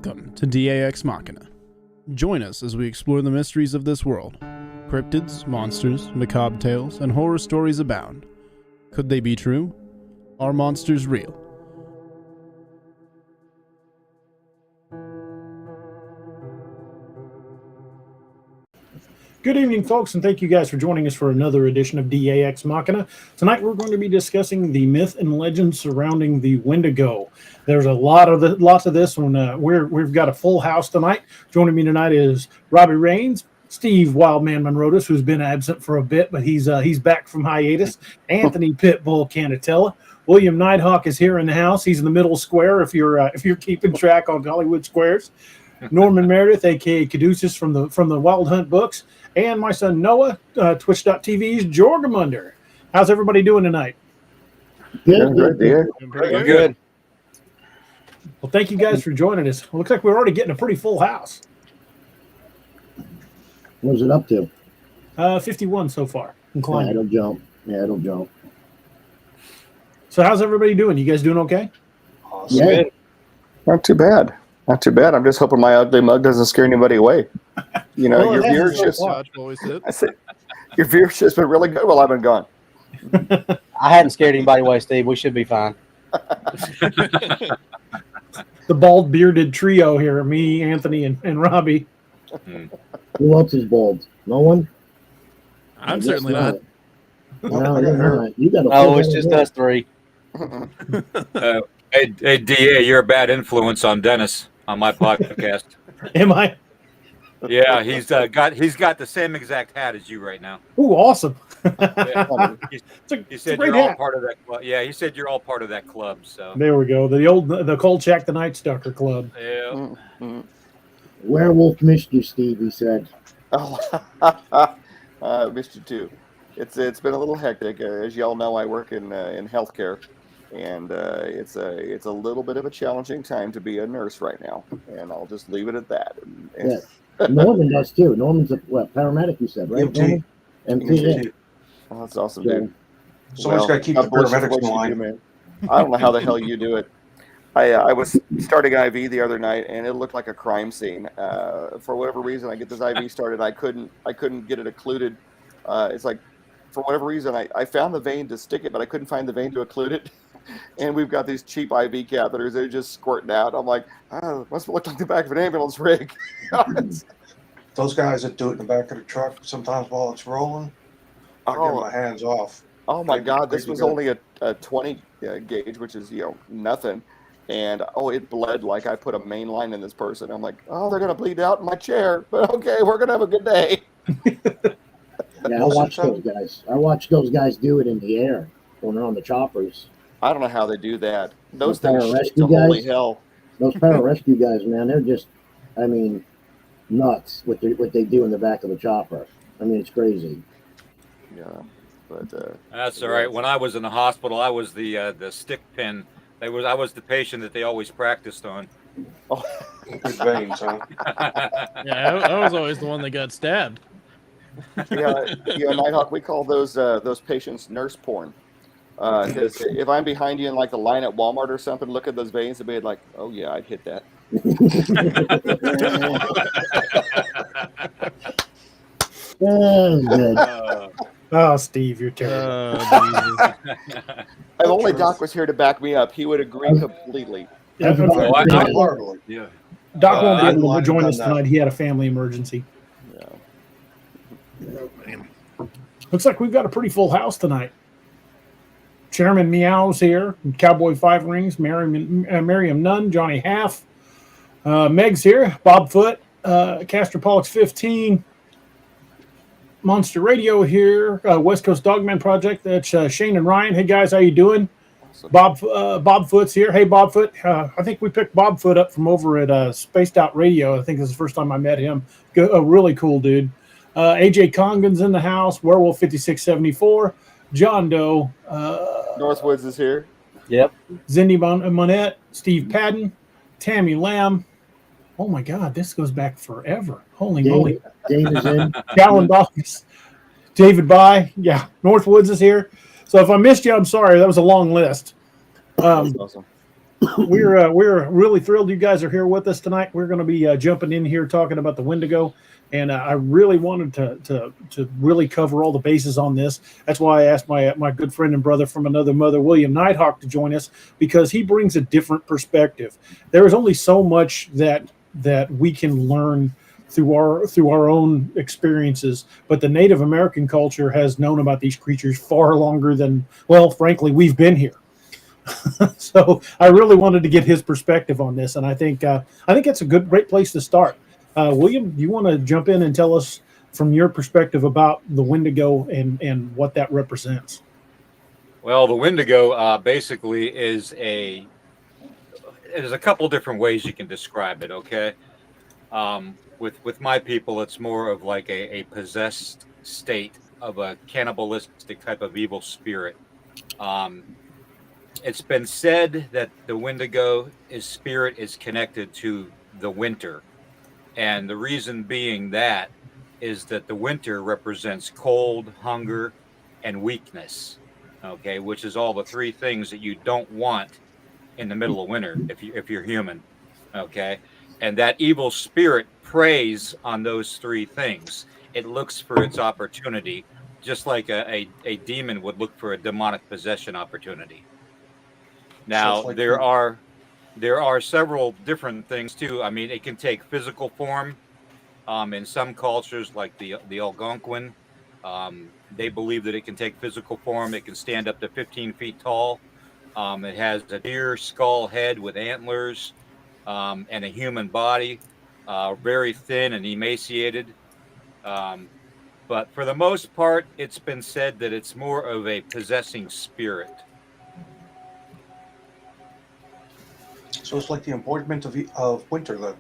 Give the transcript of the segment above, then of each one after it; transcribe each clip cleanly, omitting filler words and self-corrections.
Welcome to DAX Machina. Join us as we explore the mysteries of this world. Cryptids, monsters, macabre tales, and horror stories abound. Could they be true? Are monsters real? Good evening, folks, and thank you guys for joining us for another edition of DAX Machina. Tonight we're going to be discussing the myth and legend surrounding the Wendigo. There's lots of this one. We've got a full house tonight. Joining me tonight is Robbie Rains, Steve Wildman Monrotis, who's been absent for a bit, but he's back from hiatus. Anthony Pitbull Canatella. William Nighthawk is here in the house. He's in the middle square if you're keeping track on Hollywood squares. Norman Meredith, aka Caduceus from the Wild Hunt books, and my son Noah, Twitch.tv's Jorgamunder. How's everybody doing tonight? Good, dear. We're good. Well, thank you guys for joining us. It looks like we're already getting a pretty full house. What's it up to? 51 so far. Yeah, it'll jump. So how's everybody doing? You guys doing okay? Awesome. Yeah. Not too bad. I'm just hoping my ugly mug doesn't scare anybody away. You know, Well, your viewership's been really good while I've been gone. I hadn't scared anybody away, Steve. We should be fine. The bald bearded trio here, me, Anthony, and Robbie. Who else is bald? No one? I'm certainly not. No, you're not. You got It's just us three. Hey, DA, you're a bad influence on Dennis on my podcast. Am I? Yeah, he's got the same exact hat as you right now. Ooh, awesome. Yeah. He said great you're all hat. part of that club. Yeah, he said you're all part of that club. So There we go. The Kolchak the Night Stalker Club. yeah. Werewolf missed you, Steve, he said. Oh, I missed you too. It's been a little hectic. As y'all know, I work in healthcare, and it's a little bit of a challenging time to be a nurse right now. And I'll just leave it at that. Yeah. Norman does too. Norman's a paramedic, you said, right? MT. MT. Yeah. Oh, that's awesome, dude. Someone's got to keep the God bless paramedics what in you line. do, man. I don't know how the hell you do it. I was starting IV the other night, and it looked like a crime scene. For whatever reason, I get this IV started. I couldn't get it occluded. It's like, for whatever reason, I found the vein to stick it, but I couldn't find the vein to occlude it. And we've got these cheap IV catheters. They're just squirting out. I'm like, must look like the back of an ambulance rig. Those guys that do it in the back of the truck sometimes while it's rolling, I get my hands off. Oh my God! This Pretty was good. only a 20 gauge, which is nothing. And it bled like I put a main line in this person. I'm like, they're gonna bleed out in my chair. But okay, we're gonna have a good day. Yeah, I watched those guys do it in the air when they're on the choppers. I don't know how they do that. Those Those things shake pararescue to holy guys? hell. Those pararescue guys, man, they're just, nuts what they do in the back of the chopper. It's crazy. Yeah, but That's all right. When I was in the hospital, I was the stick pin. I was the patient that they always practiced on. Good veins, huh? Yeah, I was always the one that got stabbed. Nighthawk, we call those patients nurse porn. Because if I'm behind you in like the line at Walmart or something, look at those veins and be like, oh yeah, I'd hit that. Oh, good. Oh, Steve, you're terrible. If only Doc was here to back me up, he would agree completely. Yeah, Doc Doc Hardly. Yeah. won't be able to I've join done us that. tonight. He had a family emergency. Yeah. Looks like we've got a pretty full house tonight. Chairman Meow's here, Cowboy Five Rings, Miriam Nunn, Johnny Half, Meg's here, Bob Foote, Castor Pollux 15, Monster Radio here, West Coast Dogman Project. That's Shane and Ryan. Hey guys, how you doing? Awesome. Bob Foote's here. Hey Bob Foote. I think we picked Bob Foote up from over at Spaced Out Radio. I think this is the first time I met him. A really cool dude. AJ Congan's in the house. Werewolf 5674. John Doe. Northwoods is here. Yep. Zindy Monette, Steve Padden, Tammy Lamb. Oh my God, this goes back forever. Holy moly. Dave is in. Callan Dawkins, David By. Yeah, Northwoods is here. So if I missed you, I'm sorry. That was a long list. That's awesome. we're really thrilled you guys are here with us tonight. We're going to be jumping in here talking about the Wendigo, and I really wanted to really cover all the bases on this. That's why I asked my good friend and brother from another mother, William Nighthawk, to join us, because he brings a different perspective. There is only so much that we can learn through our own experiences, but the Native American culture has known about these creatures far longer than, well, frankly, we've been here. So I really wanted to get his perspective on this, and I think it's a great place to start. William, do you want to jump in and tell us from your perspective about the Wendigo and what that represents? Well, the Wendigo basically is there's a couple different ways you can describe it. Okay, with my people, it's more of like a possessed state of a cannibalistic type of evil spirit. It's been said that the Wendigo spirit is connected to the winter. And the reason being that is that the winter represents cold, hunger, and weakness. Okay, which is all the three things that you don't want in the middle of winter if you're human. Okay. And that evil spirit preys on those three things. It looks for its opportunity, just like a demon would look for a demonic possession opportunity. Now, like there are several different things too. I mean, it can take physical form. In some cultures, like the Algonquin, they believe that it can take physical form. It can stand up to 15 feet tall. It has a deer skull head with antlers, and a human body, very thin and emaciated. But for the most part, it's been said that it's more of a possessing spirit. So it's like the embodiment of winter, then.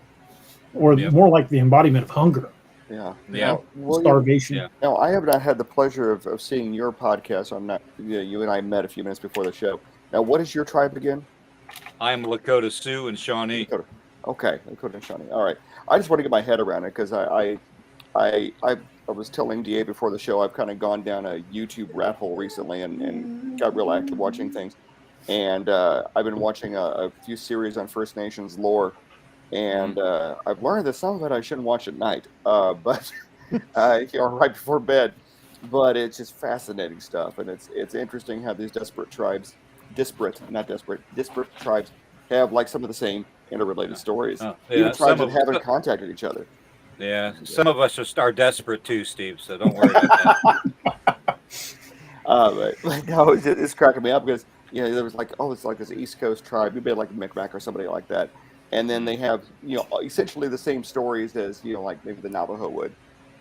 Or more like the embodiment of hunger. Yeah. Yeah. Now, William, Starvation. Yeah. now, I have not had the pleasure of seeing your podcast on that. You and I met a few minutes before the show. Now, what is your tribe again? I'm Lakota Sioux and Shawnee. Dakota. Okay, Dakota and Shawnee. All right. I just want to get my head around it because I was telling DA before the show, I've kind of gone down a YouTube rat hole recently and got real active watching things. And I've been watching a few series on First Nations lore. And I've learned that some of it I shouldn't watch at night, but right before bed. But it's just fascinating stuff, and it's interesting how these disparate tribes have like some of the same interrelated stories. Even tribes that haven't contacted each other. Yeah, some of us are desperate too, Steve. So don't worry about that. But no, it's cracking me up because there was like, it's like this East Coast tribe, maybe like Micmac or somebody like that. And then they have, essentially the same stories as, like maybe the Navajo would.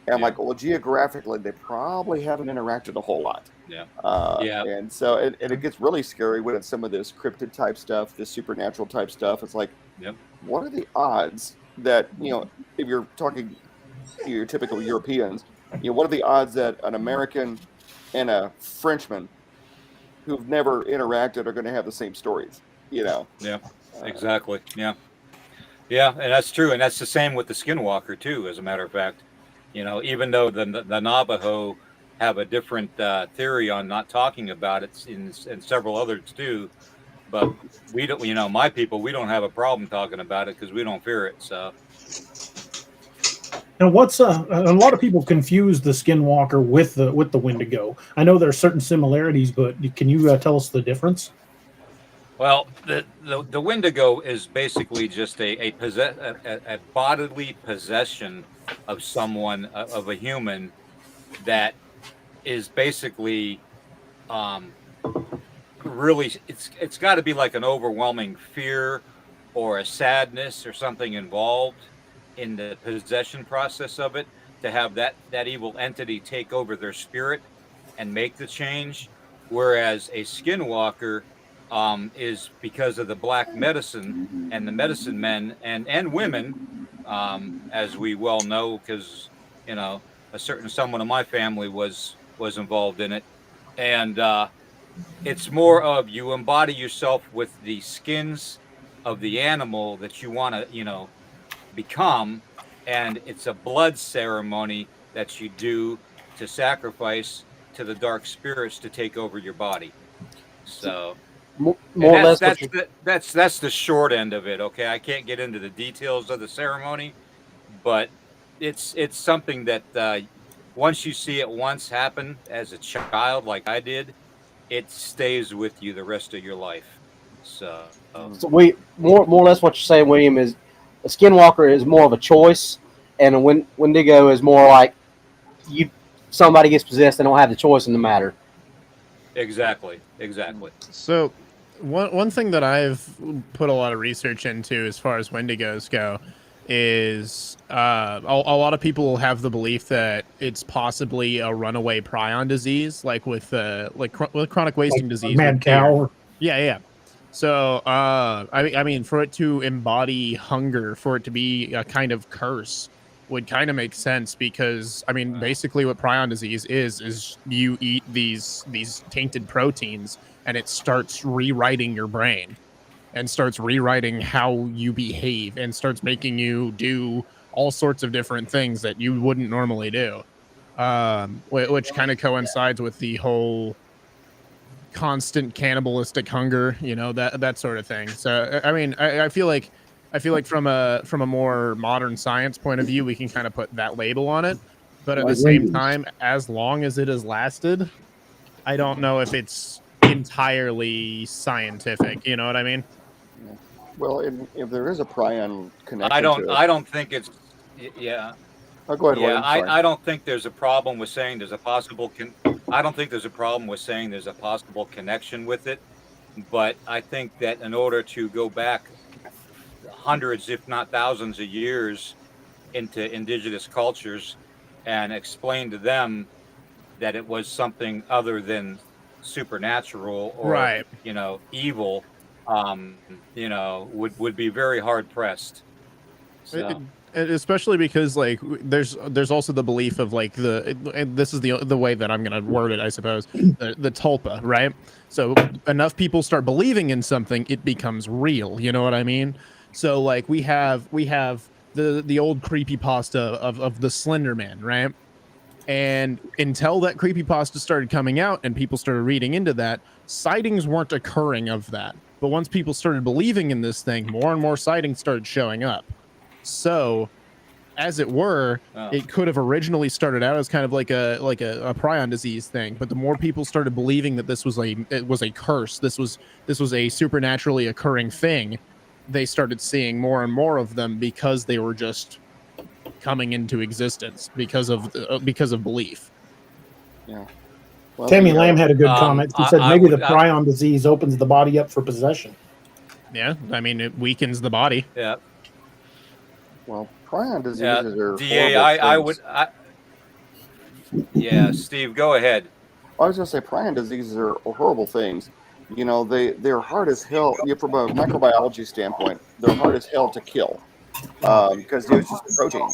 And I'm like, well, geographically, they probably haven't interacted a whole lot. Yeah. And so, and it gets really scary when it's some of this cryptid type stuff, this supernatural type stuff. It's like, what are the odds that, if you're talking your typical Europeans, what are the odds that an American and a Frenchman who've never interacted are going to have the same stories, Yeah. Exactly. Yeah. Yeah, and that's true, and that's the same with the skinwalker too. As a matter of fact, even though the Navajo have a different theory on not talking about it, and several others too, but we don't. My people, we don't have a problem talking about it because we don't fear it. So. Now, what's a lot of people confuse the skinwalker with the Wendigo. I know there are certain similarities, but can you tell us the difference? Well, the Wendigo is basically just a bodily possession of someone, of a human, that is basically really, it's got to be like an overwhelming fear or a sadness or something involved in the possession process of it to have that evil entity take over their spirit and make the change. Whereas a skinwalker is because of the black medicine and the medicine men and women, as we well know, because a certain someone in my family was involved in it, and it's more of you embody yourself with the skins of the animal that you want to become, and it's a blood ceremony that you do to sacrifice to the dark spirits to take over your body. So more or less. That's the short end of it. Okay, I can't get into the details of the ceremony, but it's something that once you see it once happen as a child, like I did, it stays with you the rest of your life. So we more or less what you're saying, William, is a skinwalker is more of a choice, and a Wendigo is more like somebody gets possessed and don't have the choice in the matter. exactly. So, one thing that I've put a lot of research into as far as Wendigos go is a lot of people have the belief that it's possibly a runaway prion disease, like with chronic wasting disease, mad with cow. deer. Yeah. So, I mean, for it to embody hunger, for it to be a kind of curse, would kind of make sense because, I mean, basically what prion disease is you eat these tainted proteins and it starts rewriting your brain and starts rewriting how you behave and starts making you do all sorts of different things that you wouldn't normally do, which kind of coincides with the whole constant cannibalistic hunger, that sort of thing. So I mean, I feel like from a more modern science point of view, we can kind of put that label on it. But at the Like same rabies. time, as long as it has lasted, I don't know if it's entirely scientific. You know what I mean? Well, if there is a prion connection I to it, don't think it's yeah. oh, go ahead, Yeah, William. Sorry. I don't think there's a problem with saying there's a possible I don't think there's a problem with saying there's a possible connection with it, but I think that in order to go back hundreds, if not thousands of years into indigenous cultures and explain to them that it was something other than supernatural or Right. evil, would be very hard pressed. So. Especially because like there's also the belief of like and this is the way that I'm gonna word it, I suppose, the tulpa, right? So enough people start believing in something, it becomes real. You know what I mean? So like we have the old creepypasta of the Slender Man, right? And until that creepypasta started coming out and people started reading into that, sightings weren't occurring of that. But once people started believing in this thing, more and more sightings started showing up. So, as it were, it could have originally started out as kind of like a prion disease thing, but the more people started believing that this was a curse, this was a supernaturally occurring thing, they started seeing more and more of them because they were just coming into existence because of belief. Yeah. Well, Tammy Lamb had a good comment. She said maybe the I prion disease opens the body up for possession. Yeah, I mean it weakens the body. Yeah. Well, prion diseases are DA, yeah, Steve, go ahead. I was going to say prion diseases are horrible things. They're hard as hell. From a microbiology standpoint, they're hard as hell to kill because they're just protein,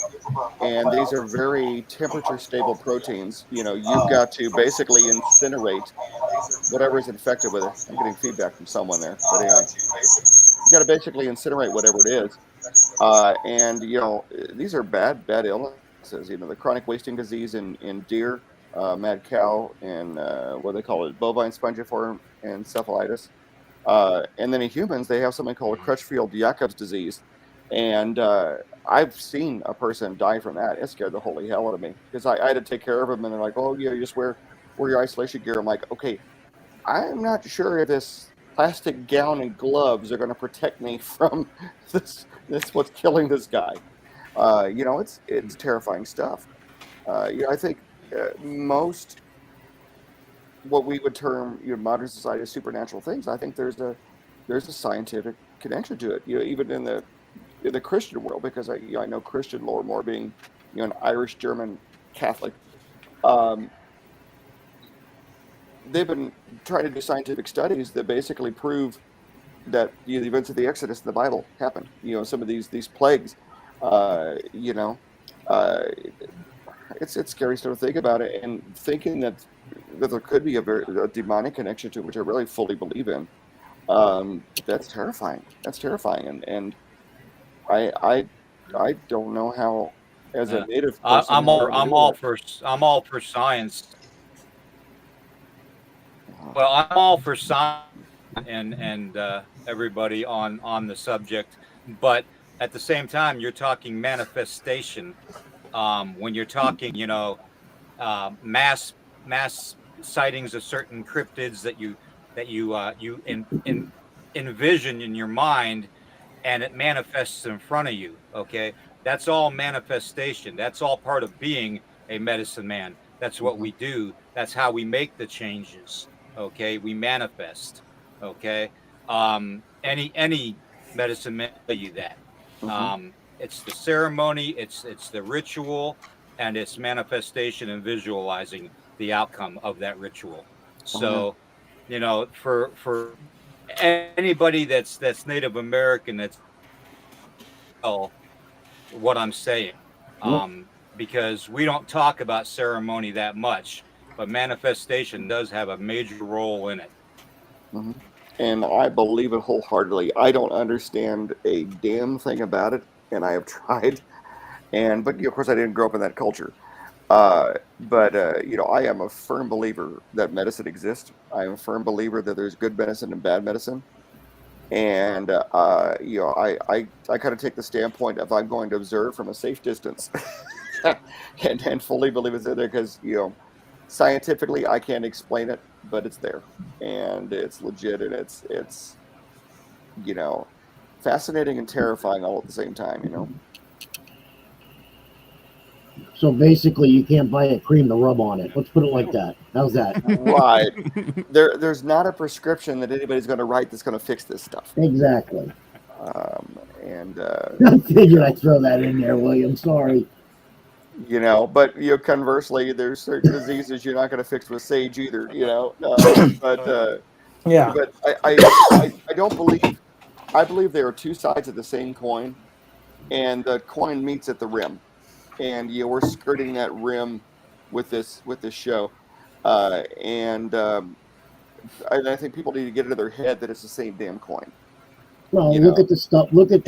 and these are very temperature stable proteins. You've got to basically incinerate whatever is infected with it. I'm getting feedback from someone there, but anyway, you got to basically incinerate whatever it is. And these are bad illnesses. The chronic wasting disease in deer, mad cow, and what they call it, bovine spongiform encephalitis. And then in humans, they have something called Crutchfield-Jacobs disease. And I've seen a person die from that. It scared the holy hell out of me because I had to take care of them, and they're like, "Oh yeah, you just wear your isolation gear." I'm like, "Okay, I'm not sure if this plastic gown and gloves are going to protect me from this. That's what's killing this guy." It's terrifying stuff. I think most what we would term modern society as supernatural things. I think there's a scientific connection to it. Even in the Christian world, because I know Christian lore more, being an Irish German Catholic. They've been trying to do scientific studies that basically prove that the events of the Exodus in the Bible happened. Some of these plagues. It's scary to think about it, and thinking that there could be a demonic connection to it, which I really fully believe in. That's terrifying. And I don't know how, as a native person, I'm all for science. Well, I'm all for science and everybody on the subject, but at the same time, you're talking manifestation. When you're talking, mass sightings of certain cryptids that you envision in your mind, and it manifests in front of you. Okay, that's all manifestation. That's all part of being a medicine man. That's what we do. That's how we make the changes. Okay, we manifest. Okay, any medicine man tell you that. It's the ceremony, it's the ritual, and it's manifestation and visualizing the outcome of that ritual. So, for anybody that's Native American, that's what I'm saying, because we don't talk about ceremony that much, but manifestation does have a major role in it. And I believe it wholeheartedly. I don't understand a damn thing about it, and I have tried. But of course, I didn't grow up in that culture. I am a firm believer that medicine exists. I am a firm believer that there's good medicine and bad medicine. And I kind of take the standpoint of I'm going to observe from a safe distance, and fully believe it's in there because scientifically I can't explain it, but it's there, and it's legit, and it's fascinating and terrifying all at the same time. So basically, you can't buy a cream to rub on it. Let's put it like that. How's that? Right. There's not a prescription that anybody's going to write that's going to fix this stuff. Exactly. I figured I'd throw that in there, William. Sorry. But conversely, there's certain diseases you're not going to fix with sage either. But I don't believe. I believe there are two sides of the same coin, and the coin meets at the rim. And we're skirting that rim with this show, and I think people need to get into their head that it's the same damn coin. Well, look at the stuff. Look at.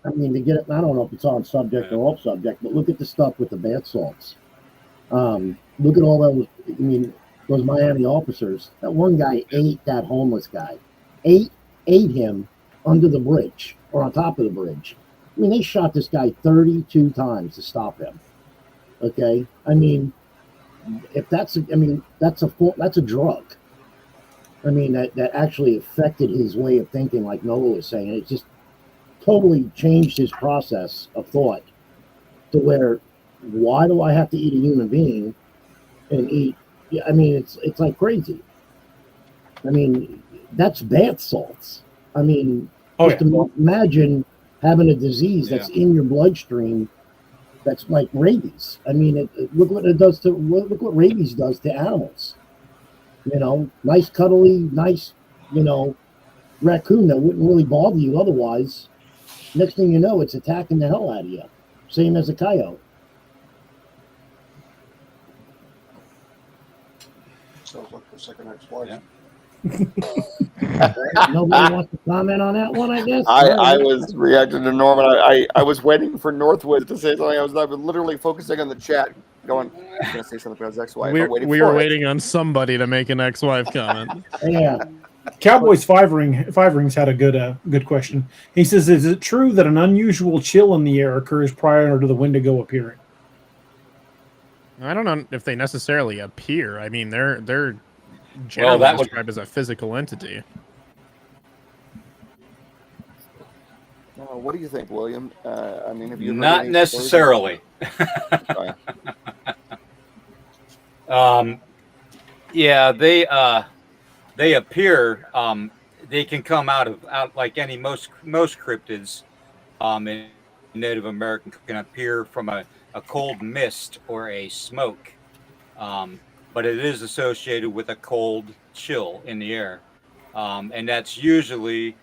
I mean, to get it. I don't know if it's on subject or off subject, but look at the stuff with the bath salts. Look at all those. I mean, those Miami officers. That one guy ate that homeless guy. Ate him under the bridge or on top of the bridge. I mean, they shot this guy 32 times to stop him. Okay, I mean, if that's a drug. I mean, that actually affected his way of thinking, like Noah was saying. It just totally changed his process of thought to where, why do I have to eat a human being and eat? I mean, it's like crazy. I mean, that's bath salts. I mean, imagine having a disease that's in your bloodstream that's like rabies. I mean, look what it does look what rabies does to animals. Nice cuddly, nice, raccoon that wouldn't really bother you otherwise. Next thing you know, it's attacking the hell out of you. Same as a coyote. Sounds like the second ex-wife. Yeah. Nobody wants to comment on that one, I guess. I was reacting to Norman. I was waiting for Northwood to say something. I was literally focusing on the chat, going, "I'm going to say something about his ex-wife." We were waiting on somebody to make an ex-wife comment. Yeah. Cowboys Five Rings had a good question. He says, "Is it true that an unusual chill in the air occurs prior to the Wendigo appearing?" I don't know if they necessarily appear. I mean, they're generally described as a physical entity. What do you think, William? I mean, have you heard Not necessarily. They appear. They can come out like most cryptids. In Native American can appear from a cold mist or a smoke. But it is associated with a cold chill in the air. And that's usually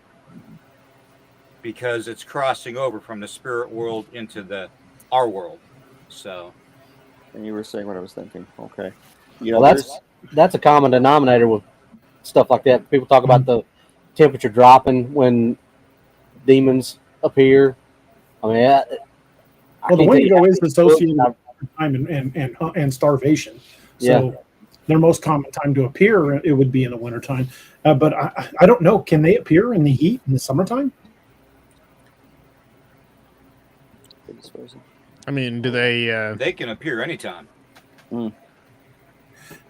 because it's crossing over from the spirit world into our world. So. And you were saying what I was thinking. Okay. That's a common denominator with stuff like that. People talk about the temperature dropping when demons appear. I mean, the Wendigo is associated with time and starvation. So, Their most common time to appear, it would be in the wintertime. But I don't know. Can they appear in the heat in the summertime? I mean, do they? They can appear anytime.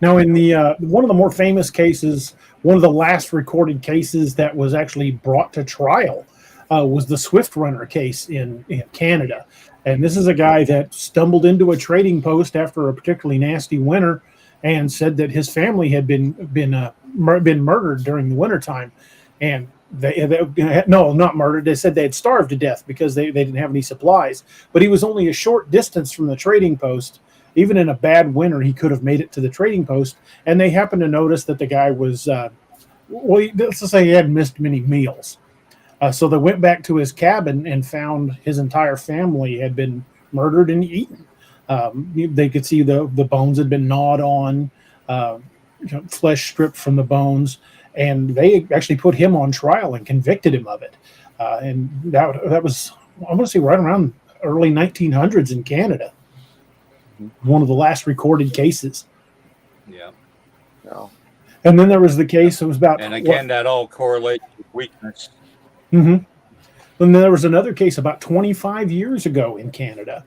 Now, in the one of the more famous cases, one of the last recorded cases that was actually brought to trial was the Swift Runner case in Canada. And this is a guy that stumbled into a trading post after a particularly nasty winter and said that his family had been murdered during the wintertime. And no, not murdered. They said they had starved to death because they didn't have any supplies. But he was only a short distance from the trading post. Even in a bad winter, he could have made it to the trading post. And they happened to notice that the guy was, let's just say he hadn't missed many meals. So they went back to his cabin and found his entire family had been murdered and eaten. They could see the bones had been gnawed on, flesh stripped from the bones. And they actually put him on trial and convicted him of it. And that was, I want to say, right around early 1900s in Canada. One of the last recorded cases. Yeah. No. And then there was the case. It was about. And again, that all correlates with weakness. Mm-hmm. And then there was another case about 25 years ago in Canada.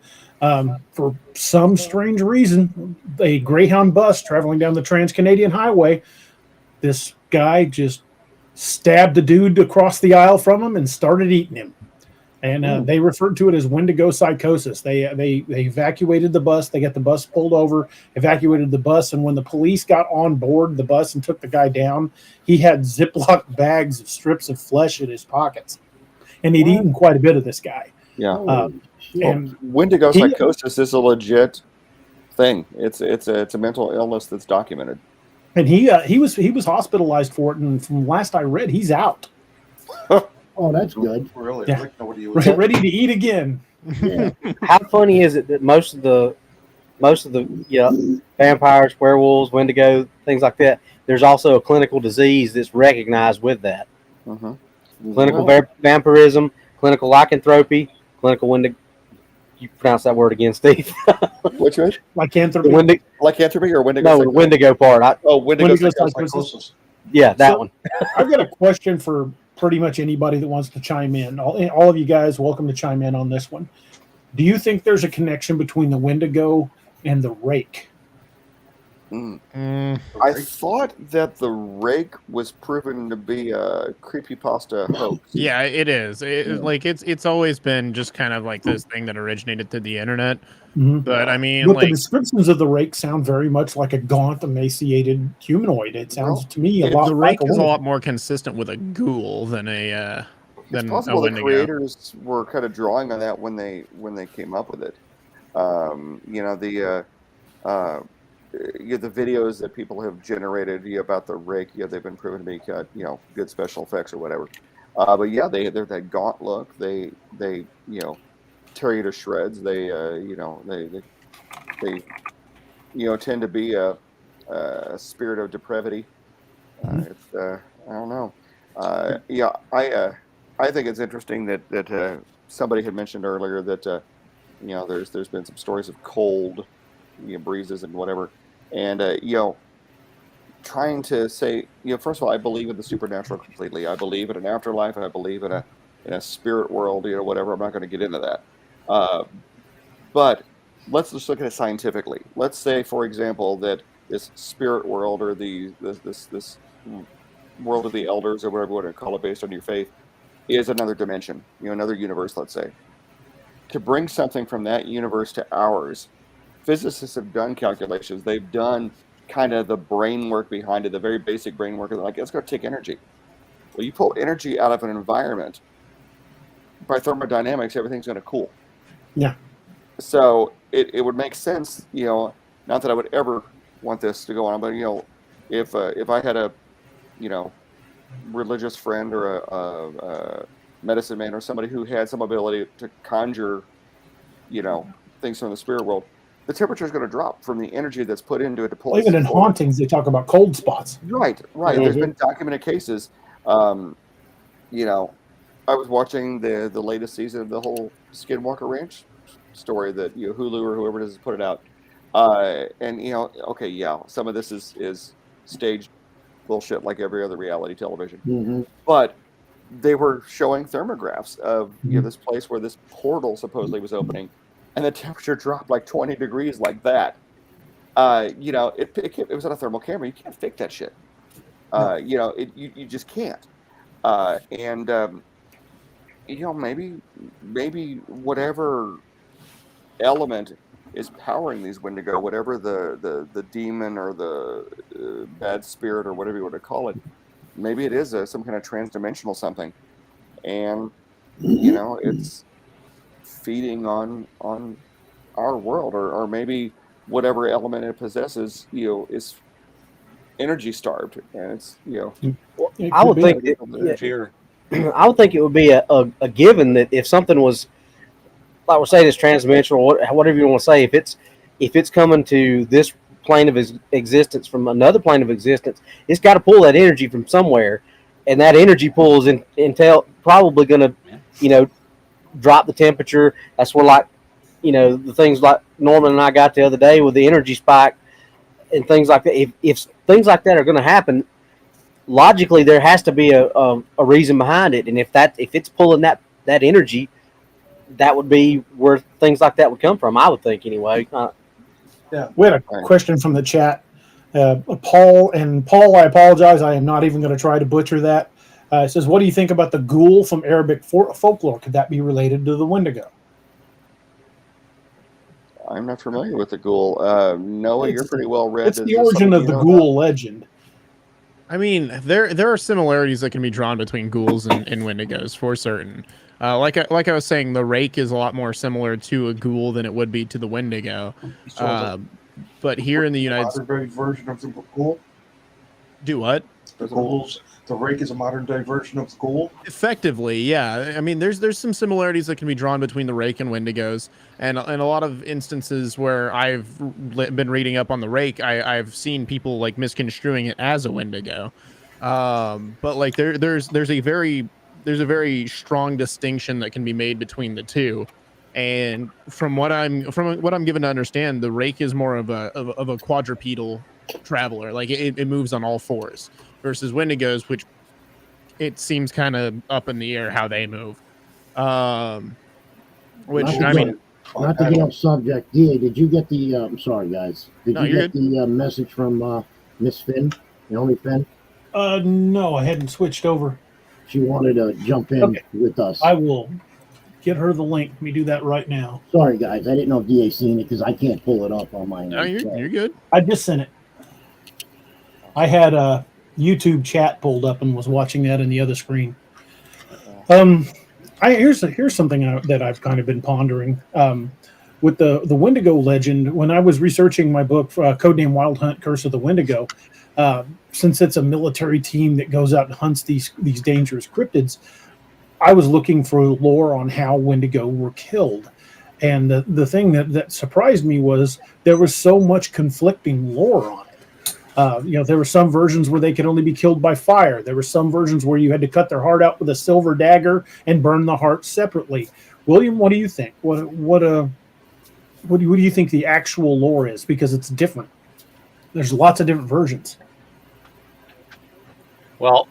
For some strange reason, a Greyhound bus traveling down the Trans-Canadian Highway, this guy just stabbed a dude across the aisle from him and started eating him. And they referred to it as Wendigo psychosis. They evacuated the bus. They got the bus pulled over, evacuated the bus. And when the police got on board the bus and took the guy down, he had Ziploc bags of strips of flesh in his pockets. And he'd eaten quite a bit of this guy. Yeah. And Wendigo psychosis is a legit thing. It's a mental illness that's documented. And he was hospitalized for it. And from last I read, he's out. Oh, that's good. Really? Yeah. Like nobody was Ready to eat again. Yeah. How funny is it that most of the vampires, werewolves, Wendigo, Things like that, there's also a clinical disease that's recognized with that. Clinical vampirism, clinical lycanthropy, clinical Wendigo. You pronounce that word again, Steve? Which one? Lycanthropy. Lycanthropy or Wendigo? No, the Wendigo part. Wendigo psychosis. Yeah, that one. I've got a question for pretty much anybody that wants to chime in. All of you guys, welcome to chime in on this one. Do you think there's a connection between the Wendigo and the rake? I thought that the rake was proven to be a creepypasta hoax. Yeah, it is. It's always been just kind of like this thing that originated through the internet. But I mean, the descriptions of the rake sound very much like a gaunt, emaciated humanoid. It sounds to me a lot. The like rake is a lot more consistent with a ghoul than a it's possible the creators were kind of drawing on that when they came up with it. The videos that people have generated about the rake, they've been proven to be good special effects or whatever. But yeah, they're that gaunt look. They tear you to shreds. They tend to be a spirit of depravity. It's I don't know. I think it's interesting that somebody had mentioned earlier that there's been some stories of cold breezes and whatever, and trying to say first of all, I believe in the supernatural completely. I believe in an afterlife, and I believe in a spirit world, whatever. I'm not going to get into that. But let's just look at it scientifically. Let's say, for example, that this spirit world or this world of the elders or whatever you want to call it based on your faith is another dimension, another universe, let's say. To bring something from that universe to ours, physicists have done calculations. They've done kind of the brain work behind it, the very basic brain work. They're like, it's going to take energy. Well, you pull energy out of an environment, by thermodynamics, everything's going to cool. Yeah. So it would make sense, not that I would ever want this to go on, but if I had a religious friend or a medicine man or somebody who had some ability to conjure things from the spirit world, the temperature is going to drop from the energy that's put into it to pull. Even in hauntings, they talk about cold spots. Right. There's been documented cases. I was watching the latest season of the whole Skinwalker Ranch story that Hulu or whoever it is put it out. And okay, yeah, some of this is staged bullshit like every other reality television. Mm-hmm. But they were showing thermographs of this place where this portal supposedly was opening, and the temperature dropped like 20 degrees like that. It was on a thermal camera. You can't fake that shit. You just can't. Maybe whatever element is powering these Wendigo, whatever the demon or the bad spirit or whatever you want to call it, maybe it is some kind of transdimensional something, and it's feeding on our world, or maybe whatever element it possesses, is energy starved, and it's I would think I would think it would be a given that if something was, like we're saying, it's transdimensional, whatever you want to say, if it's coming to this plane of existence from another plane of existence, it's got to pull that energy from somewhere, and that energy pool is probably going to drop the temperature. That's where, like, the things like Norman and I got the other day with the energy spike and things like that. If things like that are going to happen, logically there has to be a reason behind it, and if it's pulling that energy, that would be where things like that would come from, I would think, anyway. Yeah, we had a question from the chat. Paul, I apologize, I am not even going to try to butcher that. It says, what do you think about the ghoul from Arabic folklore? Could that be related to the Wendigo? I'm not familiar with the ghoul. Noah, you're pretty well read. It's the origin of the ghoul legend. I mean, there are similarities that can be drawn between ghouls and Wendigos for certain. Like I was saying, the rake is a lot more similar to a ghoul than it would be to the Wendigo. But here in the United States, modern day version of the ghoul. Do what? The rake is a modern day version of the ghoul. Effectively, yeah. I mean, there's some similarities that can be drawn between the rake and Wendigos, and a lot of instances where I've been reading up on the rake, I've seen people like misconstruing it as a Wendigo. But like there's a very strong distinction that can be made between the two. And from what I'm given to understand, the rake is more of a quadrupedal traveler. Like it moves on all fours, versus Wendigos, which it seems kind of up in the air how they move. Which not to get off subject. DA, did you get the? I'm sorry, guys. Did you get the message from Miss Finn, the only Finn? No, I hadn't switched over. She wanted to jump in with us. I will get her the link. Let me do that right now. Sorry, guys. I didn't know if DA seen it because I can't pull it up on my. No, you're good. I just sent it. I had a YouTube chat pulled up and was watching that in the other screen. Here's something that I've kind of been pondering with the Wendigo legend. When I was researching my book, Codename Wild Hunt: Curse of the Wendigo, since it's a military team that goes out and hunts these dangerous cryptids, I was looking for lore on how Wendigo were killed. And the thing that surprised me was there was so much conflicting lore on it. There were some versions where they could only be killed by fire. There were some versions where you had to cut their heart out with a silver dagger and burn the heart separately. William, what do you think? What do you think the actual lore is? Because it's different. There's lots of different versions. Well,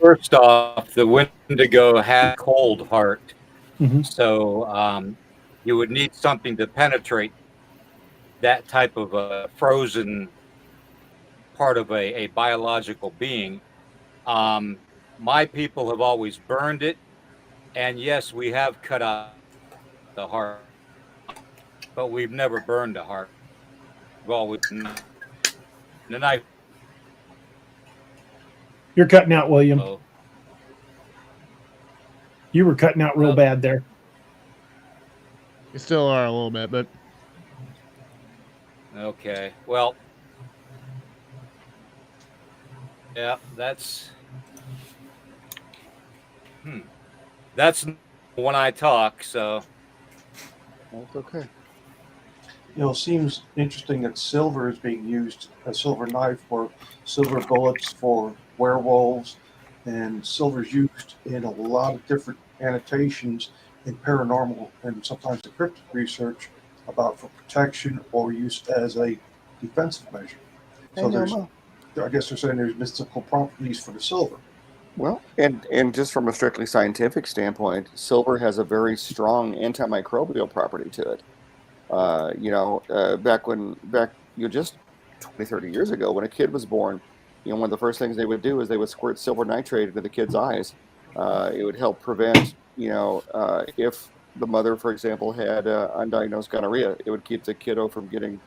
first off, the Wendigo had a cold heart, so you would need something to penetrate that type of a frozen part of a biological being. My people have always burned it, and yes, we have cut out the heart, but we've never burned the heart. We've always the knife. You're cutting out, William. You were cutting out real bad there. You still are a little bit, but okay. Well, yeah, that's when I talk, so that's okay. It seems interesting that silver is being used, a silver knife for silver bullets for werewolves, and silver is used in a lot of different annotations in paranormal and sometimes the cryptid research about for protection or use as a defensive measure. So I guess they're saying there's mystical properties for the silver. Well, and just from a strictly scientific standpoint, silver has a very strong antimicrobial property to it. Back just 20, 30 years ago, when a kid was born, one of the first things they would do is they would squirt silver nitrate into the kid's eyes. It would help prevent, if the mother, for example, had undiagnosed gonorrhea, it would keep the kiddo from getting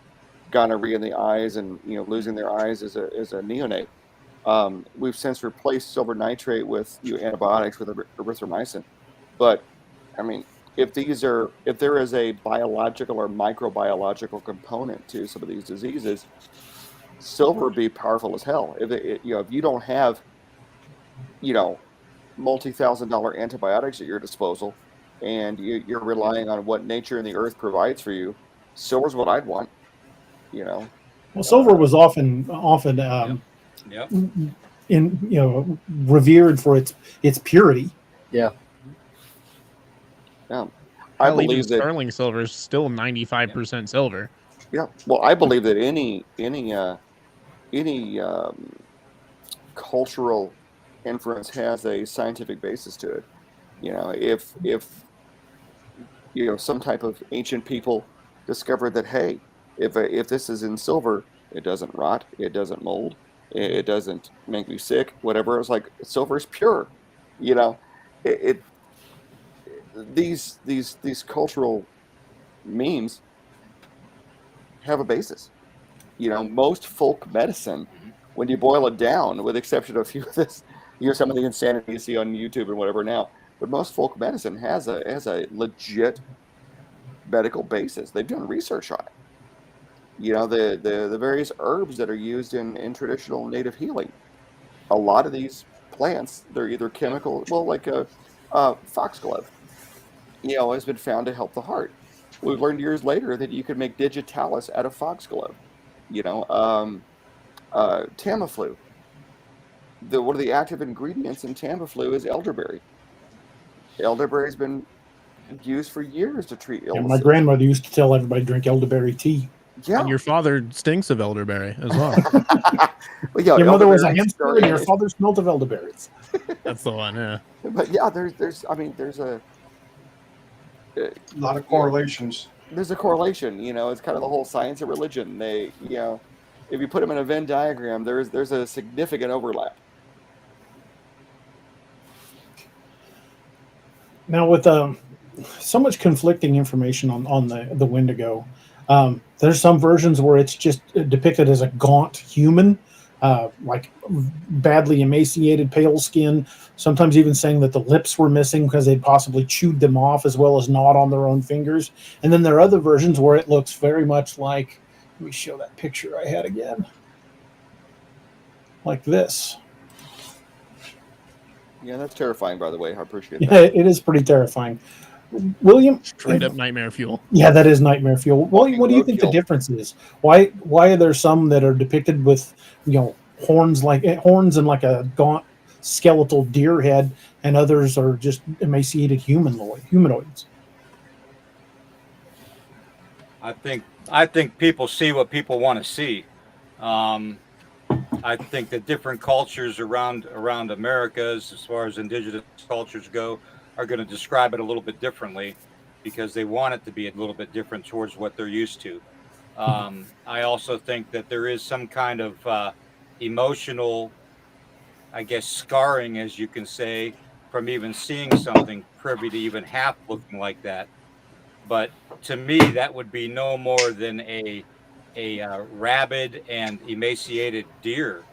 gonorrhea in the eyes and losing their eyes as a neonate. We've since replaced silver nitrate with antibiotics with erythromycin, but I mean, if there is a biological or microbiological component to some of these diseases, silver would be powerful as hell. If you don't have multi-$1,000 antibiotics at your disposal, and you're relying on what nature and the earth provides for you, silver's what I'd want. Well, silver was often revered for its purity. Yeah. Yeah. I believe that sterling silver is still 95% silver. Yeah. Well, I believe that any cultural inference has a scientific basis to it. If some type of ancient people discovered that, hey, if this is in silver, it doesn't rot, it doesn't mold, it doesn't make me sick, whatever. It's like silver is pure. These cultural memes have a basis. Most folk medicine, when you boil it down, with the exception of a few of this, some of the insanity you see on YouTube and whatever now, but most folk medicine has a legit medical basis. They've done research on it. The various herbs that are used in traditional native healing. A lot of these plants, they're either chemical, like a foxglove, has been found to help the heart. We've learned years later that you can make digitalis out of foxglove. Tamiflu. One of the active ingredients in Tamiflu is elderberry. Elderberry has been used for years to treat illnesses. My grandmother used to tell everybody to drink elderberry tea. Yeah. And your father stinks of elderberry as well. Your mother was a hamster and your father smelled of elderberries. That's the one, yeah. But yeah, there's a lot of correlations. There's a correlation, it's kind of the whole science and religion. They, if you put them in a Venn diagram, there's a significant overlap. Now, with so much conflicting information on the Wendigo, there's some versions where it's just depicted as a gaunt human, like badly emaciated, pale skin, sometimes even saying that the lips were missing because they'd possibly chewed them off, as well as gnawed on their own fingers. And then there are other versions where it looks very much like, let me show that picture I had again, like this. Yeah, that's terrifying, by the way. I appreciate that. Yeah, it is pretty terrifying. William, straight up nightmare fuel. Yeah, that is nightmare fuel. William, what do you think the difference is? Why are there some that are depicted with horns and like a gaunt skeletal deer head, and others are just emaciated humanoids? I think people see what people want to see. I think that different cultures around America, as far as indigenous cultures go, are going to describe it a little bit differently because they want it to be a little bit different towards what they're used to. I also think that there is some kind of emotional, I guess, scarring, as you can say, from even seeing something privy to even half looking like that. But to me, that would be no more than a rabid and emaciated deer,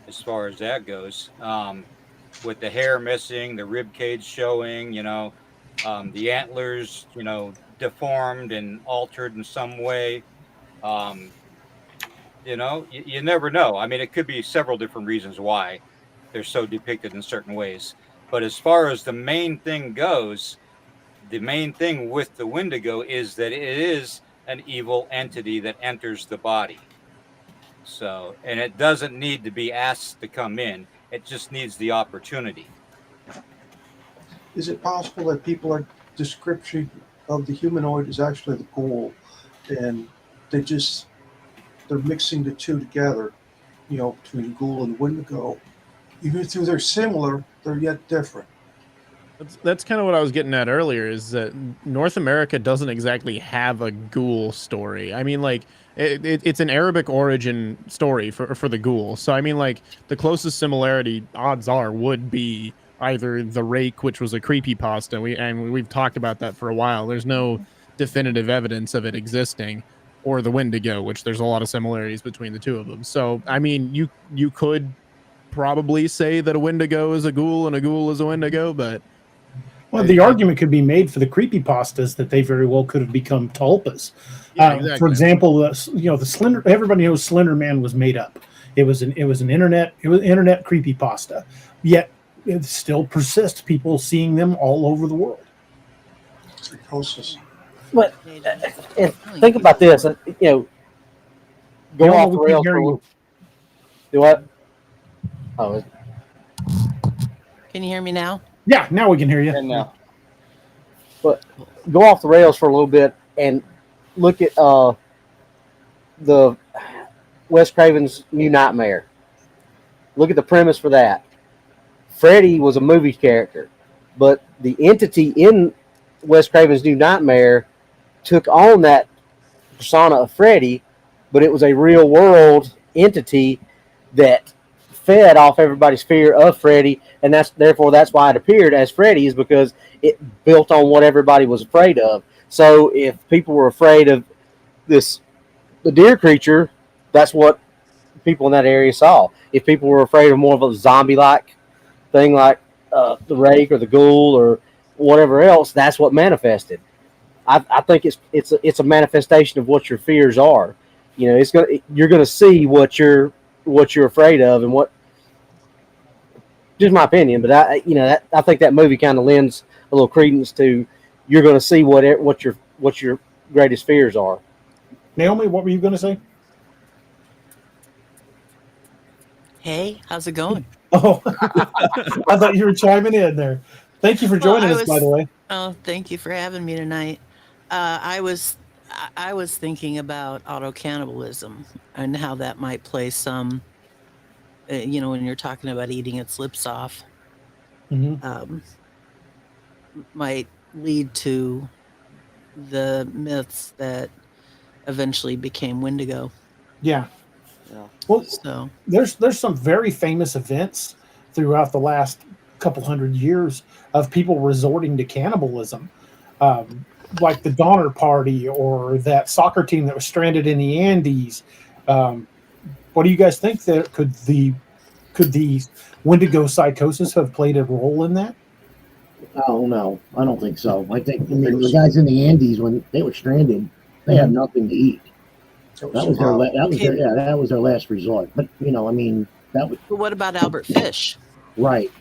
as far as that goes. With the hair missing, the rib cage showing, the antlers, deformed and altered in some way. You never know. I mean, it could be several different reasons why they're so depicted in certain ways. But as far as the main thing goes, the main thing with the Wendigo is that it is an evil entity that enters the body. So, and it doesn't need to be asked to come in. It just needs the opportunity. Is it possible that description of the humanoid is actually the ghoul, and they're mixing the two together, between ghoul and Wendigo. Even though they're similar, they're yet different. That's kind of what I was getting at earlier, is that North America doesn't exactly have a ghoul story. I mean, like, it's an Arabic origin story for the ghoul. So, I mean, like, the closest similarity, odds are, would be either the Rake, which was a creepypasta, we've talked about that for a while. There's no definitive evidence of it existing, or the Wendigo, which there's a lot of similarities between the two of them. So, I mean, you could probably say that a Wendigo is a ghoul and a ghoul is a Wendigo, but... Well, the argument could be made for the creepypastas that they very well could have become tulpas. Yeah, exactly. For example, the Slender. Everybody knows Slender Man was made up. It was internet creepypasta. Yet it still persists. People seeing them all over the world. Psychosis. But think about this. Go off the rails. Do what? Oh. Can you hear me now? Yeah, now we can hear you. And now, But go off the rails for a little bit and look at the Wes Craven's New Nightmare. Look at the premise for that. Freddy was a movie character, but the entity in Wes Craven's New Nightmare took on that persona of Freddy, but it was a real world entity that fed off everybody's fear of Freddy, and that's why it appeared as Freddy, is because it built on what everybody was afraid of. So if people were afraid of the deer creature, that's what people in that area saw. If people were afraid of more of a zombie-like thing, like the Rake or the Ghoul or whatever else, that's what manifested. I think it's a manifestation of what your fears are. You're gonna see what you're afraid of, and what. Just my opinion, but I think that movie kind of lends a little credence to you're going to see what your greatest fears are. Naomi, what were you going to say? Hey, how's it going? Oh, I thought you were chiming in there. Thank you for joining us, by the way. Oh, thank you for having me tonight. I was thinking about auto-cannibalism and how that might play some, when you're talking about eating its lips off, might lead to the myths that eventually became Wendigo. Yeah. Well, so there's some very famous events throughout the last couple hundred years of people resorting to cannibalism, like the Donner Party or that soccer team that was stranded in the Andes. What do you guys think? That could the Wendigo psychosis have played a role in that? Oh no, I don't think so. I think the guys in the Andes, when they were stranded, they had nothing to eat. That was their last resort. But that was. But what about Albert Fish? Right.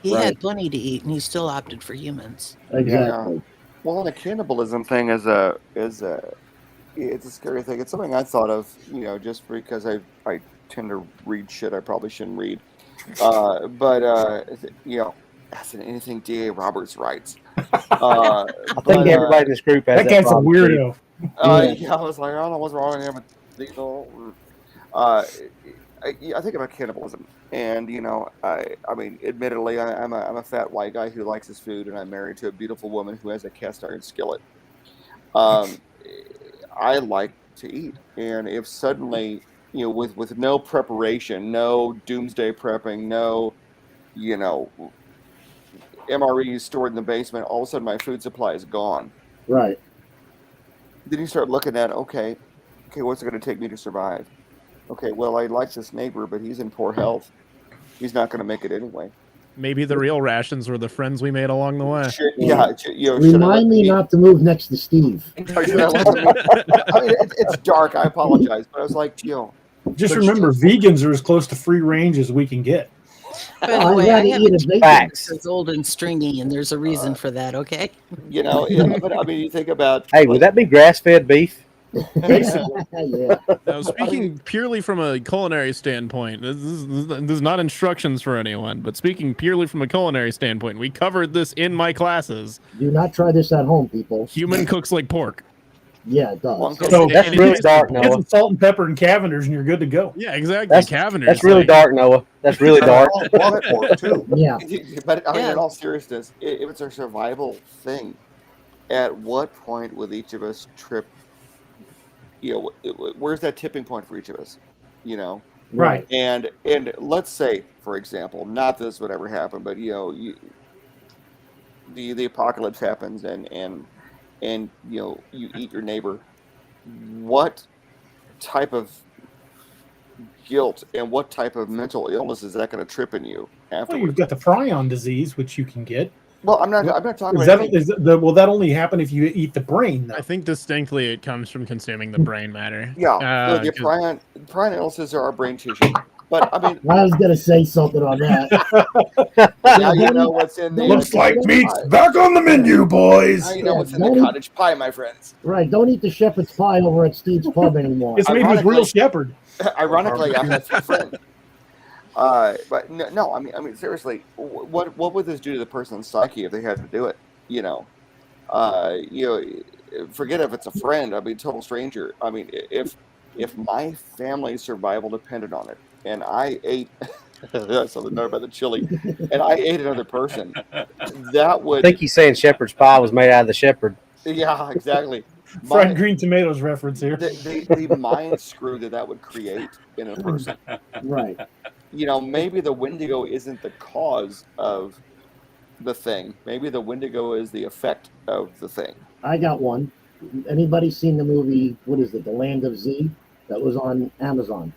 He had plenty to eat, and he still opted for humans. Exactly. Yeah. Well, the cannibalism thing is it's a scary thing. It's something I thought of, just because I tend to read shit I probably shouldn't read. That's anything D.A. Roberts writes. I think everybody in this group has that guy's a weirdo. I was like, I don't know what's wrong with him. I think about cannibalism, and I mean, admittedly, I'm a fat white guy who likes his food, and I'm married to a beautiful woman who has a cast iron skillet. I like to eat, and if suddenly, with no preparation, no doomsday prepping, no, MREs stored in the basement, all of a sudden my food supply is gone. Right. Then you start looking at, okay, what's it going to take me to survive? Okay, well, I like this neighbor, but he's in poor health. He's not going to make it anyway. Maybe the real rations were the friends we made along the way. Remind me not to move next to Steve. I mean, it's dark. I apologize, but I was like, Just remember, vegans are as close to free range as we can get. By the way, I have a that's old and stringy, and there's a reason for that, okay? But I mean, you think about... Hey, would that be grass-fed beef? Basically. Yeah. Now, speaking purely from a culinary standpoint, this is not instructions for anyone, but speaking purely from a culinary standpoint, we covered this in my classes. Do not try this at home, people. Human cooks like pork. Yeah, it does. Well, So That's really dark, get Noah. some salt and pepper and Cavenders, and you're good to go. Yeah, exactly. That's Cavenders. really like- dark, Noah. That's really dark. Blood pork, too. Yeah. But I mean, Yeah. in all seriousness, if it's a survival thing, at what point will each of us trip? You know, where's that tipping point for each of us? You know, Right. and let's say, for example, not that this would ever happen, but you know, the apocalypse happens, and you know, you eat your neighbor. What type of guilt and what type of mental illness is that going to trip in you Well, afterwards? you've got the prion disease, which you can get. Well, I'm not talking Is about that, anything. will that only happen if you eat the brain, though? I think distinctly it comes from consuming the brain matter. Yeah, the 'Cause- prion illnesses are our brain tissue. But I mean, I was gonna say something on that. now you know what's in the Looks like cottage meat's pie. Back on the menu, boys. Now you know what's in Yeah, the don't- cottage pie, my friends. Right, don't eat the shepherd's pie over at Steve's Pub anymore. It's made with real shepherd. Ironically, I'm that friend. But no, I mean, seriously, what would this do to the person's psyche if they had to do it? You know, forget if it's a friend. I mean, total stranger. I mean, if my family's survival depended on it, and I ate something about the chili, and I ate another person, that I would. think he's saying shepherd's pie was made out of the shepherd. Yeah, exactly. Fried green tomatoes reference here. The mind screw that would create in a person. Right. You know, maybe the Wendigo isn't the cause of the thing. Maybe the Wendigo is the effect of the thing. I got one. Anybody seen the movie, what is it, The Land of Z? That was on Amazon.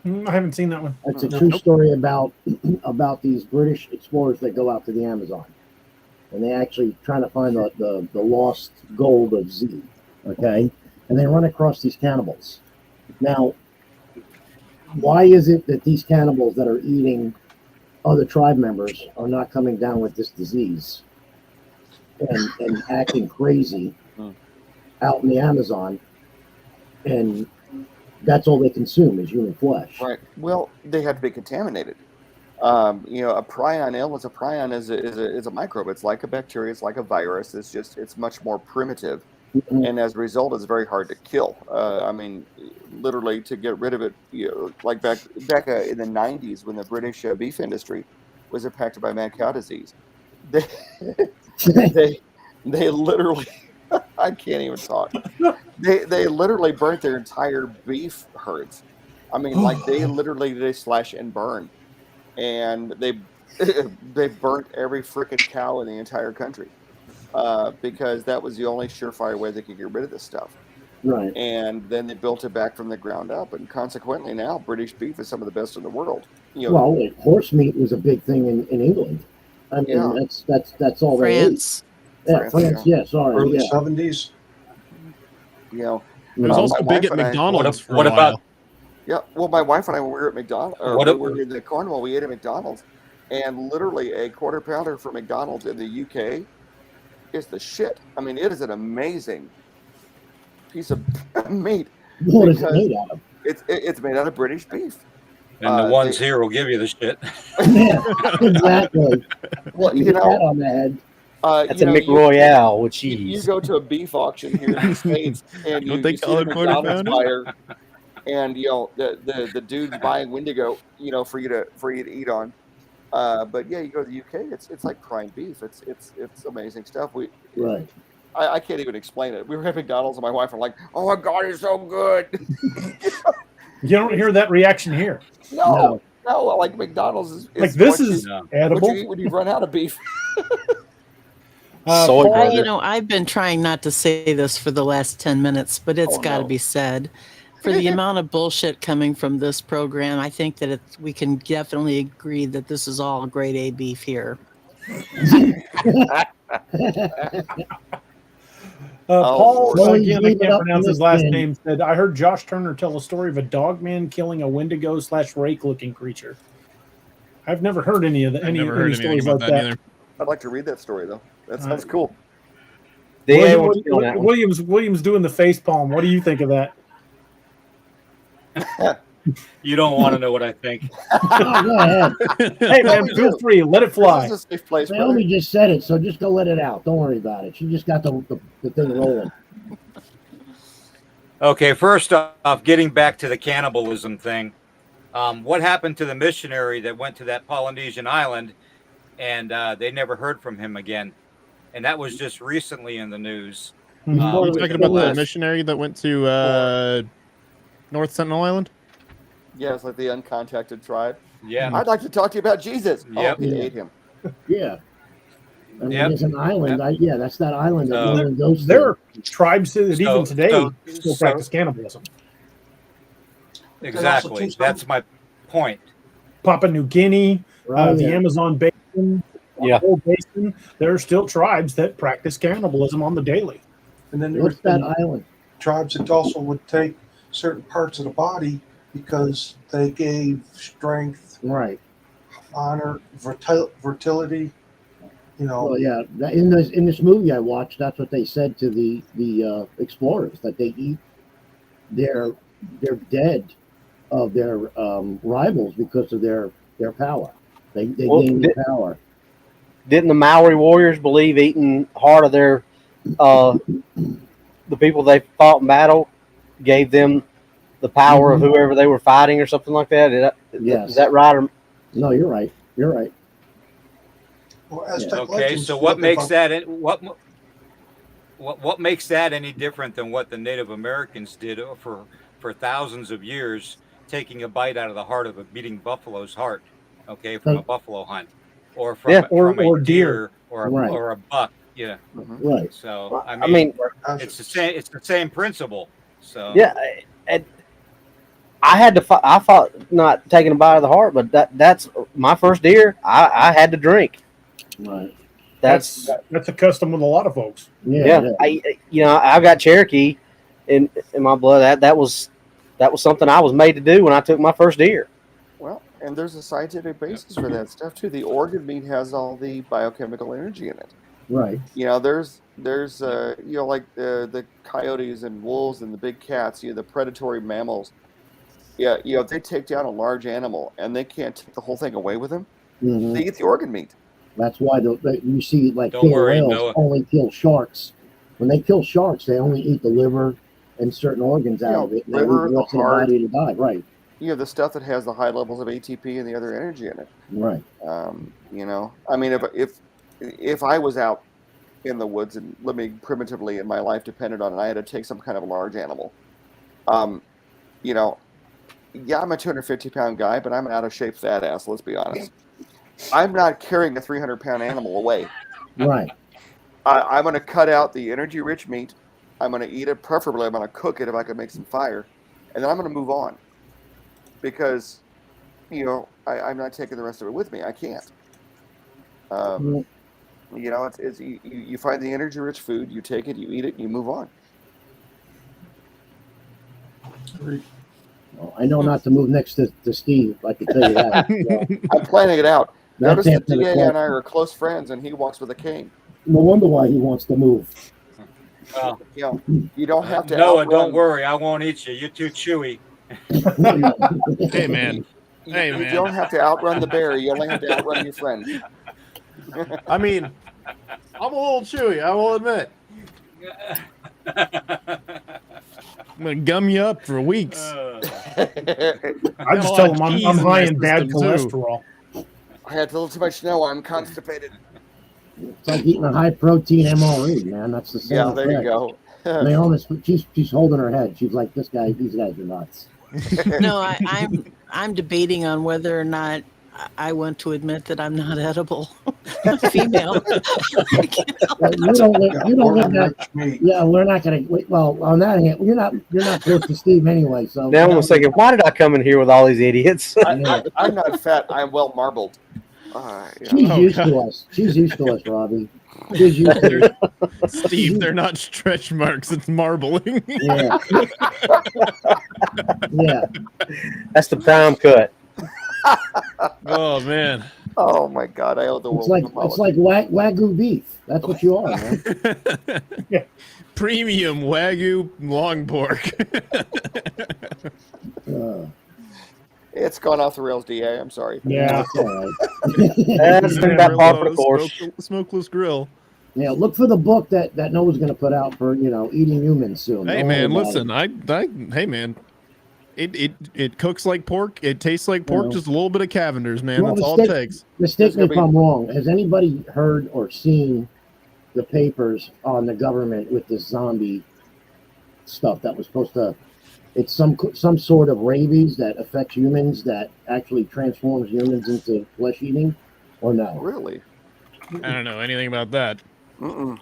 I haven't seen that one. It's a true story about these British explorers that go out to the Amazon. And they actually trying to find the lost gold of Z. Okay? And they run across these cannibals. Now, why is it that these cannibals that are eating other tribe members are not coming down with this disease and acting crazy out in the Amazon? And that's all they consume is human flesh. Right. Well, they have to be contaminated. A prion illness. A prion is a microbe. It's like a bacteria. It's like a virus. It's much more primitive, and as a result, it's very hard to kill. I mean, literally to get rid of it. Like back in the 90s when the British beef industry was impacted by mad cow disease, they literally. I can't even talk. They literally burnt their entire beef herds. I mean, like they slash and burn, and they burnt every frickin' cow in the entire country because that was the only surefire way they could get rid of this stuff. Right. And then they built it back from the ground up, and consequently, now British beef is some of the best in the world. Well, horse meat was a big thing in England. I mean, that's all France. they ate. Yeah, France. Yeah, sorry. Early Yeah. 70s. It was also big at McDonald's for a while. about? Yeah, well, my wife and I, when we were at McDonald's, What we if- were in the Cornwall, we ate at McDonald's, and literally a quarter pounder from McDonald's in the UK is the shit. I mean, it is an amazing piece of meat. What is it made out of? It's made out of British beef. And the ones here will give you the shit. Yeah, exactly. Well, You you hit that know, on the head. That's a McRoyale with you cheese. go to a beef auction here in the States, and Don't you they see call the it quarter McDonald's pounder? buyer, and the dude's buying Wendigo, for you to eat on. But yeah, you go to the UK, it's like prime beef. It's amazing stuff. Right. I can't even explain it. We were at McDonald's, and my wife were like, "Oh my god, it's so good." You don't hear that reaction here. No, like McDonald's is Like this what is you, what edible. you eat when you run out of beef. Soy Paul, brother. I've been trying not to say this for the last 10 minutes, but it's Oh, got to no. be said. For the amount of bullshit coming from this program, I think that we can definitely agree that this is all grade A beef here. Paul, Well, again, I leave it can't up pronounce to his this last man. name, said, I heard Josh Turner tell a story of a dog man killing a Wendigo / rake looking creature. I've never heard any of the, I've any, never heard any anything stories about like that that. either. I'd like to read that story though. That sounds cool. DA wants to be on that one. Williams doing the face palm. What do you think of that? You don't want to know what I think. Oh, go ahead. Hey man, feel free, let it fly. This is a safe place, brother. Naomi just said it, so just go let it out. Don't worry about it. She just got the thing rolling. Okay, first off, getting back to the cannibalism thing, what happened to the missionary that went to that Polynesian island and they never heard from him again? And that was just recently in the news. Mhm. Are you talking about the last- missionary that went to North Sentinel Island? Yeah, it's like the uncontacted tribe. Yeah. I'd like to talk to you about Jesus. Yep. Oh, he Yeah. ate him. Yeah. I mean, Yep. there's an island. That's that island that no one goes There to. are tribes that even today still so- practice cannibalism. Exactly. That's my point. Papua New Guinea, Right, the yeah. Amazon basin, Yeah. the whole basin. There are still tribes that practice cannibalism on the daily. And then there What's was that island? tribes that also would take certain parts of the body because they gave strength, Right. honor, fertility. You know, Well, yeah. In this movie I watched, that's what they said to the explorers, that they eat their dead of their rivals because of their power. They gain the power. Didn't the Maori warriors believe eating heart of their the people they fought in battle gave them the power of whoever they were fighting or something like that? Yes. Is that right? Or No, you're right. You're right. well, Aztec Okay, legends so look what makes about- that what makes that any different than what the Native Americans did for thousands of years, taking a bite out of the heart of a beating buffalo's heart, okay, from a buffalo hunt, or from Yeah. from Or a deer. deer or Right. a buck, yeah. Right. So I mean, it's the same. It's the same principle. So yeah. And I had to. I fought not taking a bite of the heart, but that's my first deer. I had to drink. Right. That's That's a custom with a lot of folks. yeah. I've got Cherokee in my blood. That was something I was made to do when I took my first deer. Well, and there's a scientific basis for that stuff too. The organ meat has all the biochemical energy in it. Right. You know, there's like the coyotes and wolves and the big cats, the predatory mammals. Yeah, if they take down a large animal and they can't take the whole thing away with them, Mhm. they eat the organ meat. That's why you see like Don't killer worry, whales Noah. only kill sharks. When they kill sharks, they only eat the liver and certain organs out of it. And they liver, leave the rest the of the heart. body to die. Right. The stuff that has the high levels of ATP and the other energy in it. Right. I mean, if I was out in the woods and living primitively and my life depended on it, I had to take some kind of large animal. Yeah, I'm a 250-pound guy, but I'm an out of shape fat ass. Let's be honest. I'm not carrying a 300-pound animal away. Right. I'm going to cut out the energy-rich meat. I'm going to eat it. Preferably, I'm going to cook it if I can make some fire, and then I'm going to move on because, I'm not taking the rest of it with me. I can't. It's you find the energy-rich food, you take it, you eat it, and you move on. Well, I know not to move next to Steve. I can tell you that. So, I'm planning it out. that's Notice that after the DA call. and I are close friends, and he walks with a cane. No wonder why he wants to move. well, You don't have to. Noah, outrun- don't worry, I won't eat you. You're too chewy. Hey man. Hey You man. don't have to outrun the bear. You only have to outrun your friend. I mean, I'm a little chewy, I will admit. I'm gonna gum you up for weeks. I got just a tell lot them of I'm keys in high my in bad system, too. cholesterol. I had a little too much snow. I'm constipated. It's like eating a high protein MRE, man. That's the same. Yeah, there you effect. go. Naomi's thshe's holding her head. She's like, these guys are nuts. No, I'm debating on whether or not I want to admit that I'm not edible. I'm female. Well, you don't live that. Organ-rich meat. Yeah, we're not gonna. Well, on that hand, you're not close to Steve anyway. So Now I'm thinking, why did I come in here with all these idiots? I'm not fat. I'm well marbled. She's Oh, used God. to us. She's used to us, Robbie. She's used to us. Steve, they're not stretch marks, it's marbling. Yeah. Yeah. That's the prime cut. Oh man. Oh my God! I owe the world an apology. It's like Wagyu beef. That's what you are, man. Premium Wagyu long pork. It's gone off the rails, DA. I'm sorry. Yeah. That's all right. That's been that part of the course. Smokeless grill. Yeah, look for the book that Noah's going to put out for eating humans soon. Hey Don't man, worry listen, about hey man, it cooks like pork. It tastes like pork. Well, Just a little bit of Cavenders, man. well, That's all it takes. Mistake me if I'm wrong. Has anybody heard or seen the papers on the government with this zombie stuff that was supposed to? It's some sort of rabies that affects humans that actually transforms humans into flesh eating, or no? Really? I don't know anything about that. No,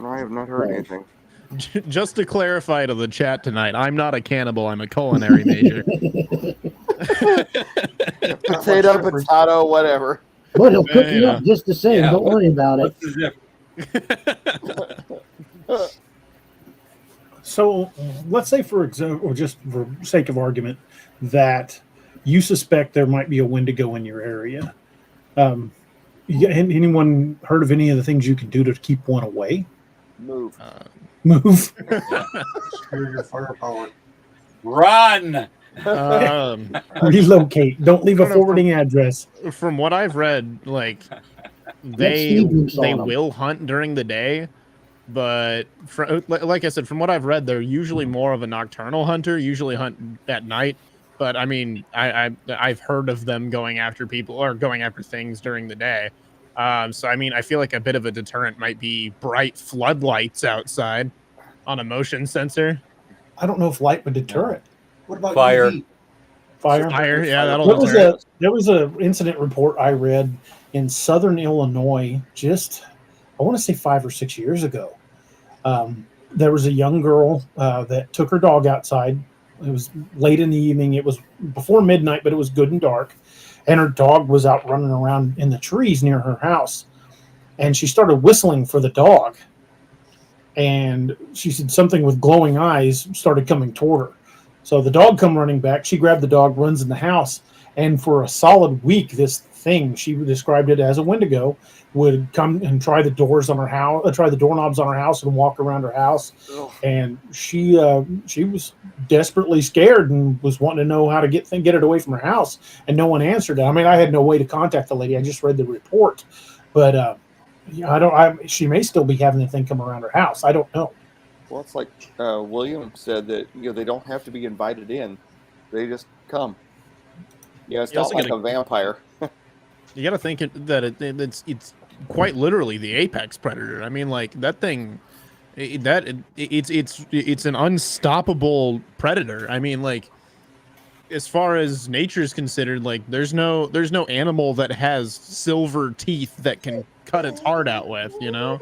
I have not heard Right. anything. Just to clarify to the chat tonight, I'm not a cannibal. I'm a culinary major. Potato, potato, whatever. But he'll cook you up just the same. Yeah. Don't worry about it. What's the difference? So let's say, for example, or just for sake of argument, that you suspect there might be a Wendigo in your area. Anyone heard of any of the things you can do to keep one away? Move. Move. Superior firepower. Run. Relocate. Don't leave a forwarding address. From what I've read, like they Steve Bruce on 'em. will hunt during the day, but like I said, from what I've read, they're usually more of a nocturnal hunter. Usually hunt at night. But I mean, I've heard of them going after people or going after things during the day. So I mean, I feel like a bit of a deterrent might be bright floodlights outside on a motion sensor. I don't know if light would deter it. What about Fire. UV? Fire. Yeah, that'll deter it. There was a incident report I read in southern Illinois I want to say 5 or 6 years ago. There was a young girl that took her dog outside. It was late in the evening. It was before midnight, but it was good and dark. And her dog was out running around in the trees near her house. And she started whistling for the dog. And she said something with glowing eyes started coming toward her. So the dog come running back. She grabbed the dog, runs in the house. And for a solid week, this thing, she described it as a Wendigo, would come and try the doors on her house, try the doorknobs on her house and walk around her house. Ugh. And she was desperately scared and was wanting to know how to get it away from her house. And no one answered it. I mean, I had no way to contact the lady. I just read the report. But she may still be having the thing come around her house. I don't know. Well, it's like William said that they don't have to be invited in; they just come. Yeah, it's You not also like gotta- a vampire. You got to think that it's quite literally the apex predator. I mean, like that thing, it's an unstoppable predator. I mean, like as far as nature is considered, like there's no animal that has silver teeth that can cut its heart out with. Yeah.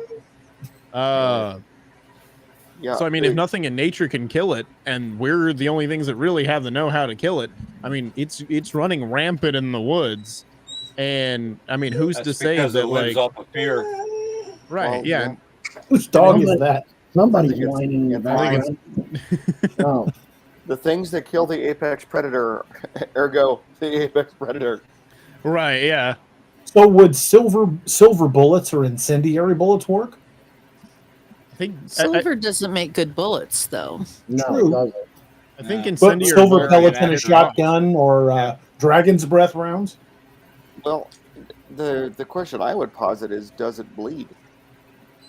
So I mean, if nothing in nature can kill it, and we're the only things that really have the know-how to kill it, I mean, it's running rampant in the woods. And I mean, who's That's to say because that it lives like off of fear. right? Well, Yeah. Whose dog is that? Somebody's whining in the I think background. Oh, the things that kill the apex predator, ergo the apex predator. Right. Yeah. So would silver bullets or incendiary bullets work? I think Silver doesn't make good bullets, though. no, True. it doesn't. I think But incendiary silver bullets pellets get in a added shotgun or dragon's breath rounds? Well, the question I would posit is, does it bleed?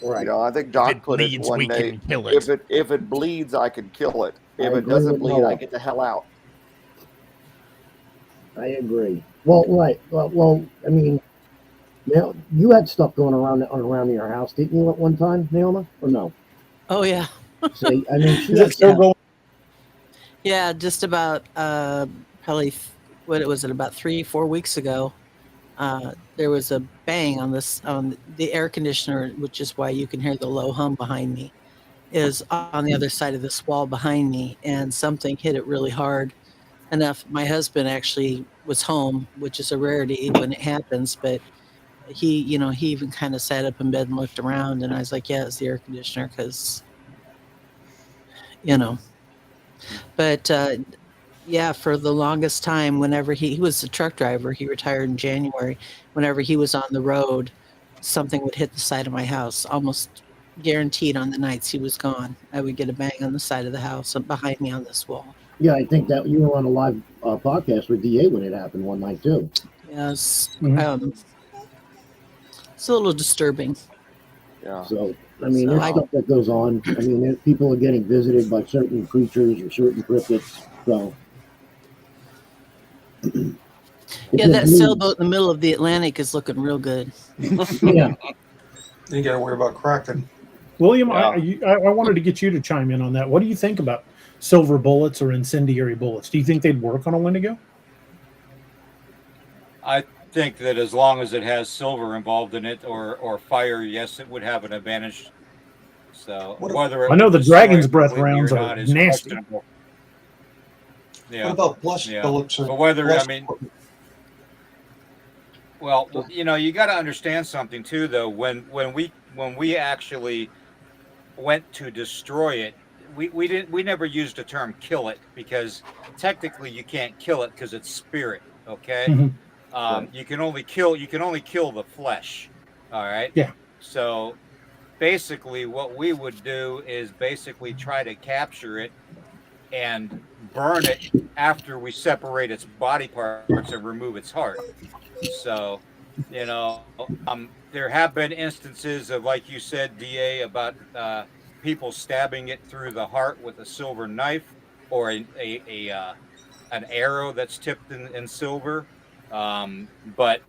Right. I think If Doc it put it bleeds, one we day. can kill it. If it bleeds, I can kill it. If I it agree doesn't with bleed, Noah. I get the hell out. I agree. Well, right. Well, I mean, now you had stuff going around your house, didn't you, at one time, Naoma? Or no? Oh yeah, See, I mean, she Is had it still going? yeah. Just about probably about 3-4 weeks ago. There was a bang on the air conditioner, which is why you can hear the low hum behind me. Is on the other side of this wall behind me, and something hit it really hard enough. My husband actually was home, which is a rarity when it happens, but he even kind of sat up in bed and looked around, and I was like, yeah, it's the air conditioner, because but yeah, for the longest time, whenever he was a truck driver, he retired in January. Whenever he was on the road, something would hit the side of my house, almost guaranteed. On the nights he was gone, I would get a bang on the side of the house behind me on this wall. Yeah, I think that you were on a live podcast with DA when it happened one night too. Yes. Mhm. It's a little disturbing. Yeah. So, I mean, So there's I- stuff that goes on. I mean, people are getting visited by certain creatures or certain cryptids. So, Yeah, that sailboat in the middle of the Atlantic is looking real good. Yeah. You got to worry about Kraken. William, Yeah. I wanted to get you to chime in on that. What do you think about silver bullets or incendiary bullets? Do you think they'd work on a Wendigo? I think that as long as it has silver involved in it or fire, yes, it would have an advantage. So whether it I know would the destroy dragon's it breath completely rounds or are not is nasty. questionable. Yeah. What about blessed bullets? But whether blessed, I mean, well, you know, you got to understand something too, though. When we actually went to destroy it, we never used the term kill it, because technically you can't kill it because it's spirit. Okay. Mhm. You can only kill the flesh. All right. Yeah. So basically what we would do is basically try to capture it and burn it after we separate its body parts and remove its heart. So, you know, there have been instances of, like you said, DA, about people stabbing it through the heart with a silver knife or an arrow that's tipped in silver. But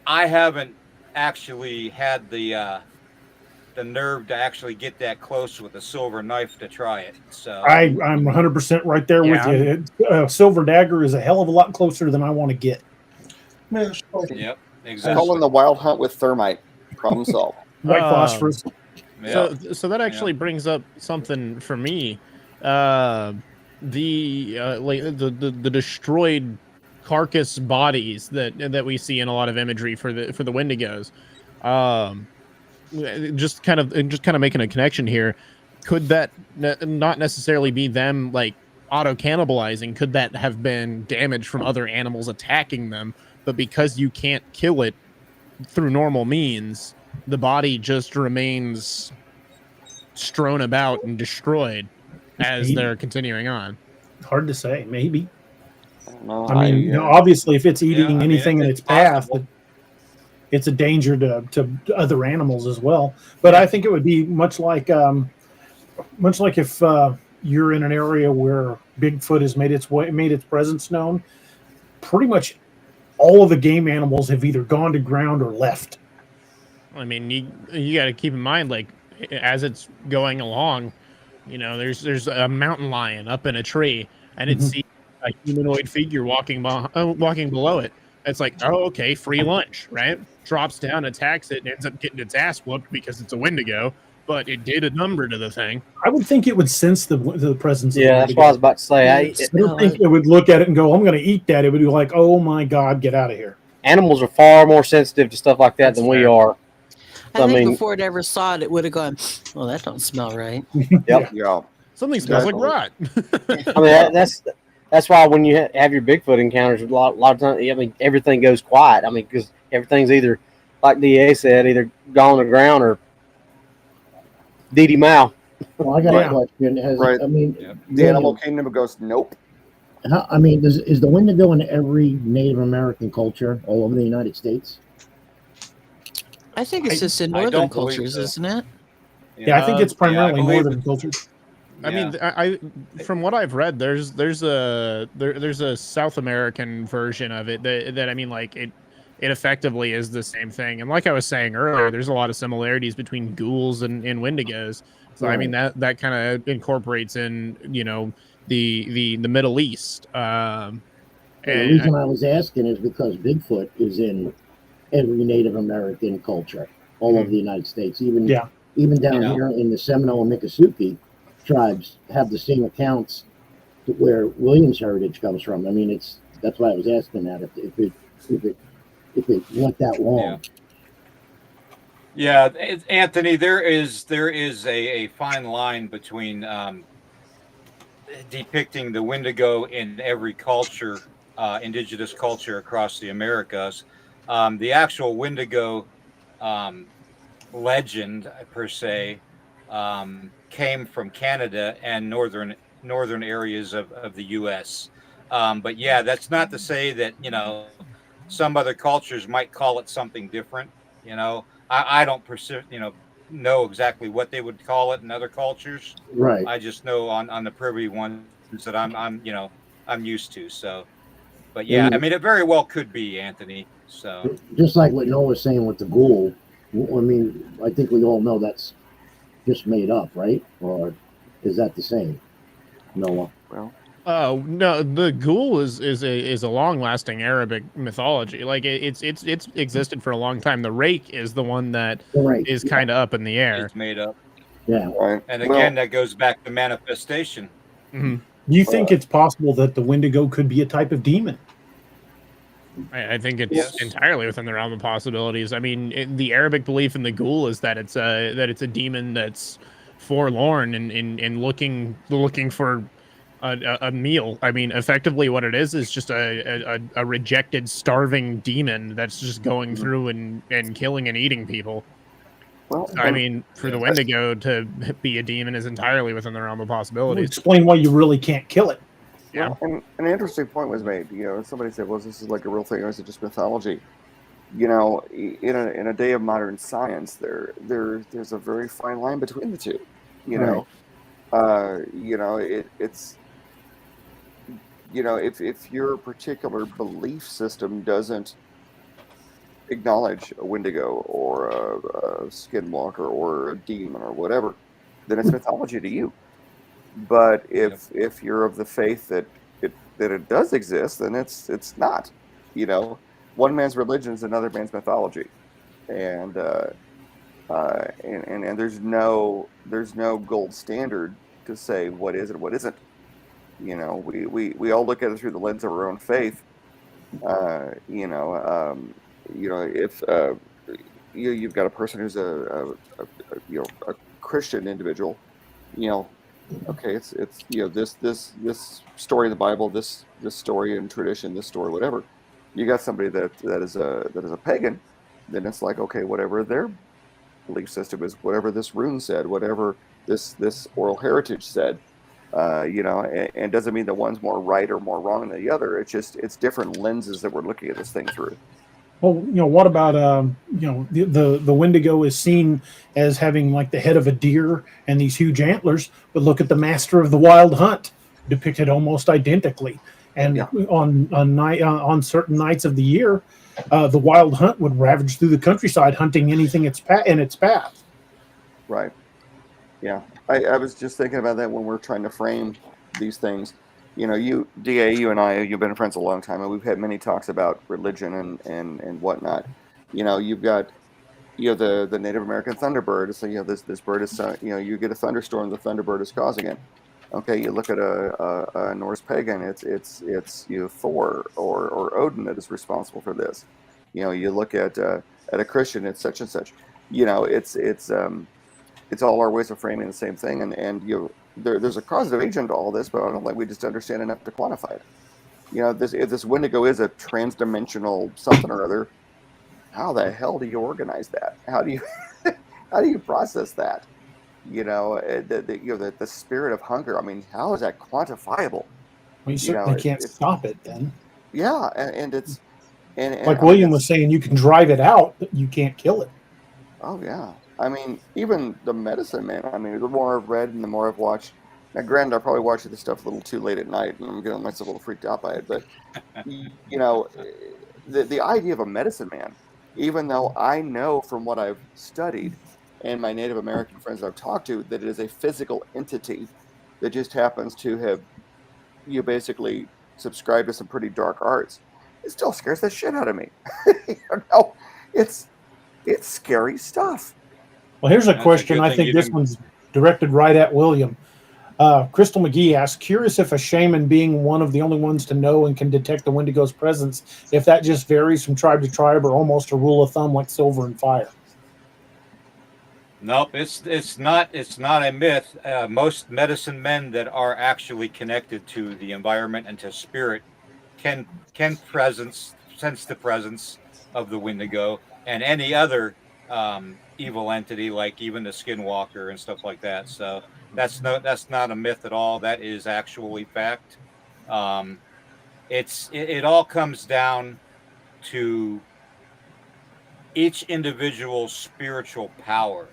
I haven't actually had the nerve to actually get that close with a silver knife to try it. So I'm 100% right there with you. Silver dagger is a hell of a lot closer than I want to get. Yep, exactly. Calling the wild hunt with thermite. Problem solved. White phosphorus. So that actually brings up something for me. Like the destroyed carcass bodies that we see in a lot of imagery for the Wendigos. Just kind of making a connection here. Could that not necessarily be them like auto cannibalizing? Could that have been damage from other animals attacking them? But because you can't kill it through normal means, the body just remains strewn about and destroyed as they're continuing on. Hard to say. Maybe. No, I mean, obviously, if it's eating anything in its path, possible. it's a danger to other animals as well. But I think it would be much like if you're in an area where Bigfoot has made its presence known. Pretty much all of the game animals have either gone to ground or left. I mean, you got to keep in mind, like, as it's going along, you know, there's a mountain lion up in a tree, and it sees a humanoid figure walking below it. It's like, oh, okay, free lunch, right? Drops down, attacks it, and ends up getting its ass whooped because it's a Wendigo, but it did a number to the thing. I would think it would sense the presence. Yeah, that's what I was about to say. I don't think it would look at it and go, "I'm going to eat that." It would be like, "Oh my God, get out of here!" Animals are far more sensitive to stuff like that than we are. I think before it ever saw it, it would have gone, "Well, that don't smell right." Yep. Yeah. Something smells like rot. I mean, that's why when you have your Bigfoot encounters, a lot of times, I mean, everything goes quiet. I mean, because everything's either, like DA said, either gone to ground or Dee Mao. Well, I got a question. I mean, the animal kingdom goes, nope. I mean, is the Wendigo in every Native American culture all over the United States? I think it's just in northern cultures, isn't it? Yeah, I think it's primarily northern cultures. I mean, I from what I've read, there's a South American version of it that I mean, like it effectively is the same thing. And like I was saying earlier, there's a lot of similarities between ghouls and Wendigos. So I mean that kind of incorporates in, you know, the Middle East. The reason I was asking is because Bigfoot is in every Native American culture all over the United States. Even down here in the Seminole and Miccosukee tribes have the same accounts to where William's heritage comes from. I mean, that's why I was asking that if it went that long. Yeah, Anthony, there is a fine line between depicting the Wendigo in every culture, indigenous culture across the Americas. The actual Wendigo legend, per se, came from Canada and northern areas of the U.S. But yeah, that's not to say that, you know, some other cultures might call it something different. You know, I don't know exactly what they would call it in other cultures. Right. I just know on the privy ones that I'm used to. So, but yeah, I mean, it very well could be, Anthony. So just like what Noah was saying with the ghoul, I mean, I think we all know that's just made up, right? Or is that the same, Noah? Well, No, the ghoul is a long lasting Arabic mythology. Like it's existed for a long time. The rake is the one that Right. is kind of up in the air. it's made up. Yeah. right. And Well, again, that goes back to manifestation. Mm-hmm. Do you think it's possible that the Wendigo could be a type of demon? I think it's Yes. entirely within the realm of possibilities. I mean, the Arabic belief in the ghoul is that it's a demon that's forlorn and looking for a meal. I mean, effectively, what it is just a rejected, starving demon that's just going through and killing and eating people. well, So, I mean, for the Wendigo to be a demon is entirely within the realm of possibilities. Explain why you really can't kill it. Yeah. Well, and an interesting point was made. Somebody said, "Well, this is like a real thing, or is it just mythology?" In a day of modern science, there's a very fine line between the two. It's if your particular belief system doesn't acknowledge a Wendigo or a skinwalker or a demon or whatever, then it's mythology to you. But if you're of the faith that it does exist, then it's not. One man's religion is another man's mythology, and there's no gold standard to say what is and what isn't. We all look at it through the lens of our own faith. If you've got a person who's a Christian individual, okay, it's this story in the Bible, this story in tradition, this story, whatever. You got somebody that is a pagan, then it's like, okay, whatever their belief system is, whatever this rune said, whatever this oral heritage said, and doesn't mean that one's more right or more wrong than the other. It's different lenses that we're looking at this thing through. Well, what about the Wendigo is seen as having like the head of a deer and these huge antlers, but look at the Master of the Wild Hunt, depicted almost identically. And on certain nights of the year, the Wild Hunt would ravage through the countryside, hunting anything in its path. Right. Yeah, I was just thinking about that when we're trying to frame these things. You, DA, you and I, you've been friends a long time, and we've had many talks about religion and whatnot. You've got, the Native American thunderbird. So, this bird is, you get a thunderstorm, the thunderbird is causing it. Okay, you look at a Norse pagan, it's Thor or Odin that is responsible for this. You look at a Christian, it's such and such. It's all our ways of framing the same thing, and there's a causative agent to all this, but I don't think we just understand enough to quantify it. If this Wendigo is a trans-dimensional something or other, how the hell do you organize that? How do you process that? The spirit of hunger. I mean, how is that quantifiable? Well, you certainly can't stop it then. Yeah, and it's and like William was saying, you can drive it out, but you can't kill it. Oh yeah. I mean, even the medicine man. I mean, the more I've read and the more I've watched. Now, granted, I probably watched this stuff a little too late at night, and I'm getting myself a little freaked out by it. But the idea of a medicine man, even though I know from what I've studied and my Native American friends I've talked to that it is a physical entity that just happens to have basically subscribed to some pretty dark arts, it still scares the shit out of me. It's scary stuff. Well, here's a question. I think this one's directed right at William. Crystal McGee asks, curious if a shaman being one of the only ones to know and can detect the Wendigo's presence, if that just varies from tribe to tribe or almost a rule of thumb like silver and fire. Nope, it's not a myth. Most medicine men that are actually connected to the environment and to spirit can sense the presence of the Wendigo and any other evil entity, like even the skinwalker and stuff like that. So that's not a myth at all. That is actually fact. It all comes down to each individual spiritual power.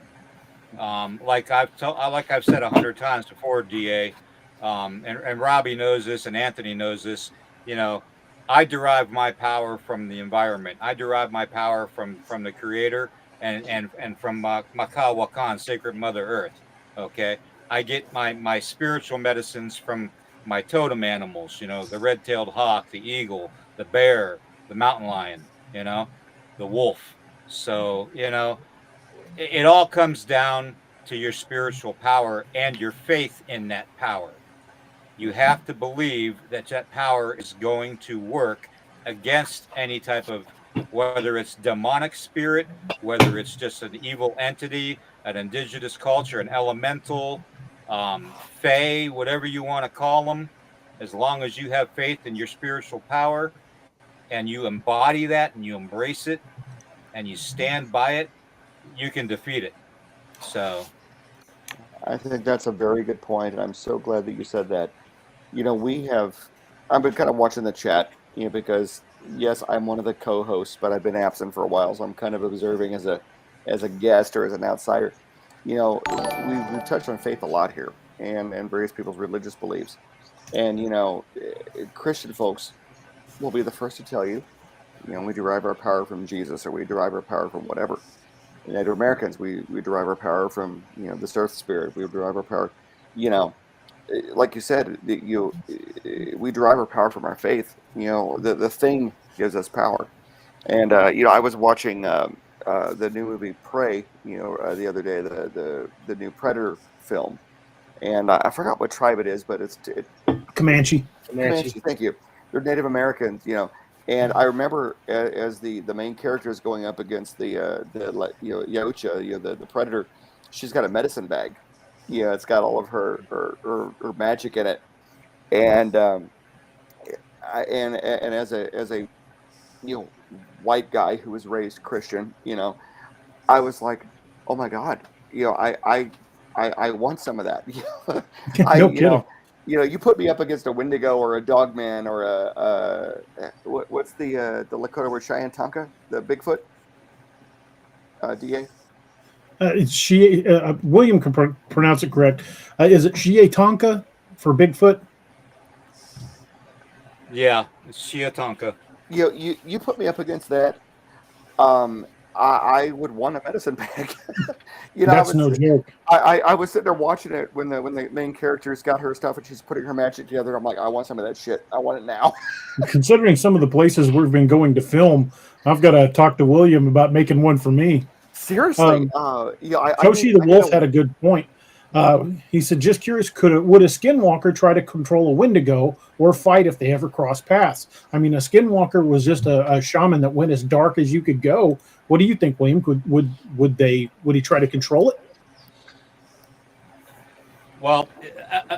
Like I've said 100 times before, DA, and Robbie knows this, and Anthony knows this. You know, I derive my power from the environment. I derive my power from the Creator and from Makah Wakan, Sacred Mother Earth. Okay, I get my spiritual medicines from my totem animals. You know, the red-tailed hawk, the eagle, the bear, the mountain lion. You know, the wolf. So you know, it all comes down to your spiritual power and your faith in that power. You have to believe that that power is going to work against any type of, whether it's demonic spirit, whether it's just an evil entity, an indigenous culture, an elemental, fae, whatever you want to call them. As long as you have faith in your spiritual power and you embody that and you embrace it and you stand by it, you can defeat it. So I think that's a very good point, and I'm so glad that you said that. You know, I've been kind of watching the chat, you know, because yes, I'm one of the co-hosts, but I've been absent for a while, so I'm kind of observing as a guest or as an outsider. You know, we've touched on faith a lot here, and various people's religious beliefs, and you know, Christian folks will be the first to tell you, you know, we derive our power from Jesus, or we derive our power from whatever. Native Americans, we derive our power from, you know, this earth spirit. We derive our power, you know, like you said, we derive our power from our faith. You know, the thing gives us power. And you know, I was watching the new movie Prey, you know, the other day, the new Predator film, and I forgot what tribe it is, but it's Comanche. Comanche. Thank you. They're Native Americans, you know. And I remember as the main character is going up against the you know, Yautja, you know, the predator, she's got a medicine bag. You know, it's got all of her magic in it. And and as a you know, white guy who was raised Christian, you know, I was like, oh my God, you know, I want some of that. No kidding. You know, you put me up against a Wendigo or a Dogman or what's the Lakota word, Cheyenne Tonka, the Bigfoot, DA? William can pronounce it correct. Is it Tonka for Bigfoot? yeah, it's Tonka. You know, you put me up against that. I would want a medicine bag. You know, That's no joke. I was sitting there watching it when the main character's got her stuff and she's putting her magic together. I'm like, I want some of that shit. I want it now. Considering some of the places we've been going to film, I've got to talk to William about making one for me. Seriously, yeah. Toshi the Wolf had a good point. He said, just curious, would a skinwalker try to control a Wendigo or fight if they ever cross paths? I mean, a skinwalker was just a shaman that went as dark as you could go. What do you think, William? Would he try to control it? Well,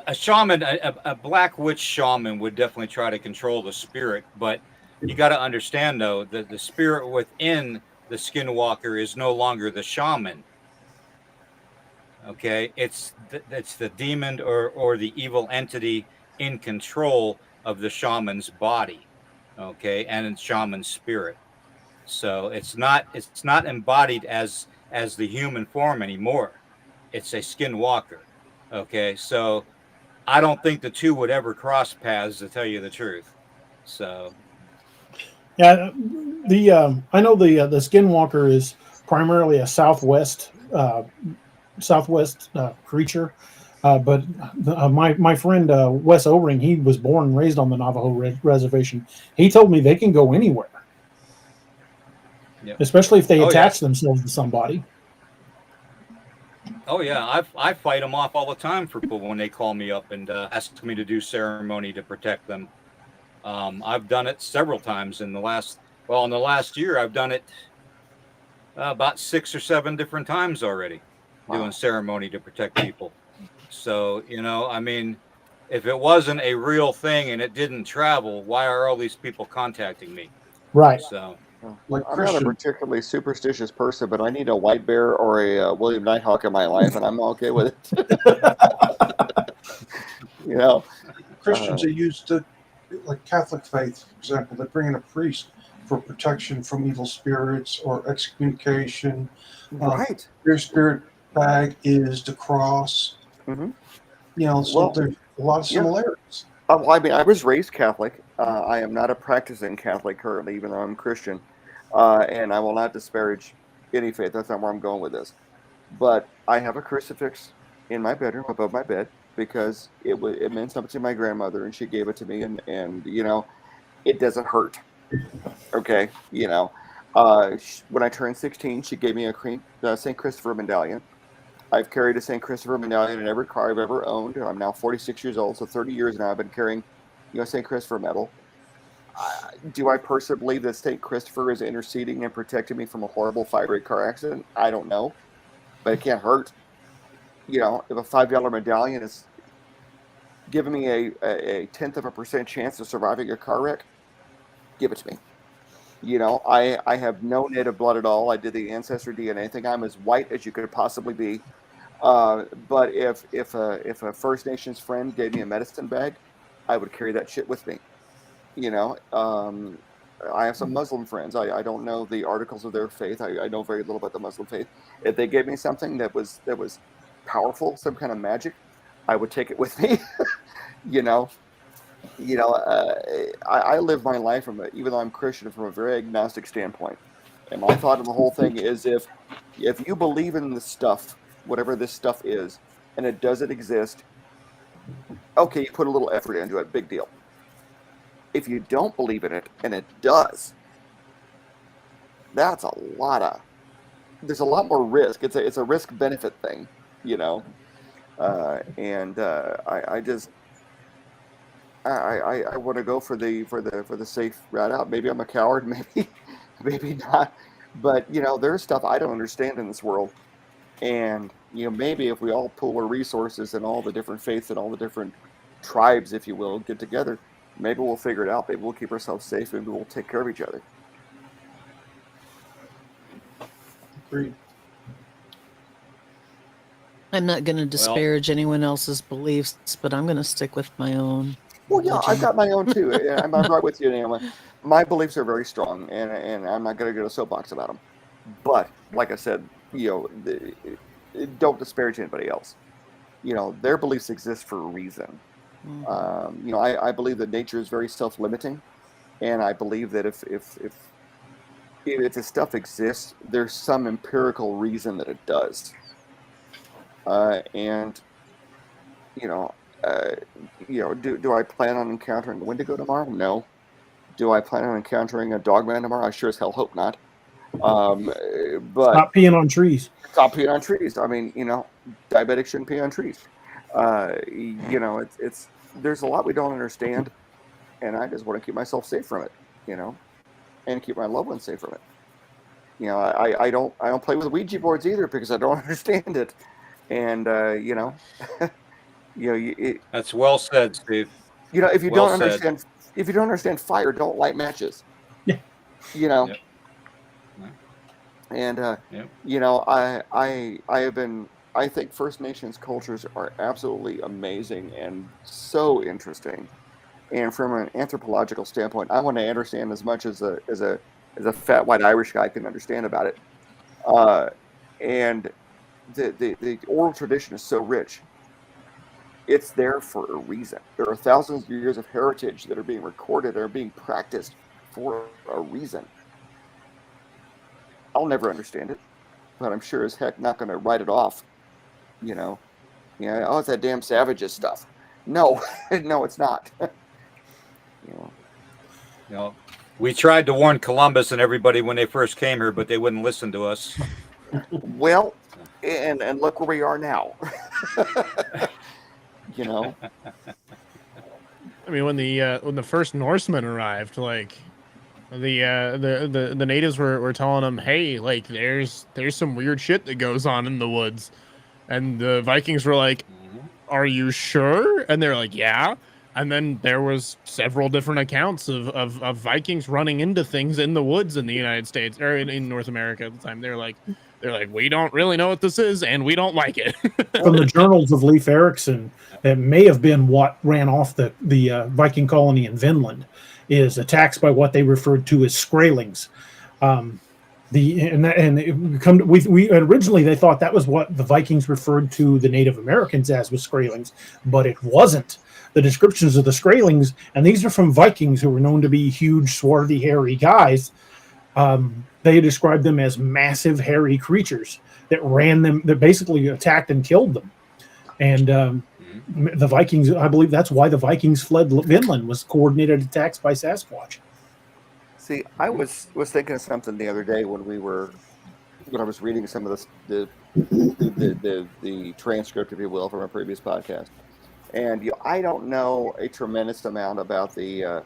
a shaman, a black witch shaman would definitely try to control the spirit, but you got to understand though that the spirit within the skinwalker is no longer the shaman. Okay, it's the demon or the evil entity in control of the shaman's body, okay, and in shaman's spirit. So it's not embodied as the human form anymore. It's a skinwalker. Okay, so I don't think the two would ever cross paths, to tell you the truth. So yeah, I know the skinwalker is primarily a southwest creature, but my friend Wes O'Ring, he was born and raised on the Navajo reservation. He told me they can go anywhere, especially if they attach themselves to somebody. Oh yeah, I fight them off all the time for people when they call me up and ask me to do ceremony to protect them. I've done it several times in the last year. I've done it about 6 or 7 different times already. Wow. Doing ceremony to protect people. So, you know, I mean, if it wasn't a real thing and it didn't travel, why are all these people contacting me? Right. So, like I'm not a particularly superstitious person, but I need a white bear or a William Nighthawk in my life, and I'm okay with it. You know, Christians are used to, like Catholic faith, for example, they bring in a priest for protection from evil spirits or excommunication. Right. Their spirit bag is the cross. Mm-hmm. You know, so Well, there's a lot of similarities. I mean, I was raised Catholic. I am not a practicing Catholic currently, even though I'm Christian. And I will not disparage any faith. That's not where I'm going with this. But I have a crucifix in my bedroom above my bed because it meant something to my grandmother, and she gave it to me. And you know, it doesn't hurt. Okay, you know, when I turned 16, she gave me a St. Christopher medallion. I've carried a St. Christopher medallion in every car I've ever owned. I'm now 46 years old, so 30 years now I've been carrying, St. Christopher medal. Do I personally believe that St. Christopher is interceding and protecting me from a horrible fiery car accident? I don't know, but it can't hurt. If a $5 medallion is giving me a 0.1% chance of surviving a car wreck, give it to me. I have no native blood at all. I did the ancestry DNA thing. I'm as white as you could possibly be. But if a First Nations friend gave me a medicine bag, I would carry that shit with me. I have some Muslim friends. I don't know the articles of their faith. I know very little about the Muslim faith. If they gave me something that was powerful, some kind of magic, I would take it with me. I live my life even though I'm Christian, from a very agnostic standpoint. And my thought of the whole thing is if you believe in this stuff, whatever this stuff is, and it doesn't exist, okay, you put a little effort into it, big deal. If you don't believe in it and it does, there's a lot more risk. It's a risk benefit thing, I want to go for the safe route out. Maybe I'm a coward, maybe not. But there's stuff I don't understand in this world, and maybe if we all pool our resources and all the different faiths and all the different tribes, if you will, get together, maybe we'll figure it out. Maybe we'll keep ourselves safe. Maybe we'll take care of each other. Agreed. I'm not going to disparage anyone else's beliefs, but I'm going to stick with my own. Well, yeah, I've got my own too. I'm right with you, Naomi. My beliefs are very strong, and I'm not going to get a soapbox about them. But like I said, don't disparage anybody else. Their beliefs exist for a reason. I believe that nature is very self-limiting, and I believe that if this stuff exists, there's some empirical reason that it does. Do I plan on encountering the Wendigo tomorrow? No. Do I plan on encountering a dogman tomorrow? I sure as hell hope not. But stop peeing on trees. Stop peeing on trees. I mean, diabetics shouldn't pee on trees. It's there's a lot we don't understand, and I just want to keep myself safe from it, and keep my loved ones safe from it. I don't play with Ouija boards either because I don't understand it, and that's well said, Steve. If you don't understand fire, don't light matches. Yeah. Yep. And I think First Nations cultures are absolutely amazing and so interesting. And from an anthropological standpoint, I want to understand as much as a fat white Irish guy can understand about it. And the oral tradition is so rich. It's there for a reason. There are thousands of years of heritage that are being recorded or being practiced for a reason. I'll never understand it, but I'm sure as heck not going to write it off. Oh, it's that damn savages stuff. No, no, it's not. We tried to warn Columbus and everybody when they first came here, but they wouldn't listen to us. Well, and look where we are now. I mean, when the first Norsemen arrived, like the natives were telling them, hey, like there's some weird shit that goes on in the woods, and the Vikings were like, are you sure? And they're like, yeah. And then there was several different accounts of Vikings running into things in the woods in the United States or in North America at the time. They're like, they're like, we don't really know what this is, and we don't like it. From the journals of Leif Erikson, that may have been what ran off the Viking colony in Vinland, is attacks by what they referred to as Skraelings. We originally they thought that was what the Vikings referred to the Native Americans as, was Skraelings, but it wasn't. The descriptions of the Skraelings, and these are from Vikings who were known to be huge, swarthy, hairy guys. They described them as massive, hairy creatures that basically attacked and killed them. And the Vikings, I believe that's why the Vikings fled Vinland, was coordinated attacks by Sasquatch. See, I was thinking of something the other day when I was reading some of the transcript, if you will, from a previous podcast, and I don't know a tremendous amount about the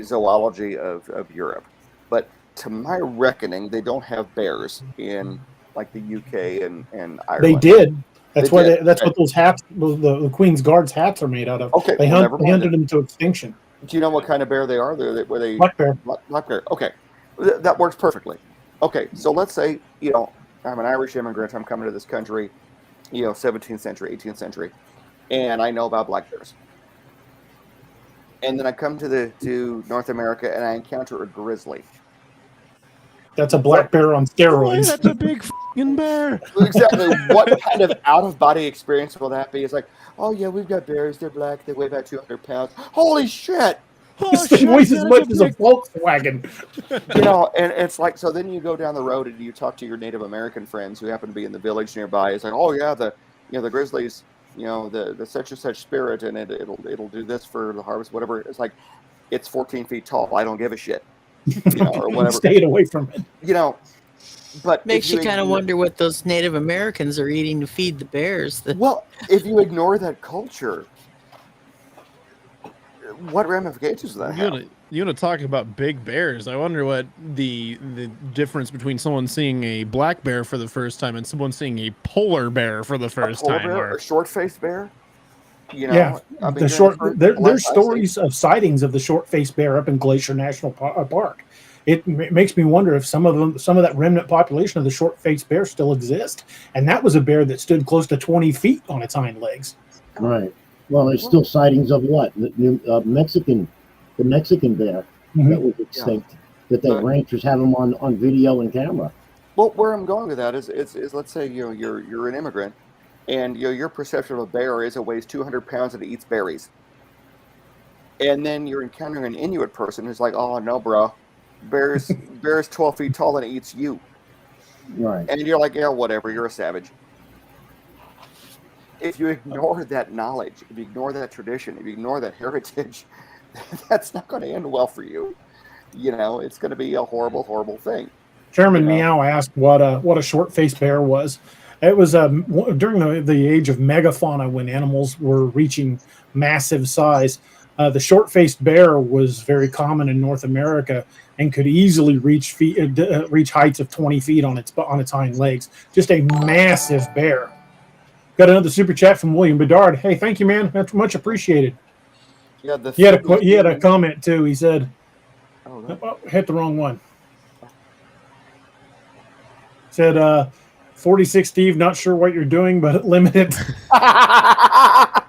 zoology of Europe, but to my reckoning, they don't have bears in like the UK and Ireland. They did. That's why. That's what those hats, the Queen's Guards hats, are made out of. Okay, they hunted them to extinction. Do you know what kind of bear they are? Were they black bear? Black bear. Okay, that works perfectly. Okay, so let's say I'm an Irish immigrant. I'm coming to this country, 17th century, 18th century, and I know about black bears. And then I come to North America and I encounter a grizzly. That's a black bear on steroids. Boy, that's a big fucking bear. Exactly. What kind of out-of-body experience will that be? It's like, oh yeah, we've got bears. They're black. They weigh about 200 pounds. Holy shit! This thing weighs as much as a Volkswagen. And it's like, so then you go down the road and you talk to your Native American friends who happen to be in the village nearby. It's like, oh yeah, the grizzlies, the such and such spirit, and it'll do this for the harvest, whatever. It's like, it's 14 feet tall. I don't give a shit. Or whatever. Stayed away from it. But makes you kind of wonder what those Native Americans are eating to feed the bears. Well, if you ignore that culture, what ramifications does that have? You want to talk about big bears? I wonder what the difference between someone seeing a black bear for the first time and someone seeing a polar bear for the first time. Bear, a short-faced bear? Yeah, I mean, there's stories of sightings of the short-faced bear up in Glacier National Park. It makes me wonder if some of that remnant population of the short-faced bear still exist, and that was a bear that stood close to 20 feet on its hind legs. Right. Well, there's still sightings of what the Mexican bear that was extinct. That the ranchers have them on video and camera. Well, where I'm going with that is let's say you're an immigrant. And your perception of a bear is it weighs 200 pounds and it eats berries. And then you're encountering an Inuit person who's like, oh, no, bro. Bear's 12 feet tall and it eats you. Right. And you're like, yeah, whatever. You're a savage. If you ignore that knowledge, if you ignore that tradition, if you ignore that heritage, that's not going to end well for you. It's going to be a horrible, horrible thing. Chairman Meow asked what a short-faced bear was. It was during the age of Megafauna, when animals were reaching massive size. The short-faced bear was very common in North America and could easily reach heights of 20 feet on its hind legs. Just a massive bear. Got another super chat from William Bedard. Hey, thank you, man. That's much appreciated. Yeah, he had a comment too. He said, hit the wrong one. Said, 46 Steve, not sure what you're doing, but limited. I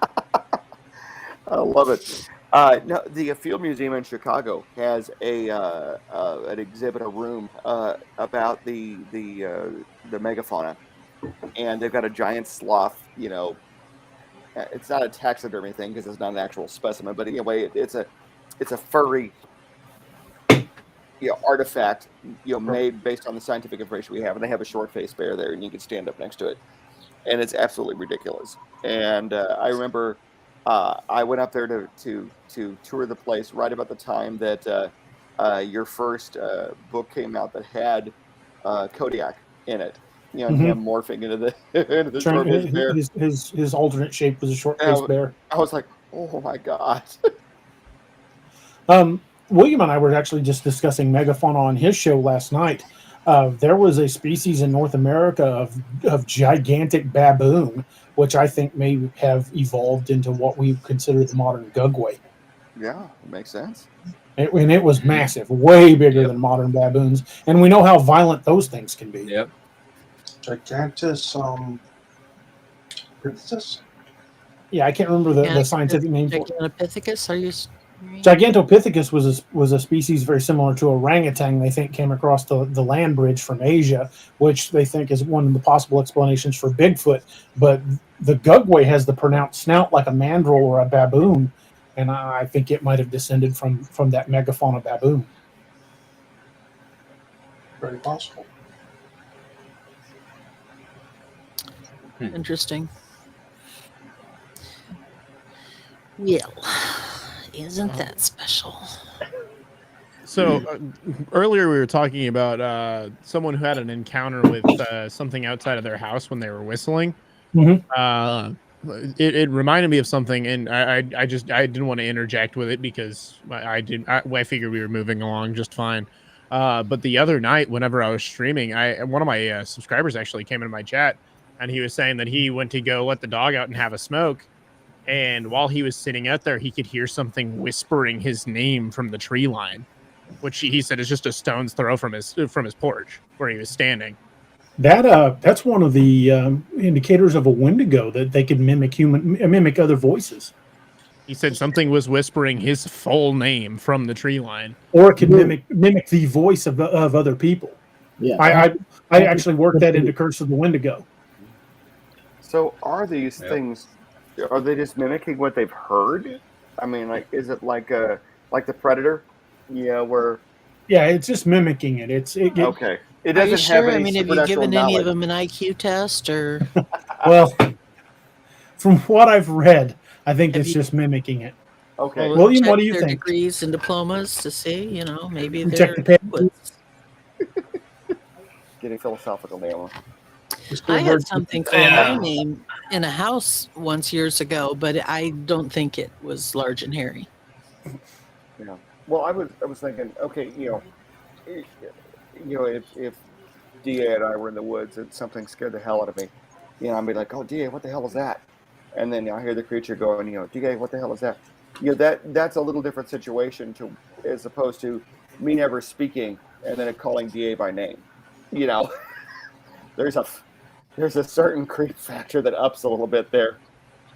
love it. No, the Field Museum in Chicago has an exhibit, a room about the megafauna, and they've got a giant sloth. It's not a taxidermy thing because it's not an actual specimen, but anyway, it's a furry artifact, made based on the scientific information we have, and they have a short-faced bear there, and you can stand up next to it, and it's absolutely ridiculous. And I remember I went up there to tour the place right about the time that your first book came out that had Kodiak in it. Him morphing into the short-faced bear. His alternate shape was a short-faced bear. I was like, oh my god. William and I were actually just discussing megafauna on his show last night. There was a species in North America of gigantic baboon, which I think may have evolved into what we consider the modern gugway. Yeah, it makes sense. And it was massive, way bigger than modern baboons. And we know how violent those things can be. Yep. Gigantus Princess? Yeah, I can't remember the scientific name for it. Gigantopithecus, are you? Gigantopithecus was a species very similar to orangutan. They think came across the land bridge from Asia, which they think is one of the possible explanations for Bigfoot. But the Gugway has the pronounced snout like a mandrill or a baboon, and I think it might have descended from that Megafauna baboon. Very possible. Interesting. Well, isn't that special? So earlier we were talking about someone who had an encounter with something outside of their house when they were whistling. Mm-hmm. It reminded me of something, and I didn't want to interject with it because I figured we were moving along just fine. But the other night, whenever I was streaming, one of my subscribers actually came into my chat, and he was saying that he went to go let the dog out and have a smoke. And while he was sitting out there, he could hear something whispering his name from the tree line, which he said is just a stone's throw from his porch where he was standing. That's one of the indicators of a Wendigo, that they could mimic other voices. He said something was whispering his full name from the tree line, or it could mimic the voice of other people. Yeah, I actually worked that into Curse of the Wendigo. So are these things? Are they just mimicking what they've heard? I mean, like, is it like the Predator? Yeah, where. Yeah, it's just mimicking it. Okay. It Are you doesn't have sure? any I mean, have you supernatural given any knowledge. of them an IQ test, or? Well, from what I've read, I think Have it's you- just mimicking it. Okay. William, what check do you their think? degrees and diplomas to see, maybe Check they're. the papers. Getting philosophical now. I had something call my name in a house once years ago, but I don't think it was large and hairy. Yeah. Well, I was thinking, okay, if DA and I were in the woods and something scared the hell out of me, I'd be like, oh, DA, what the hell is that? And then I hear the creature going, DA, what the hell is that? That's a little different situation as opposed to me never speaking and then calling DA by name. There's a certain creep factor that ups a little bit there.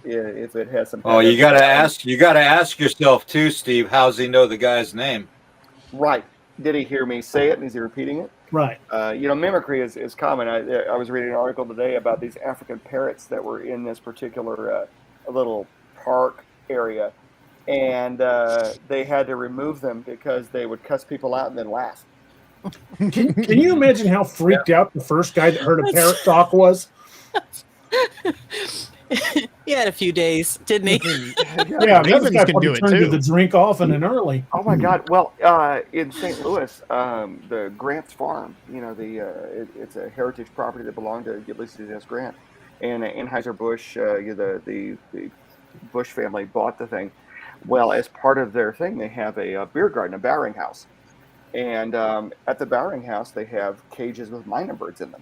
If it has some. Oh, you got to ask yourself too, Steve. How's he know the guy's name? Right. Did he hear me say it, and is he repeating it? Right. Mimicry is common. I was reading an article today about these African parrots that were in this particular little park area, and they had to remove them because they would cuss people out and then laugh. Can you imagine how freaked out the first guy that heard a parrot talk was? He had a few days, didn't he? Yeah, this guy can do it turned to too. the drink often and early. Oh my God! Well, in St. Louis, the Grant's Farm, it's a heritage property that belonged to Ulysses S. Grant, and Anheuser-Busch, the Bush family bought the thing. Well, as part of their thing, they have a beer garden, a barring house, and at the barring house, they have cages with myna birds in them.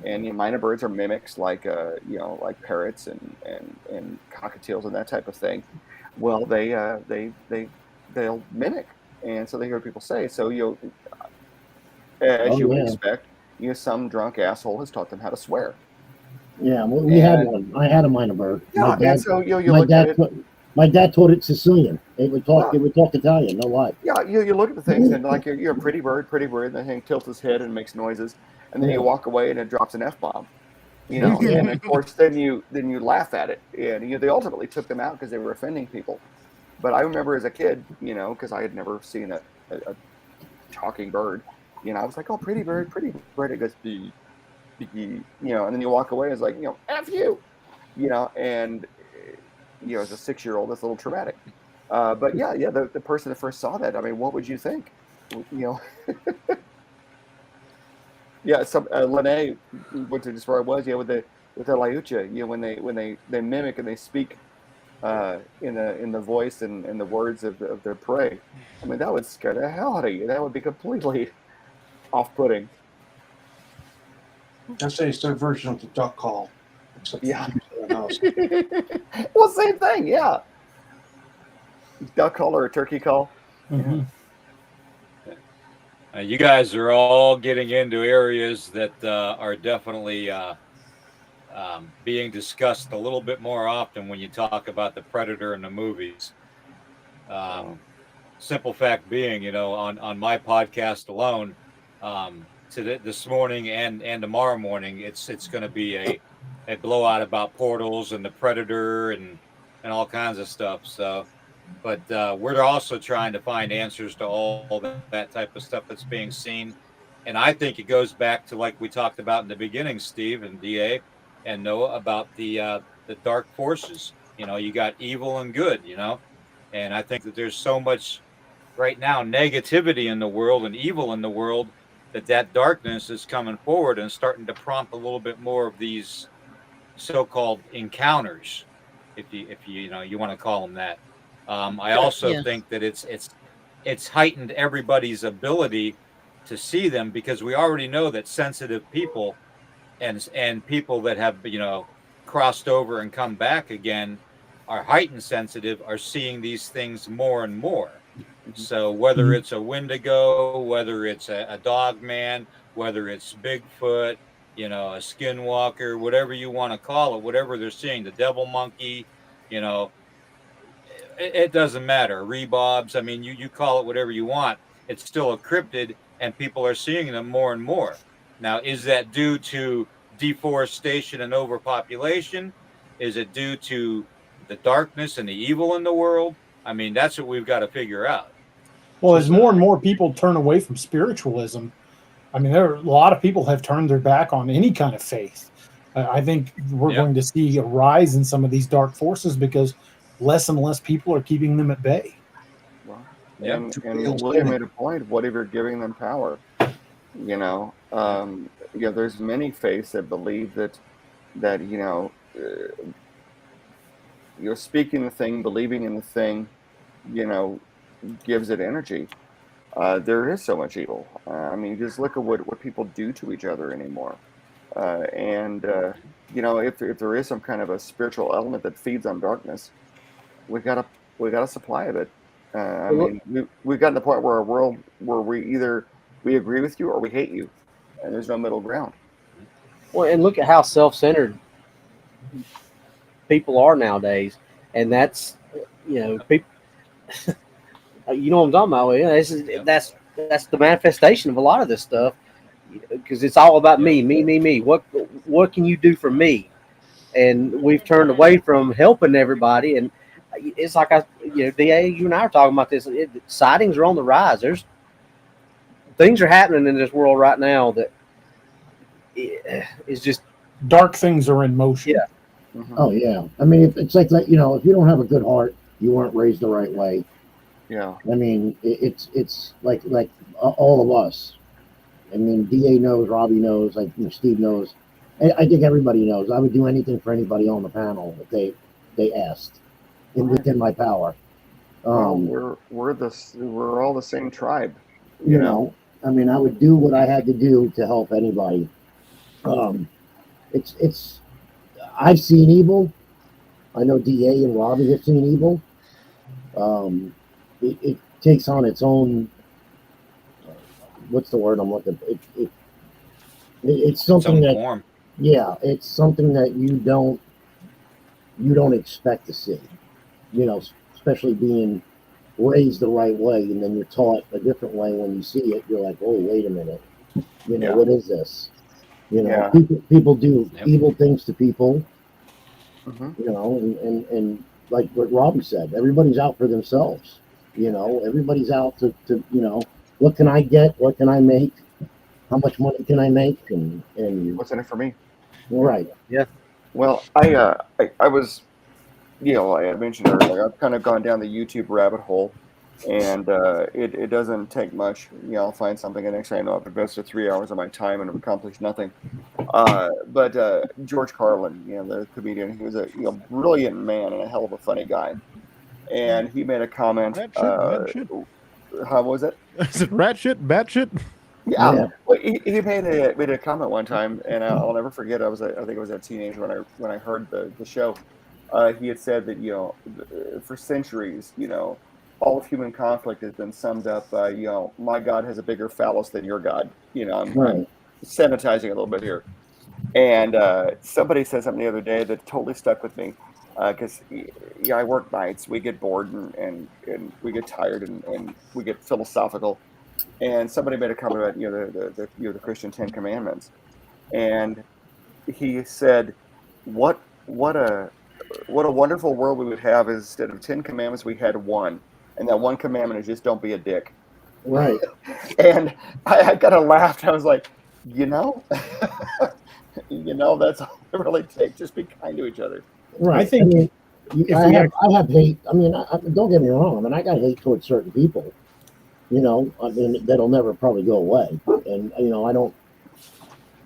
And myna birds are mimics like like parrots and cockatiels and that type of thing. Well, they'll mimic, and so they hear people say. So as you would expect, some drunk asshole has taught them how to swear. Yeah, well, we had one. I had a myna bird. Yeah, and so you look at it. My dad taught it Sicilian. They would talk. They would talk Italian. No lie. Yeah, you look at the things and like you're a pretty bird, and the thing tilts his head and makes noises. And then you walk away and it drops an F-bomb, and of course then you laugh at it, and they ultimately took them out because they were offending people. But I remember as a kid, because I had never seen a talking bird, I was like, oh, pretty bird, it goes bee, bee, and then you walk away and it's like, F you, and as a 6-year-old, that's a little traumatic. But the person that first saw that, I mean, what would you think, Yeah, some Lene went to just where I was. With the Laucha, when they mimic and they speak in the voice and the words of their prey. I mean, that would scare the hell out of you. That would be completely off-putting. I'd say it's their version of the duck call. Yeah. Well, same thing. Yeah. duck call or a turkey call. Mhm. You guys are all getting into areas that are definitely being discussed a little bit more often when you talk about the predator in the movies. Simple fact being, on my podcast alone, this morning and tomorrow morning, it's going to be a blowout about portals and the predator and all kinds of stuff. So, but we're also trying to find answers to all that type of stuff that's being seen. And I think it goes back to, like we talked about in the beginning, Steve and DA and Noah, about the dark forces. You got evil and good, and I think that there's so much right now negativity in the world and evil in the world that darkness is coming forward and starting to prompt a little bit more of these so-called encounters, if you want to call them that. I also think that it's heightened everybody's ability to see them, because we already know that sensitive people and people that have crossed over and come back again are heightened sensitive, are seeing these things more and more. So whether it's a Wendigo, whether it's a dog man, whether it's Bigfoot, a skinwalker, whatever you want to call it, whatever they're seeing, the devil monkey, it doesn't matter. Rebobs, I mean, you call it whatever you want. It's still a cryptid, and people are seeing them more and more. Now, is that due to deforestation and overpopulation? Is it due to the darkness and the evil in the world? I mean, that's what we've got to figure out. Well, as more and more people turn away from spiritualism, I mean, there are a lot of people have turned their back on any kind of faith. I think we're going to see a rise in some of these dark forces because less and less people are keeping them at bay. Well, and William made a point. What if you're giving them power? There's many faiths that believe that you're speaking the thing, believing in the thing, gives it energy. There is so much evil. I mean, just look at what people do to each other anymore. If there is some kind of a spiritual element that feeds on darkness, we got a supply of it. We've gotten to the point where our world where we agree with you or we hate you, and there's no middle ground. Well, and look at how self-centered people are nowadays, and that's people. You know what I'm talking about? Yeah, that's the manifestation of a lot of this stuff, because it's all about me. What can you do for me? And we've turned away from helping everybody, and it's like DA, you and I are talking about this. Sightings are on the rise. There's things are happening in this world right now that is just dark things are in motion. Yeah. Mm-hmm. Oh yeah. I mean, it's like if you don't have a good heart, you weren't raised the right way. Yeah. I mean, it's like all of us. I mean, DA knows, Robbie knows, Steve knows. I think everybody knows. I would do anything for anybody on the panel if they asked, within my power. We're all the same tribe. You know, I mean, I would do what I had to do to help anybody. It's I've seen evil. I know DA and Robbie have seen evil. It takes on its own. What's the word I'm looking? It's something that form. Yeah, it's something that you don't expect to see. Especially being raised the right way, and then you're taught a different way. When you see it, you're like, oh, wait a minute. What is this? People do evil things to people. Mm-hmm. And like what Robbie said, everybody's out for themselves. Everybody's out to what can I get? What can I make? How much money can I make? And what's in it for me? Right. Yeah. Well, I was, I mentioned earlier, I've kind of gone down the YouTube rabbit hole, and it doesn't take much. I'll find something, and next thing I know, I've invested 3 hours of my time and have accomplished nothing. But George Carlin, the comedian, he was a brilliant man and a hell of a funny guy. And he made a comment. Rat shit. How was it? Is it rat shit? Bat shit? Yeah. Well, he made a comment one time, and I'll never forget. I think I was a teenager when I heard the show. He had said that for centuries, all of human conflict has been summed up by, you know, my God has a bigger phallus than your God. You know, I'm sanitizing a little bit here. And somebody said something the other day that totally stuck with me, because I work nights. We get bored and we get tired and we get philosophical. And somebody made a comment about the Christian Ten Commandments, and he said, what a wonderful world we would have is instead of 10 commandments we had one, and that one commandment is just don't be a dick. Right. And I kind of laughed. I was like, you know, that's all it really takes. Just be kind to each other. Right. I think I have hate. I mean, don't get me wrong. I mean, I got hate towards certain people. You know, I mean, that'll never probably go away. And you know, I don't.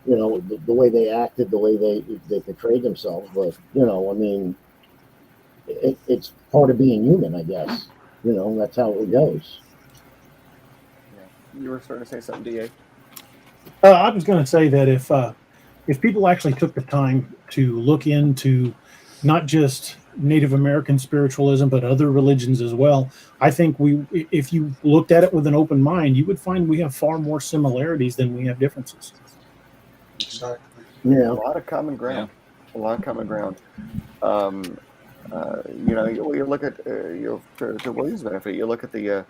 You know, the way they acted, the way they portrayed themselves. But you know, I mean, it's part of being human, I guess. You know, that's how it goes. Yeah. You were starting to say something, DA. I was going to say that if people actually took the time to look into not just Native American spiritualism, but other religions as well, I think if you looked at it with an open mind, you would find we have far more similarities than we have differences. Exactly. Yeah. A lot of common ground. Yeah. A lot of common ground. You know, you look at to William's benefit, you look at the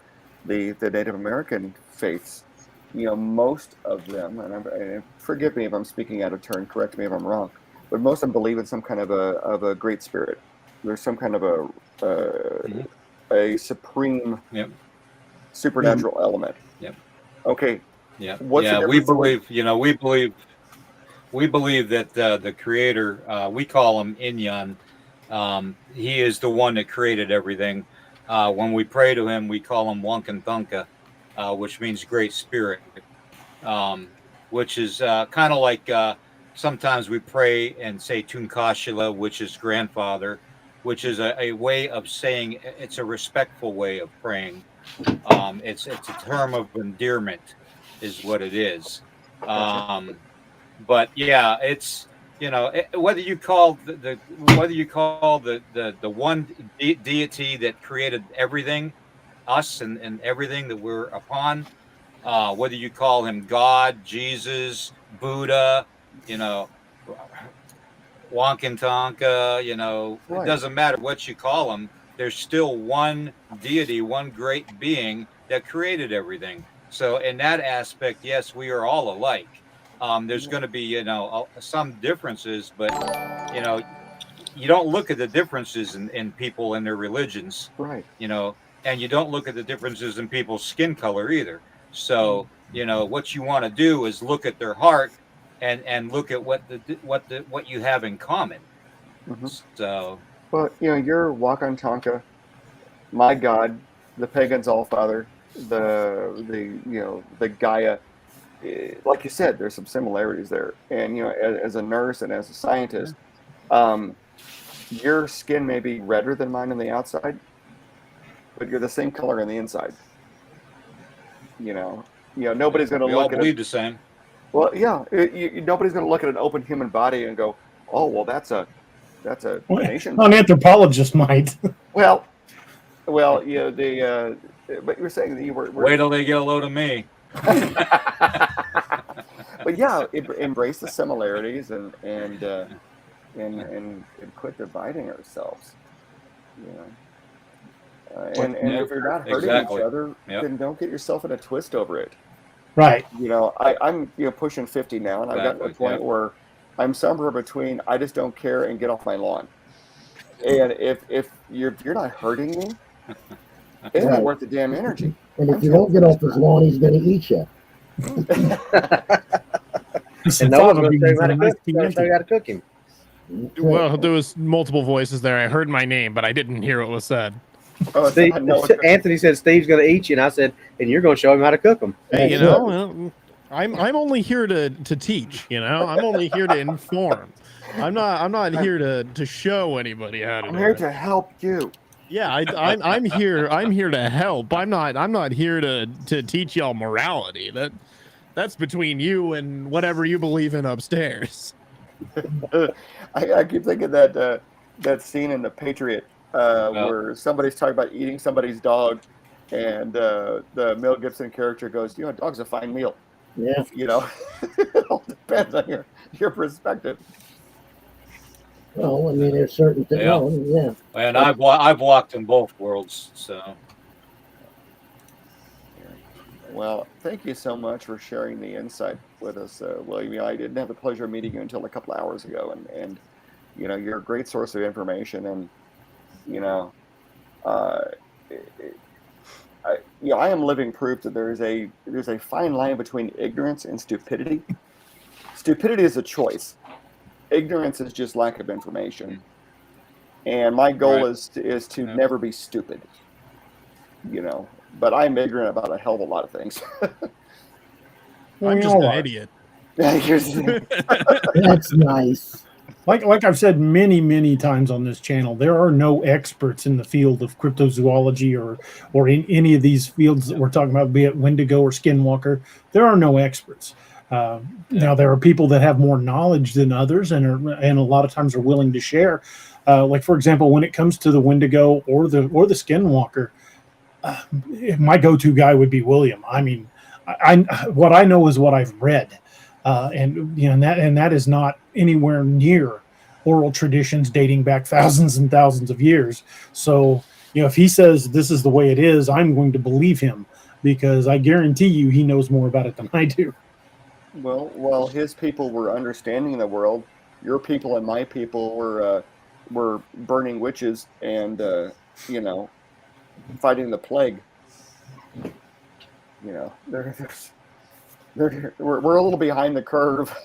Native American faiths. You know, most of them, and forgive me if I'm speaking out of turn, correct me if I'm wrong, but most of them believe in some kind of a great spirit. There's some kind of a supreme supernatural element. Yep. Okay. Yeah. We believe. You know, we believe that the Creator. We call him Inyan. He is the one that created everything. When we pray to him, we call him Wankanthunka, which means great spirit, which is kind of like sometimes we pray and say Tunkashila, which is grandfather, which is a way of saying, it's a respectful way of praying. It's a term of endearment is what it is. But yeah, it's, you know, whether you call the one deity that created everything, us and everything that we're upon, whether you call him God, Jesus, Buddha, you know, Wankantanka, you know, It doesn't matter what you call him. There's still one deity, one great being that created everything. So in that aspect, yes, we are all alike. There's going to be, you know, some differences, but, you know, you don't look at the differences in people and their religions, right? You know, and you don't look at the differences in people's skin color either. So, you know, what you want to do is look at their heart and look at what you have in common. Mm-hmm. So, well, you know, you're Wakantanka, my God, the pagans' all-father, the Gaia. Like you said, there's some similarities there. And, you know, as a nurse and as a scientist, your skin may be redder than mine on the outside, but you're the same color on the inside. You know, nobody's going to look at it the same. Well, yeah, nobody's going to look at an open human body and go, "Oh, well, that's a nation." An anthropologist might. Well, you know, but you're saying that you were wait till they get a load of me. But yeah, embrace the similarities and quit dividing ourselves. You know, and if you're not hurting each other, then don't get yourself in a twist over it. Right. You know, I'm pushing 50 now, and I've gotten to a point where I'm somewhere between I just don't care and get off my lawn. And if you're not hurting me, it's not worth the damn energy. And if you don't get off his lawn, he's going to eat you. And no one's going to show you how to cook him. Well, there was multiple voices there. I heard my name, but I didn't hear what was said. Oh, Anthony said Steve's going to eat you, and I said, and you're going to show him how to cook them. Hey, you know, I'm only here to teach. You know, I'm only here to inform. I'm not here to show anybody how to. I'm here to help you. Yeah, I'm here. I'm here to help. I'm not here to teach y'all morality. That's between you and whatever you believe in upstairs. I keep thinking that scene in The Patriot where somebody's talking about eating somebody's dog, And the Mel Gibson character goes, a dog's a fine meal. Yeah. It all depends on your perspective. Well, I mean, there's certain things. Yeah. Well, yeah. And I've walked in both worlds, so. Well, thank you so much for sharing the insight with us, William. I didn't have the pleasure of meeting you until a couple hours ago, and you're a great source of information, and I am living proof that there's a fine line between ignorance and stupidity. Stupidity is a choice. Ignorance is just lack of information. And my goal is to never be stupid. But I'm ignorant about a hell of a lot of things. I'm just an idiot. That's nice. Like I've said many times on this channel, there are no experts in the field of cryptozoology or in any of these fields that we're talking about, be it Wendigo or Skinwalker. There are no experts. Now there are people that have more knowledge than others, and a lot of times are willing to share. Like for example, when it comes to the Wendigo or the Skinwalker, my go-to guy would be William. I mean, what I know is what I've read. And that is not anywhere near oral traditions dating back thousands and thousands of years. So, if he says this is the way it is, I'm going to believe him, because I guarantee you he knows more about it than I do. Well, his people were understanding the world. Your people and my people were burning witches and fighting the plague. We're a little behind the curve.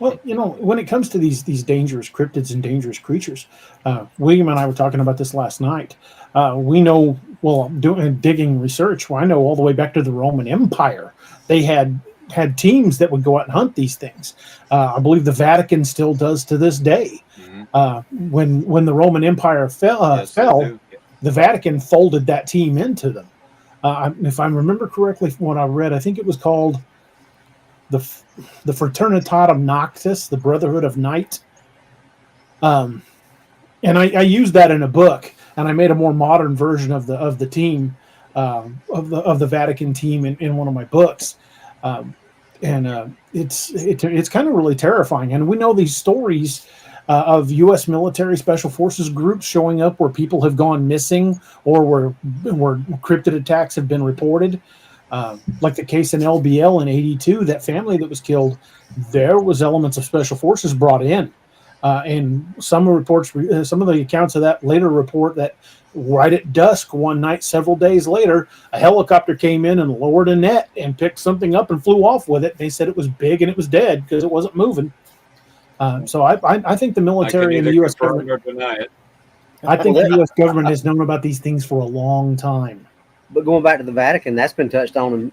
Well, when it comes to these dangerous cryptids and dangerous creatures, William and I were talking about this last night. We know, digging research, I know all the way back to the Roman Empire, they had teams that would go out and hunt these things. I believe the Vatican still does to this day. Mm-hmm. When the Roman Empire fell, the Vatican folded that team into them. If I remember correctly from what I read, I think it was called the Fraternitatum Noctis, the Brotherhood of Night. And I used that in a book, and I made a more modern version of the team, of the Vatican team in one of my books. It's kind of really terrifying. And we know these stories of U.S. military special forces groups showing up where people have gone missing, or where cryptid attacks have been reported. Like the case in LBL in '82, that family that was killed, there was elements of special forces brought in. And some of the accounts of that later report that right at dusk one night, several days later, a helicopter came in and lowered a net and picked something up and flew off with it. They said it was big and it was dead because it wasn't moving. So I think the military and the U.S. government, I think the U.S. government has known about these things for a long time. But going back to the Vatican, that's been touched on. And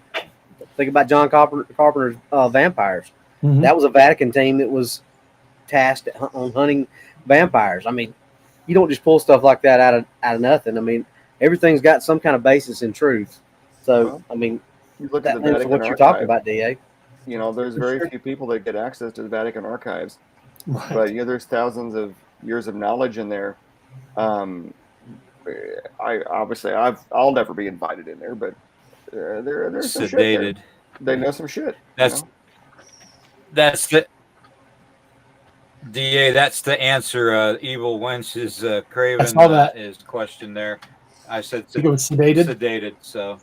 think about John Carpenter's vampires. Mm-hmm. That was a Vatican team that was tasked on hunting vampires. I mean, you don't just pull stuff like that out of nothing. I mean, everything's got some kind of basis in truth. So, I mean, you look at the Vatican what you're talking about, DA. There's very few people that get access to the Vatican archives. Right. But there's thousands of years of knowledge in there. I'll never be invited in there, but there's some shit there. They know some shit. That's the DA. That's the answer. Evil Wench is Craven is question there. I said it was sedated. Sedated. So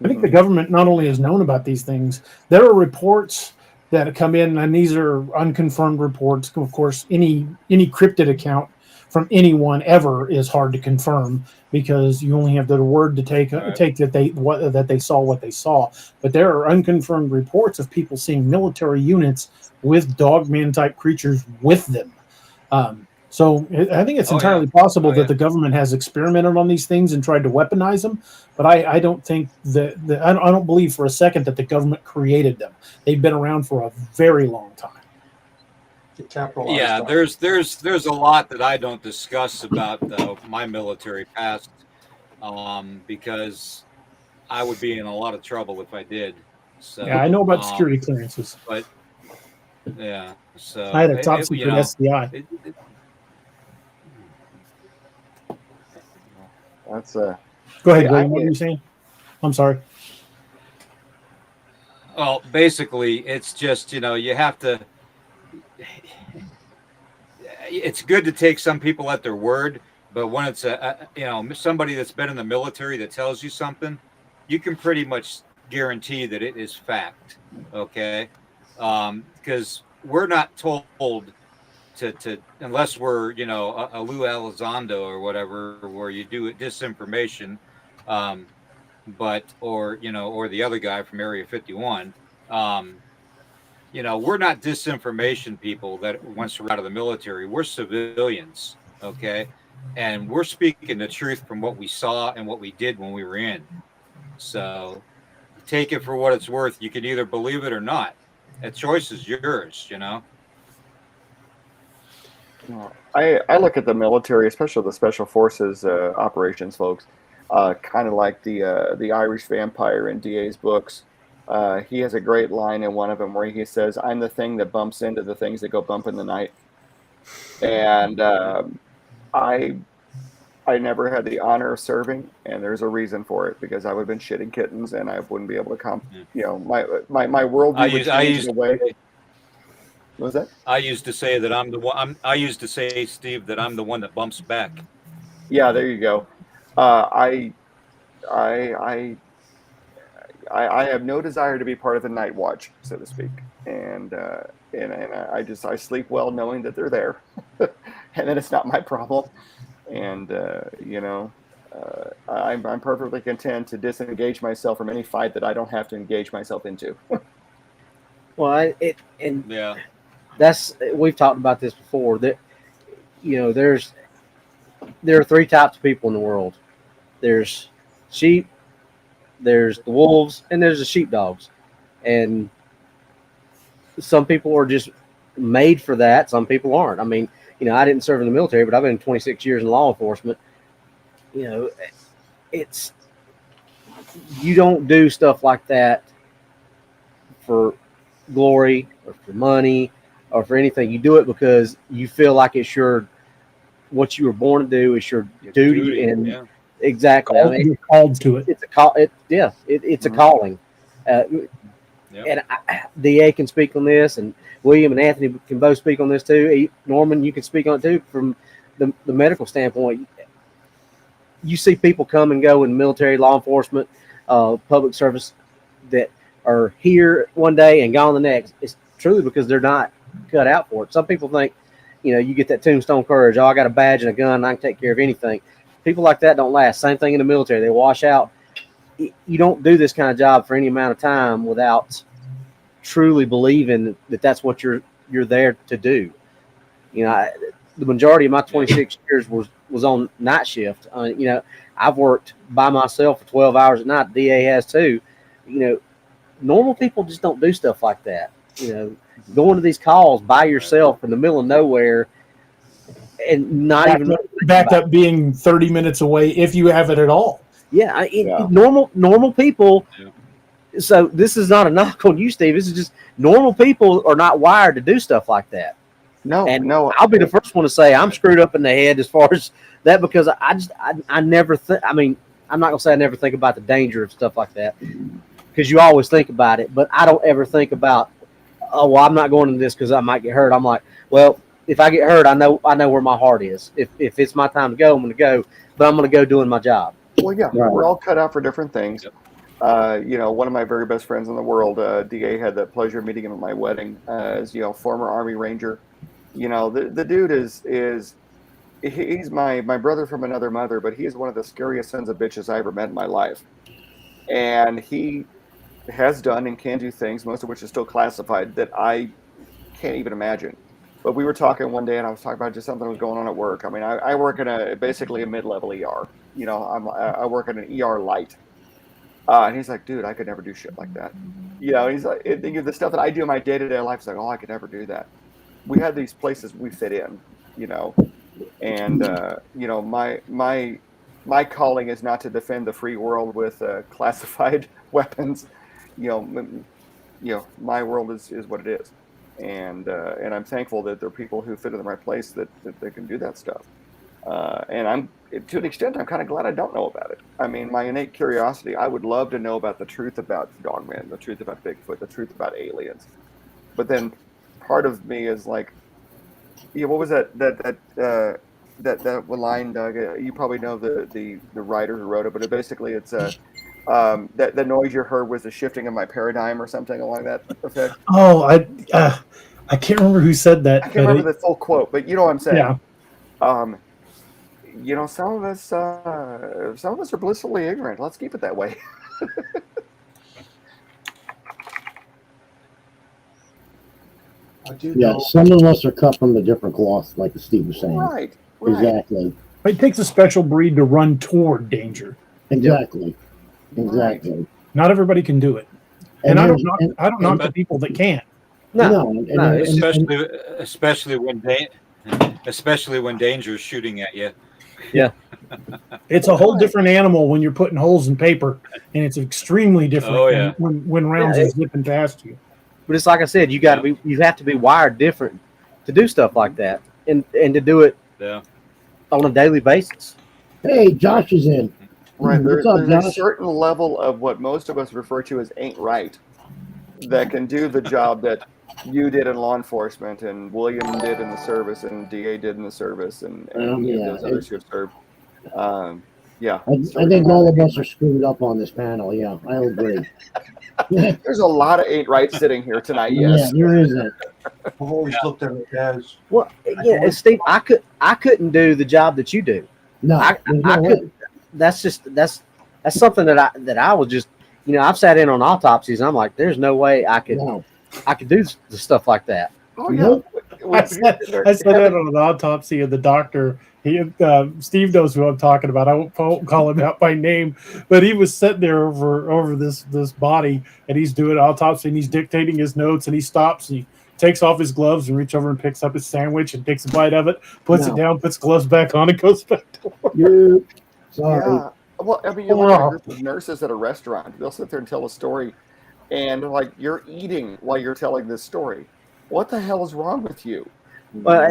I think the government not only has known about these things. There are reports that come in, and these are unconfirmed reports. Of course, any cryptid account from anyone ever is hard to confirm, because you only have the word to take that they saw what they saw. But there are unconfirmed reports of people seeing military units with dogman type creatures with them. So I think it's entirely possible that the government has experimented on these things and tried to weaponize them. But I don't think I don't believe for a second that the government created them. They've been around for a very long time. Yeah, there's a lot that I don't discuss about my military past, because I would be in a lot of trouble if I did. So yeah, I know about security clearances, but yeah, so I had a top secret SCI. That's Go ahead, Yeah, William. What are you saying? I'm sorry. Well, basically, it's just, you have to. It's good to take some people at their word, but when it's somebody that's been in the military that tells you something, you can pretty much guarantee that it is fact. Okay, because we're not told to unless we're a Lou Elizondo or whatever, where you do disinformation, or the other guy from Area 51. We're not disinformation people that once we're out of the military, we're civilians, okay? And we're speaking the truth from what we saw and what we did when we were in. So take it for what it's worth. You can either believe it or not. That choice is yours, I look at the military, especially the special forces operations folks, kind of like the Irish vampire in DA's books. He has a great line in one of them where he says, "I'm the thing that bumps into the things that go bump in the night." And I I never had the honor of serving, and there's a reason for it, because I would have been shitting kittens, and I wouldn't be able to my worldview would change in a way. What was that? I used to say that I'm the one. I used to say, Steve, that I'm the one that bumps back. Yeah, there you go. I I have no desire to be part of the night watch, so to speak, and I sleep well knowing that they're there, and that it's not my problem, and I'm perfectly content to disengage myself from any fight that I don't have to engage myself into. Well, Yeah. we've talked about this before. That there are three types of people in the world. There's sheep, there's the wolves, and there's the sheepdogs. And some people are just made for that. Some people aren't. I mean, I didn't serve in the military, but I've been 26 years in law enforcement. It's you don't do stuff like that for glory or for money or for anything. You do it because you feel like it's what you were born to do. It's your duty, and yeah. exactly. You're called to it. It's a call. It's a calling. And DA can speak on this, and William and Anthony can both speak on this too. Norman, you can speak on it too from the medical standpoint. You see people come and go in military, law enforcement, public service that are here one day and gone the next. It's truly because they're not cut out for it. Some people think, you get that tombstone courage. Oh, I got a badge and a gun, and I can take care of anything. People like that don't last. Same thing in the military. They wash out. You don't do this kind of job for any amount of time without truly believing that that's what you're there to do. The majority of my 26 years was on night shift. I've worked by myself for 12 hours at night. DA has too. Normal people just don't do stuff like that. Going to these calls by yourself in the middle of nowhere and not back up being 30 minutes away if you have it at all. Yeah, normal people. Yeah. So this is not a knock on you, Steve. This is just normal people are not wired to do stuff like that. No. I'll be the first one to say I'm screwed up in the head as far as that, because I never think. I mean, I'm not gonna say I never think about the danger of stuff like that, because you always think about it. But I don't ever think about, oh, well, I'm not going into this because I might get hurt. I'm like, well, if I get hurt, I know where my heart is. If it's my time to go, I'm going to go. But I'm going to go doing my job. Well, yeah, Right. We're all cut out for different things. Yep. One of my very best friends in the world, DA, had the pleasure of meeting him at my wedding. As former Army Ranger. The dude he's my brother from another mother, but he is one of the scariest sons of bitches I ever met in my life. And he has done and can do things, most of which is still classified, that I can't even imagine. But we were talking one day, and I was talking about just something that was going on at work. I mean, I work in basically a mid-level ER. I work in an ER light. And he's like, dude, I could never do shit like that. He's like, the stuff that I do in my day-to-day life is like, oh, I could never do that. We have these places we fit in, and my calling is not to defend the free world with classified weapons. My world is what it is, and I'm thankful that there are people who fit in the right place that can do that stuff. And to an extent, I'm kind of glad I don't know about it. I mean, my innate curiosity, I would love to know about the truth about Dogman, the truth about Bigfoot, the truth about aliens. But then part of me is like, yeah, what was that line, Doug? You probably know the writer who wrote it, but basically it's that the noise you heard was the shifting of my paradigm or something along that effect. Oh, I can't remember who said that. I can't remember the full quote, but you know what I'm saying. Yeah. You know, some of us are blissfully ignorant. Let's keep it that way. I do Yeah, know. some of us are cut from a different cloth, like Steve was saying. Right. Exactly. It takes a special breed to run toward danger. Exactly. Exactly. Not everybody can do it, and I don't knock the people that can. No, especially when danger's shooting at you. Yeah. It's a whole different animal when you're putting holes in paper, and it's extremely different when rounds are zipping past you. But it's like I said, you have to be wired different to do stuff like that, and to do it on a daily basis. Hey, Josh is in. Right. What's There's up, a Josh? certain level of what most of us refer to as ain't right that can do the job that you did in law enforcement and William did in the service and DA did in the service and those others who have served. I think all of us are screwed up on this panel. Yeah, I agree. There's a lot of ain't right sitting here tonight. Yes. Yeah, there isn't. I've always looked at it as well. Yeah, and Steve, I couldn't do the job that you do. No, I couldn't. That's something that I was just, I've sat in on autopsies and I'm like, there's no way I could do the stuff like that. Oh yeah. I said that on an autopsy of the doctor. Steve knows who I'm talking about. I won't call him out by name, but he was sitting there over this body, and he's doing an autopsy, and he's dictating his notes, and he stops, and he takes off his gloves and reaches over and picks up his sandwich and takes a bite of it, puts it down, puts gloves back on, and goes back to work. Sorry. Yeah. Well, I mean, you look at a group of nurses at a restaurant. They'll sit there and tell a story, and like you're eating while you're telling this story. What the hell is wrong with you? Well,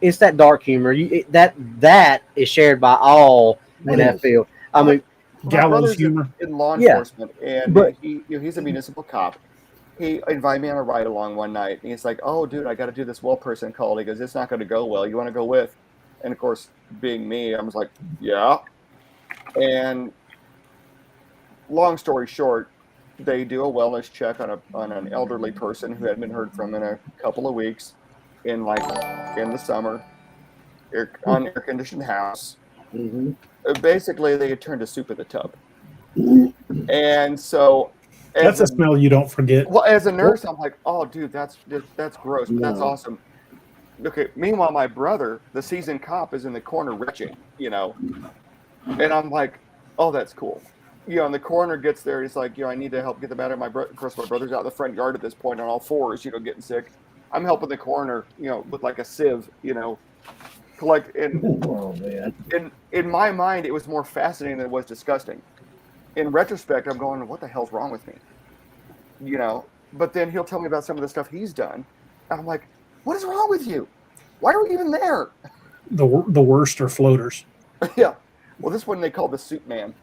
it's that dark humor. That is shared by all in that field. I mean, gallows humor in law enforcement, and he's a municipal cop. He invited me on a ride along one night, and he's like, "Oh, dude, I got to do this well person call." He goes, "It's not going to go well. You want to go with?" And of course, being me, I was like, "Yeah." And long story short, they do a wellness check on an elderly person who hadn't been heard from in a couple of weeks, in the summer, on air conditioned house. Mm-hmm. Basically, they had turned to soup in the tub, and so that's a smell you don't forget. Well, as a nurse, I'm like, "Oh, dude, that's gross, but that's awesome." Okay. Meanwhile, my brother, the seasoned cop, is in the corner retching, and I'm like, "Oh, that's cool." And the coroner gets there. He's like, I need to help get them out of of course, my brother's out in the front yard at this point on all fours, getting sick. I'm helping the coroner, with like a sieve, collect. And in my mind, it was more fascinating than it was disgusting. In retrospect, I'm going, what the hell's wrong with me? But then he'll tell me about some of the stuff he's done. And I'm like, what is wrong with you? Why are we even there? The worst are floaters. Yeah. Well, this one they call the soup man.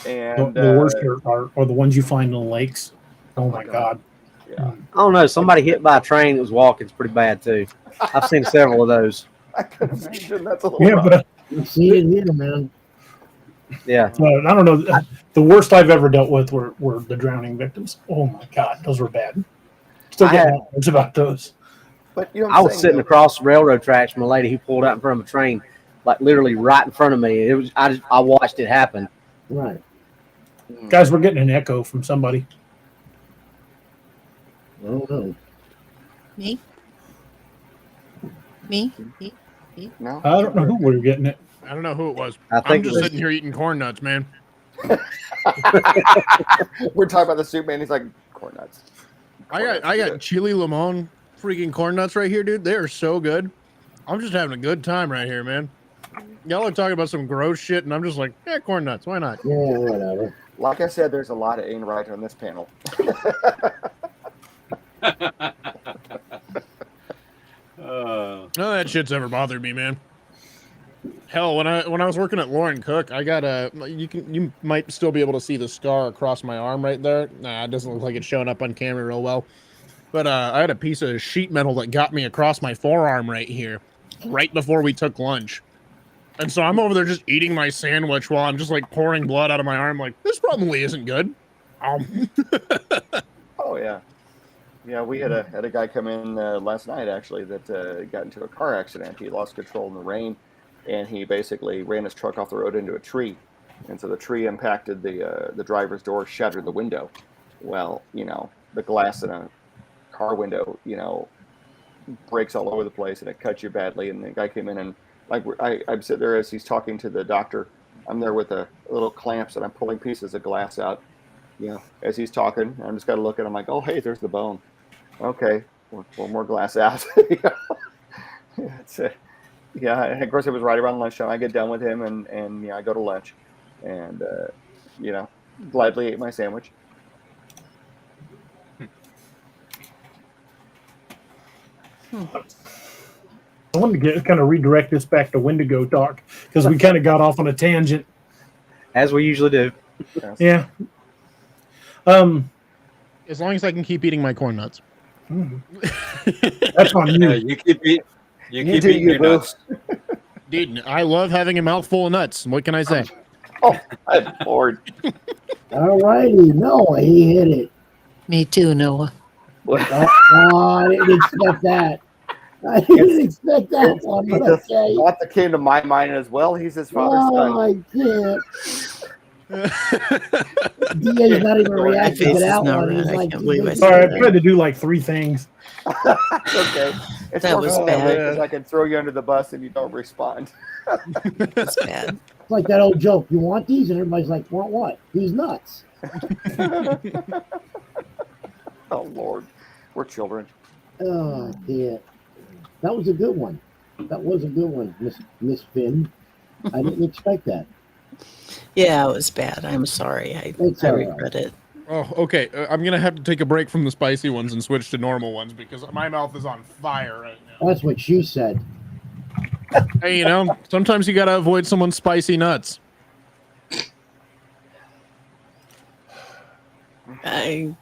And the worst are the ones you find in the lakes. Oh my God. Yeah. I don't know. Somebody hit by a train that was walking is pretty bad too. I've seen several of those. I can imagine that's a little rough. But You see it here, man. Yeah. I don't know. The worst I've ever dealt with were the drowning victims. Oh my God, those were bad. Still getting nightmares about those. But I was sitting across the railroad tracks from a lady who pulled out in front of a train, like literally right in front of me. It was I watched it happen. Right. Guys, we're getting an echo from somebody. I don't know. Me? No. I don't know who we're getting it. I don't know who it was. I'm just sitting here eating corn nuts, man. We're talking about the soup man. He's like, corn nuts. I got chili limon freaking corn nuts right here, dude. They are so good. I'm just having a good time right here, man. Y'all are talking about some gross shit, and I'm just like, corn nuts. Why not? Yeah, whatever. Like I said, there's a lot of ain't right on this panel. None of that shit's ever bothered me, man. Hell, when I was working at Lauren Cook, I got you might still be able to see the scar across my arm right there. Nah, it doesn't look like it's showing up on camera real well. But I had a piece of sheet metal that got me across my forearm right here, right before we took lunch. And so I'm over there just eating my sandwich while I'm just like pouring blood out of my arm. Like, this probably isn't good. Oh yeah, yeah. We had a guy come in last night actually that got into a car accident. He lost control in the rain, and he basically ran his truck off the road into a tree, and so the tree impacted the driver's door, shattered the window. Well, the glass in a car window, breaks all over the place, and it cuts you badly. And the guy came in, and like I'm sitting there as he's talking to the doctor. I'm there with the little clamps, and I'm pulling pieces of glass out. As he's talking, I'm just got to look at him like, oh, hey, there's the bone. Okay, pull more glass out. That's it. Yeah, and of course it was right around lunchtime. I get done with him, and I go to lunch, and gladly ate my sandwich. I wanted to kind of redirect this back to Wendigo talk because we kind of got off on a tangent. As we usually do. Yeah. As long as I can keep eating my corn nuts. That's on you. You keep eating your nuts. Dude, I love having a mouthful of nuts. What can I say? Oh, I'm bored. All righty. No, he hit it. Me too, Noah. Oh, I didn't expect that. I didn't expect that one. He just thought that came to my mind as well. He's his father's son. I can't. DA's not even reacting to that one. He's like, sorry, I tried to do like 3 things. It's okay. It's That was bad. because I can throw you under the bus and you don't respond. That's bad. It's like that old joke. You want these? And everybody's like, want what? These nuts. Oh, Lord. We're children. Oh, I can't. That was a good one. That was a good one, Miss Finn. I didn't expect that. Yeah, it was bad. I'm sorry. I regret it. Oh, okay. I'm going to have to take a break from the spicy ones and switch to normal ones because my mouth is on fire right now. That's what she said. Hey, sometimes you got to avoid someone's spicy nuts. I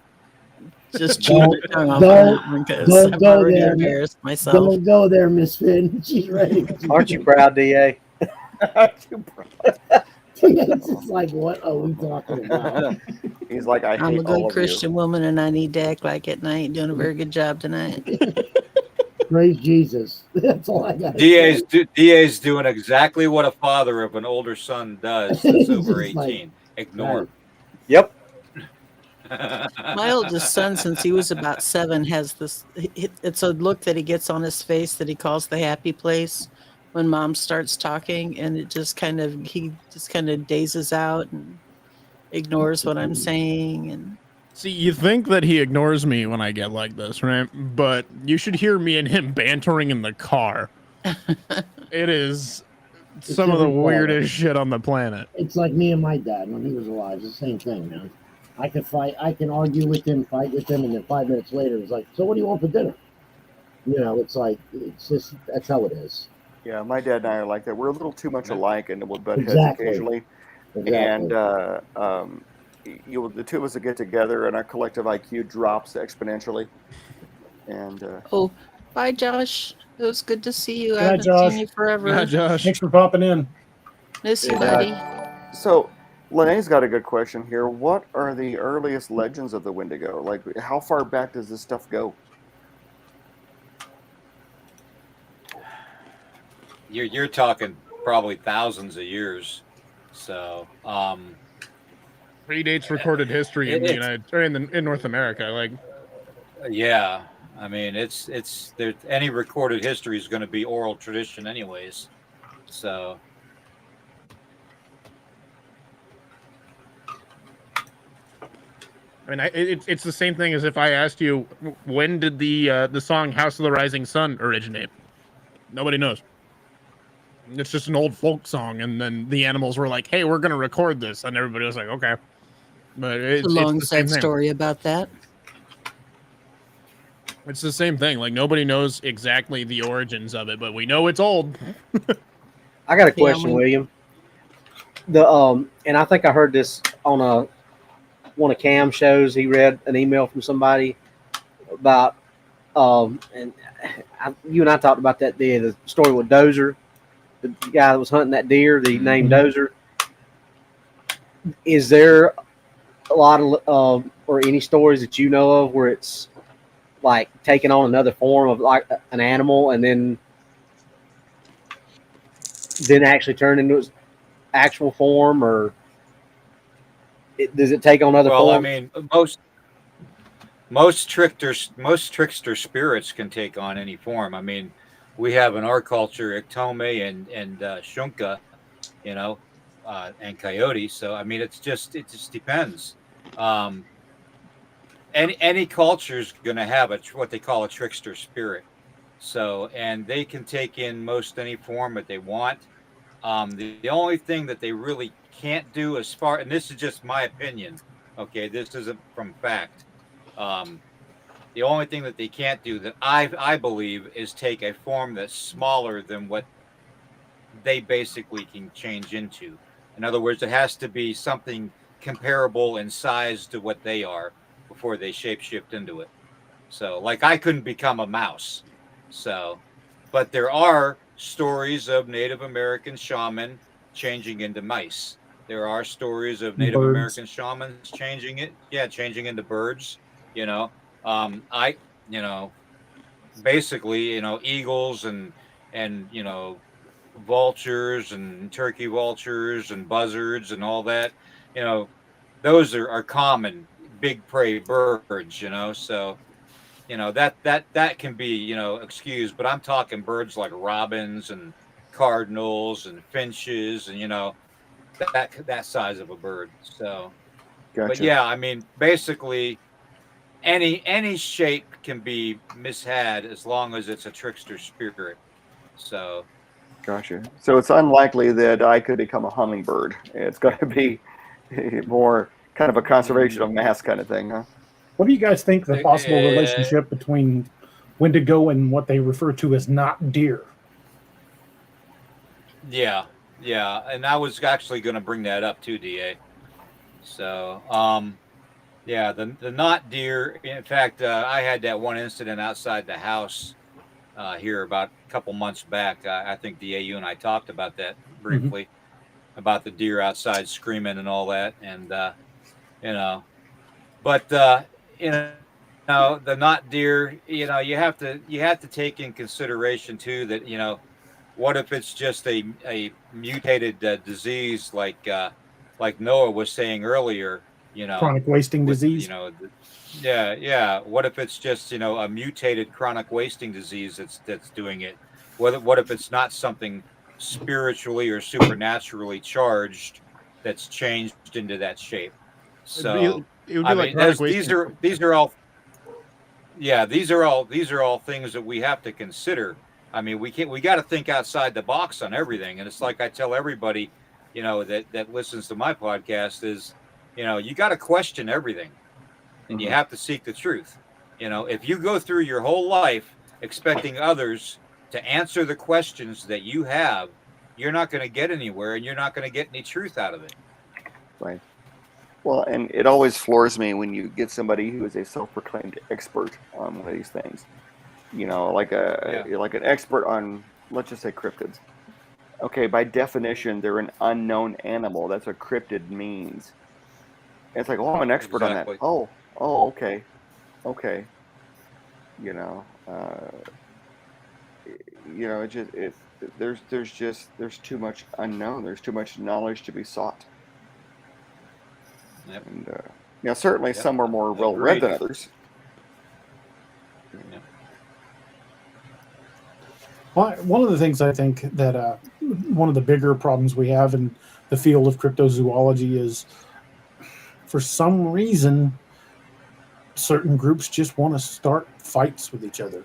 just Don't go there. Myself. Don't go there, Miss Finn. She's ready. Aren't you proud, DA? It's just like, what are we talking about? He's like, I hate I'm a all good of Christian woman, and I need to act like it, and I ain't doing a very good job tonight. Praise Jesus. That's all I got. DA's doing exactly what a father of an older son does that's over 18. Like, Ignore. Right. Yep. My oldest son, since he was about 7, has this. It's a look that he gets on his face that he calls the happy place when Mom starts talking, and he just kind of dazes out and ignores what I'm saying. And See, you think that he ignores me when I get like this, right? But you should hear me and him bantering in the car. It is some of the weirdest shit on the planet. It's like me and my dad when he was alive. It's the same thing, man. I can fight, I can argue with him, fight with him, and then 5 minutes later, it's like, so what do you want for dinner? It's like, it's just, that's how it is. Yeah, my dad and I are like that. We're a little too much alike, and we'll butt heads Exactly. occasionally. And the two of us will get together, and our collective IQ drops exponentially. And oh, bye, Josh. It was good to see you. I Bye, haven't Josh. seen you forever. Hi, Josh. Thanks for popping in. Miss you, buddy. so, Lene's got a good question here. What are the earliest legends of the Wendigo? Like, how far back does this stuff go? You're talking probably thousands of years. So, Predates recorded history in the in North America. Like, yeah, I mean, it's there. Any recorded history is going to be oral tradition, anyways. So, I mean, it's the same thing as if I asked you, when did the song "House of the Rising Sun" originate? Nobody knows. It's just an old folk song, and then the Animals were like, "Hey, we're gonna record this," and everybody was like, "Okay." But it's a long, the same sad thing. story about that. It's the same thing. Like, nobody knows exactly the origins of it, but we know it's old. I got a Yeah, question, William. And I think I heard this on one of Cam's shows. He read an email from somebody about and you and I talked about that the story with Dozer, the guy that was hunting that deer, the named Dozer. Is there a lot of or any stories that you know of where it's like taking on another form of like an animal and then actually turn into its actual form, or does it take on other Well, I forms? mean, most trickster spirits can take on any form. I mean, we have in our culture Iktomi and Shunka, you know, and Coyote. So I mean, it just depends. Any culture is going to have what they call a trickster spirit. So, and they can take in most any form that they want. The only thing that they really can't do, and this is just my opinion, okay, this isn't from fact. The only thing that they can't do that I believe is take a form that's smaller than what they basically can change into. In other words, it has to be something comparable in size to what they are before they shapeshift into it. So, like, I couldn't become a mouse. So, but there are stories of Native American shaman changing into mice. There are stories of Native American shamans changing into birds. You know, I, basically, eagles and vultures and turkey vultures and buzzards and all that. Those are common big prey birds. So that can be excused, but I'm talking birds like robins and cardinals and finches and that size of a bird. So Gotcha. But yeah, I mean, basically any shape can be mishad as long as it's a trickster spirit. So Gotcha. So it's unlikely that I could become a hummingbird. It's going to be more kind of a conservation of mass kind of thing, huh? What do you guys think the possible relationship between Wendigo and what they refer to as not deer? Yeah, and I was actually going to bring that up too, DA. So, yeah, the not deer. In fact, I had that one incident outside the house here about a couple months back. I think DA, you and I talked about that briefly, about the deer outside screaming and all that, and but the not deer. You have to take in consideration too that what if it's just a mutated disease like Noah was saying earlier, chronic wasting disease. Yeah. What if it's just a mutated chronic wasting disease that's doing it? What if it's not something spiritually or supernaturally charged that's changed into that shape? So it would be like chronic wasting. these are all things that we have to consider. I mean, we got to think outside the box on everything. And it's like I tell everybody, that listens to my podcast is, you got to question everything and you have to seek the truth. If you go through your whole life expecting others to answer the questions that you have, you're not going to get anywhere and you're not going to get any truth out of it. Right. Well, and it always floors me when you get somebody who is a self-proclaimed expert on one of these things. Like an expert on, let's just say, cryptids. Okay, by definition, they're an unknown animal. That's what cryptid means. And it's like, I'm an expert on that. Oh, okay. There's too much unknown. There's too much knowledge to be sought. Yep. And certainly some are more well read than others. Yep. Well, one of the things I think that one of the bigger problems we have in the field of cryptozoology is, for some reason, certain groups just want to start fights with each other.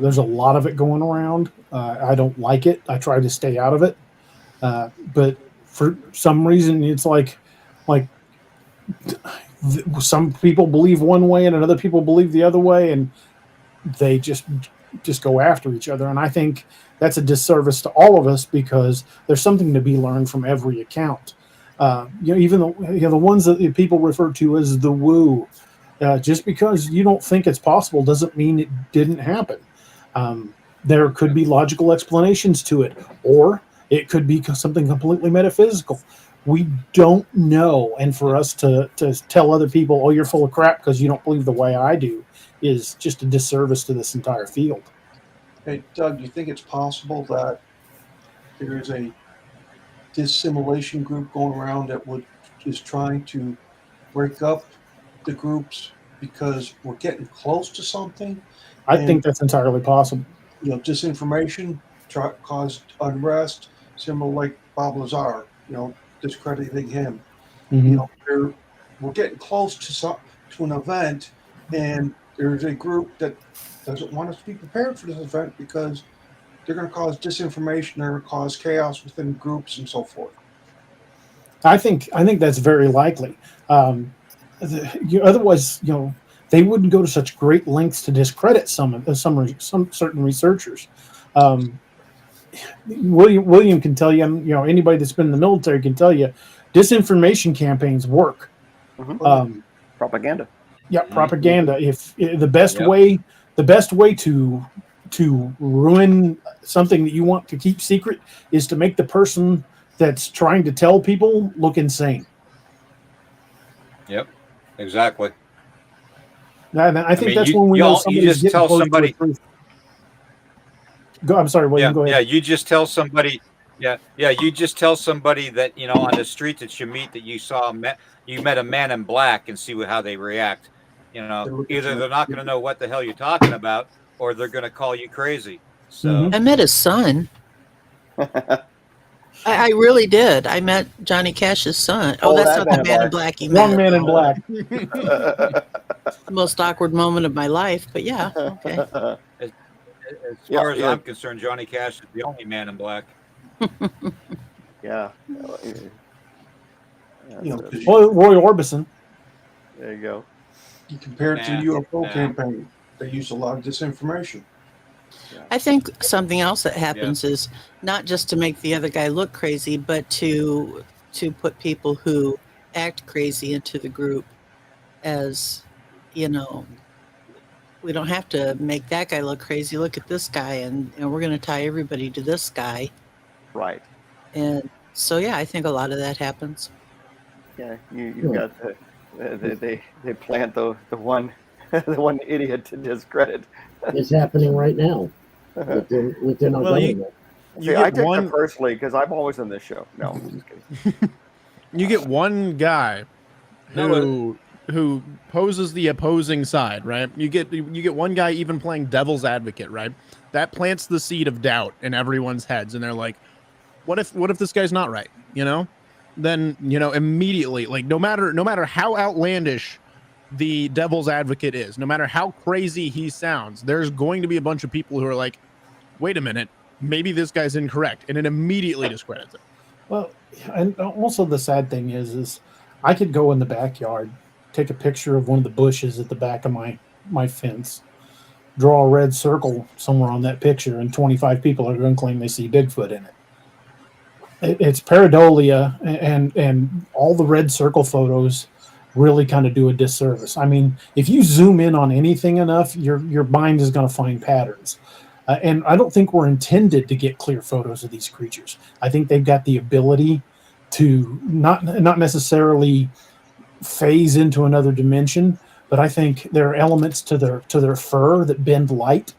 There's a lot of it going around. I don't like it. I try to stay out of it. But for some reason, it's like some people believe one way and other people believe the other way, and they just just go after each other. And I think that's a disservice to all of us because there's something to be learned from every account. Even the ones that people refer to as the woo. Just because you don't think it's possible doesn't mean it didn't happen. There could be logical explanations to it, or it could be something completely metaphysical. We don't know. And for us to tell other people, oh, you're full of crap because you don't believe the way I do, is just a disservice to this entire field. Hey, Doug, you think it's possible that there is a dissimulation group going around that is trying to break up the groups because we're getting close to something? I think that's entirely possible. Disinformation caused unrest, similar like Bob Lazar, discrediting him. Mm-hmm. We're getting close to an event, and there's a group that doesn't want us to be prepared for this event because they're going to cause disinformation, they're going to cause chaos within groups and so forth. I think that's very likely. Otherwise, they wouldn't go to such great lengths to discredit some certain researchers. William can tell you, anybody that's been in the military can tell you, disinformation campaigns work. Mm-hmm. Propaganda. Yeah, propaganda. If the best way to ruin something that you want to keep secret is to make the person that's trying to tell people look insane. Yep, exactly. And I think that's when we know somebody's getting close to the truth. I'm sorry, William, go ahead. Yeah, you just tell somebody. You just tell somebody that on the street that you meet that you met a man in black and see how they react. Either they're not going to know what the hell you're talking about, or they're going to call you crazy. So I met his son. I really did. I met Johnny Cash's son. Oh, that's not the man in black. Wrong man in black. The most awkward moment of my life, but yeah, okay. As far as I'm concerned, Johnny Cash is the only man in black. Yeah. Roy Orbison. There you go. You compare it to the UFO campaign. They use a lot of disinformation. I think something else that happens is not just to make the other guy look crazy, but to put people who act crazy into the group as, we don't have to make that guy look crazy. Look at this guy, and we're going to tie everybody to this guy. Right. And so, I think a lot of that happens. Yeah, you got they plant the one idiot to discredit. It's happening right now within our government. I take it personally because I'm always in this show. No, I'm just kidding. You get one guy who poses the opposing side, right? You get one guy even playing devil's advocate, right? That plants the seed of doubt in everyone's heads, and they're like, "What if this guy's not right?" Then immediately, like no matter how outlandish the devil's advocate is, no matter how crazy he sounds, there's going to be a bunch of people who are like, wait a minute, maybe this guy's incorrect, and it immediately discredits it. Well, and also the sad thing is I could go in the backyard, take a picture of one of the bushes at the back of my fence, draw a red circle somewhere on that picture, and 25 people are going to claim they see Bigfoot in it. It's pareidolia, and all the red circle photos really kind of do a disservice. I mean, if you zoom in on anything enough, your mind is going to find patterns. And I don't think we're intended to get clear photos of these creatures. I think they've got the ability to not necessarily phase into another dimension, but I think there are elements to their fur that bend light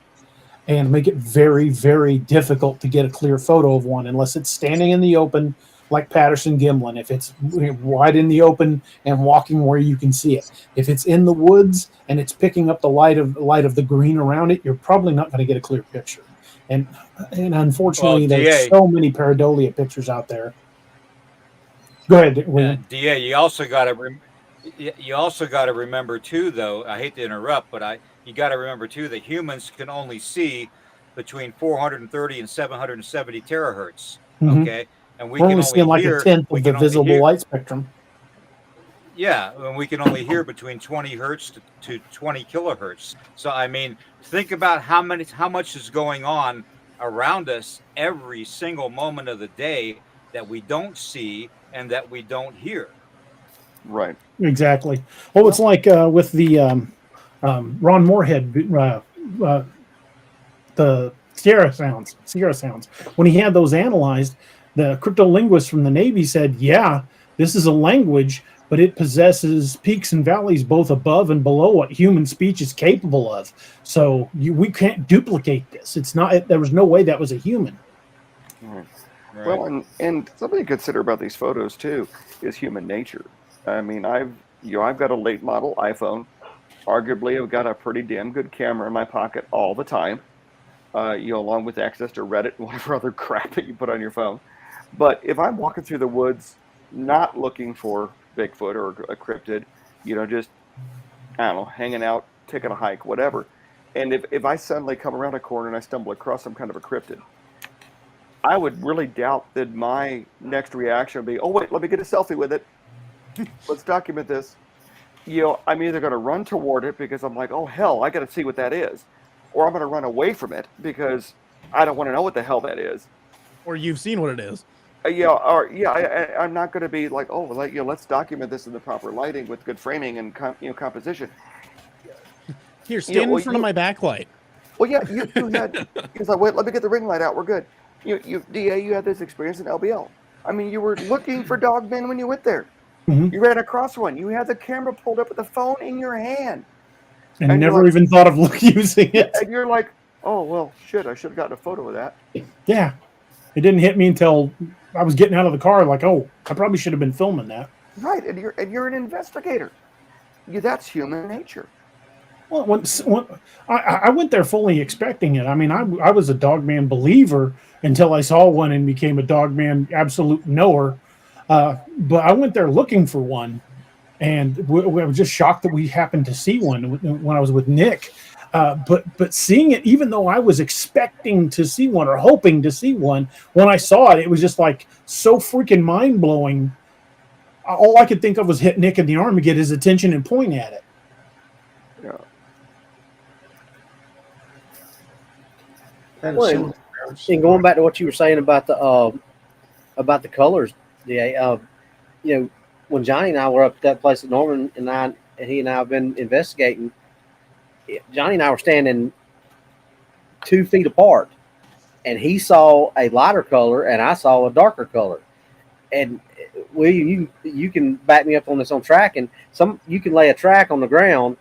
and make it very, very difficult to get a clear photo of one unless it's standing in the open like Patterson Gimlin, if it's wide in the open and walking where you can see it. If it's in the woods and it's picking up the light of the green around it, you're probably not going to get a clear picture. And unfortunately, there's so many pareidolia pictures out there. Go ahead, William. DA, you also got to remember too, though. I hate to interrupt, but you got to remember too that humans can only see between 430 and 770 terahertz. Mm-hmm. Okay. And we're only seeing like a tenth of the visible light spectrum. Yeah, and we can only hear between 20 hertz to 20 kilohertz. So I mean, think about how much is going on around us every single moment of the day that we don't see and that we don't hear. Right. Exactly. Well, it's like with the Ron Moorhead, the Sierra sounds. When he had those analyzed, the cryptolinguist from the Navy said, "Yeah, this is a language, but it possesses peaks and valleys both above and below what human speech is capable of. So we can't duplicate this. It's not. There was no way that was a human." Right. Right. Well, and something to consider about these photos too is human nature. I mean, I've got a late model iPhone. Arguably, I've got a pretty damn good camera in my pocket all the time. Along with access to Reddit and whatever other crap that you put on your phone. But if I'm walking through the woods, not looking for Bigfoot or a cryptid, just, I don't know, hanging out, taking a hike, whatever. And if I suddenly come around a corner and I stumble across some kind of a cryptid, I would really doubt that my next reaction would be, oh, wait, let me get a selfie with it. Let's document this. I'm either going to run toward it because I'm like, oh, hell, I got to see what that is. Or I'm going to run away from it because I don't want to know what the hell that is. Or you've seen what it is. I'm not going to be like, oh, let's document this in the proper lighting with good framing and composition. Here, stand in front of my backlight. Well, yeah, you had. He's like, wait, let me get the ring light out. We're good. DA, you had this experience in LBL. I mean, you were looking for dogmen when you went there. Mm-hmm. You ran across one. You had the camera pulled up with the phone in your hand. And never even thought of using it. And you're like, oh, well, shit, I should have gotten a photo of that. Yeah. It didn't hit me until I was getting out of the car, like, oh, I probably should have been filming that. Right, and you're an investigator. That's human nature. Well, when I went there fully expecting it. I mean, I was a Dogman believer until I saw one and became a Dogman absolute knower. But I went there looking for one. And I was just shocked that we happened to see one when I was with Nick. But seeing it, even though I was expecting to see one or hoping to see one, when I saw it, it was just like so freaking mind blowing. All I could think of was hit Nick in the arm and get his attention and point at it. Yeah. Well, and going back to what you were saying about the colors, when Johnny and I were up at that place that Norman and he and I have been investigating, Johnny and I were standing 2 feet apart, and he saw a lighter color and I saw a darker color. And William, you can back me up on this on tracking. You can lay a track on the ground,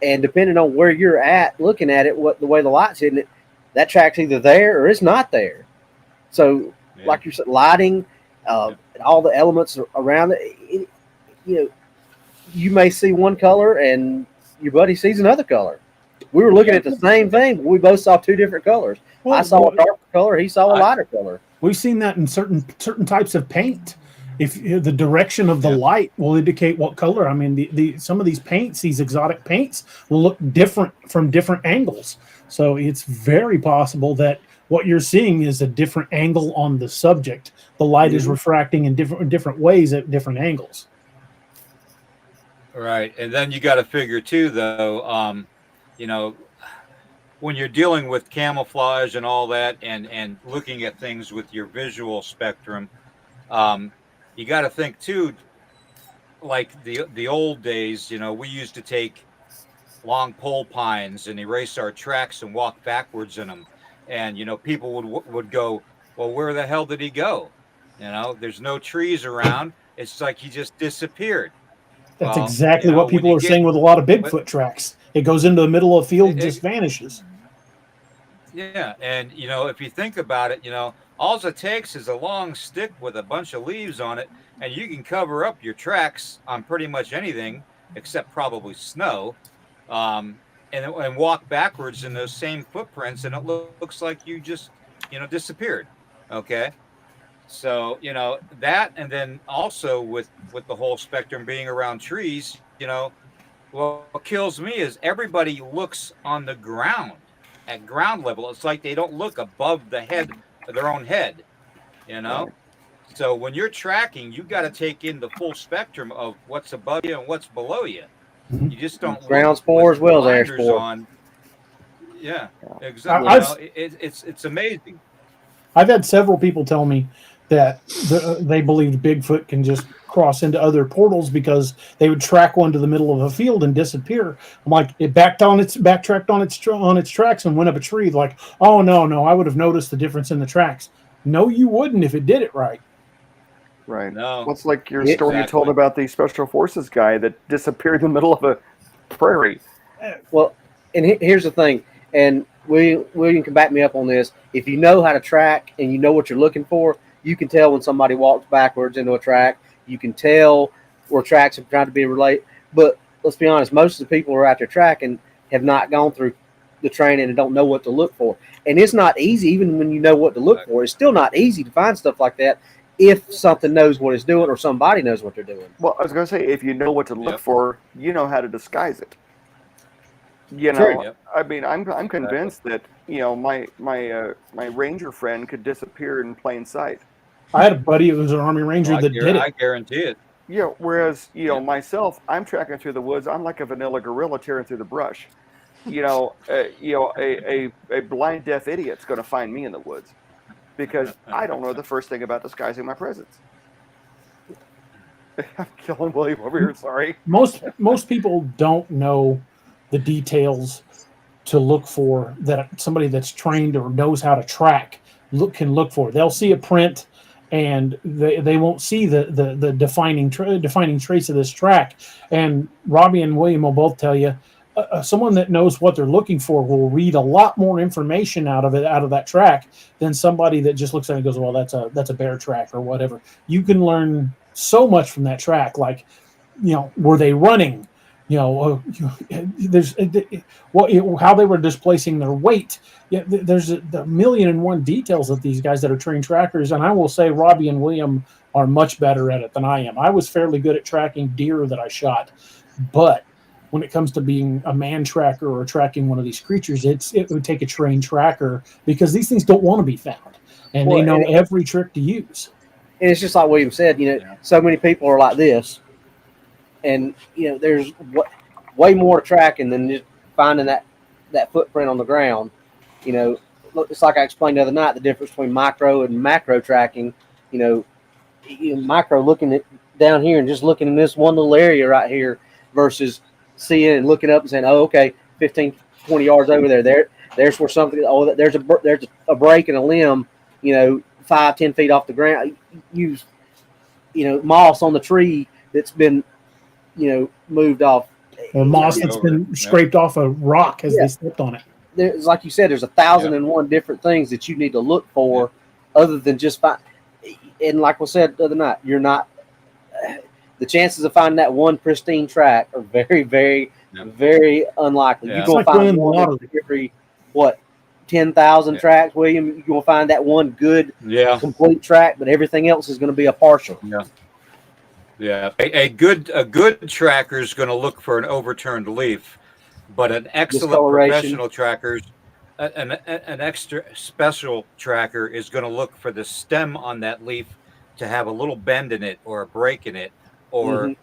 and depending on where you're at looking at it, the way the light's hitting it, that track's either there or it's not there. So, like you said, lighting, all the elements around it, you may see one color and your buddy sees another color. We were looking at the same thing, but we both saw 2 different colors. I saw a darker color, he saw a lighter color. We've seen that in certain types of paint. If the direction of the light will indicate what color. I mean, some of these paints, these exotic paints, will look different from different angles. So it's very possible that what you're seeing is a different angle on the subject. The light is refracting in different ways at different angles. Right, and then you got to figure too, though. When you're dealing with camouflage and all that, and looking at things with your visual spectrum, you got to think too. Like the old days, we used to take long pole pines and erase our tracks and walk backwards in them, and people would go, well, where the hell did he go? There's no trees around. It's like he just disappeared. That's exactly what people are saying with a lot of Bigfoot tracks. It goes into the middle of the field and just vanishes. Yeah, and if you think about it, all it takes is a long stick with a bunch of leaves on it, and you can cover up your tracks on pretty much anything except probably snow, and walk backwards in those same footprints, and it looks like you just disappeared. Okay. So, that, and then also with the whole spectrum being around trees, what kills me is everybody looks on the ground at ground level. It's like they don't look above the head of their own head, So when you're tracking, you got to take in the full spectrum of what's above you and what's below you. Mhm. You just don't Ground spore as well as air blinders spore. on. Yeah, exactly. It's amazing. I've had several people tell me that they believed Bigfoot can just cross into other portals because they would track one to the middle of a field and disappear. I'm like, it backtracked on its tracks and went up a tree. Like, oh no, I would have noticed the difference in the tracks. No, you wouldn't if it did it right. Right. No. What's like your story you told Exactly. about the special forces guy that disappeared in the middle of a prairie? Well, and here's the thing, and William can back me up on this. If you know how to track and you know what you're looking for, you can tell when somebody walks backwards into a track. You can tell where tracks have tried to be related. But let's be honest, most of the people who are out there tracking have not gone through the training and don't know what to look for. And it's not easy, even when you know what to look for. It's still not easy to find stuff like that if something knows what it's doing or somebody knows what they're doing. Well, I was going to say, if you know what to look for, you know how to disguise it. You know, True. I mean, I'm convinced that my ranger friend could disappear in plain sight. I had a buddy who was an Army Ranger that did it. I guarantee it. Yeah. Whereas myself, I'm tracking through the woods. I'm like a vanilla gorilla tearing through the brush. A blind deaf idiot's going to find me in the woods because I don't know the first thing about disguising my presence. I'm killing William over here. Sorry. Most people don't know the details to look for that somebody that's trained or knows how to track can look for. They'll see a print and they won't see the defining trace of this track. And Robbie and William will both tell you, someone that knows what they're looking for will read a lot more information out of that track than somebody that just looks at it and goes, well, that's a bear track or whatever. You can learn so much from that track, like, were they running? There's how they were displacing their weight. Yeah, there's a million and one details of these guys that are trained trackers, and I will say Robbie and William are much better at it than I am. I was fairly good at tracking deer that I shot, but when it comes to being a man tracker or tracking one of these creatures, it would take a trained tracker because these things don't want to be found, and they know every trick to use. And it's just like William said, so many people are like this. And, there's way more tracking than just finding that footprint on the ground. It's like I explained the other night, the difference between micro and macro tracking. Micro looking at down here and just looking in this one little area right here versus seeing and looking up and saying, oh, okay, 15, 20 yards over there's where something, there's a break in a limb, 5-10 feet off the ground. Use, moss on the tree that's been, moved off. Or moss that's been scraped off a rock as they stepped on it. There's, like you said, there's 1,001 different things that you need to look for other than just find. And like we said the other night, you're not. The chances of finding that one pristine track are very, very, very unlikely. Yeah. You're going to find one every 10,000 tracks, William. You're going to find that one good, complete track, but everything else is going to be a partial. Yeah. Yeah, a good tracker is going to look for an overturned leaf, but an excellent professional tracker, an extra special tracker is going to look for the stem on that leaf to have a little bend in it or a break in it, or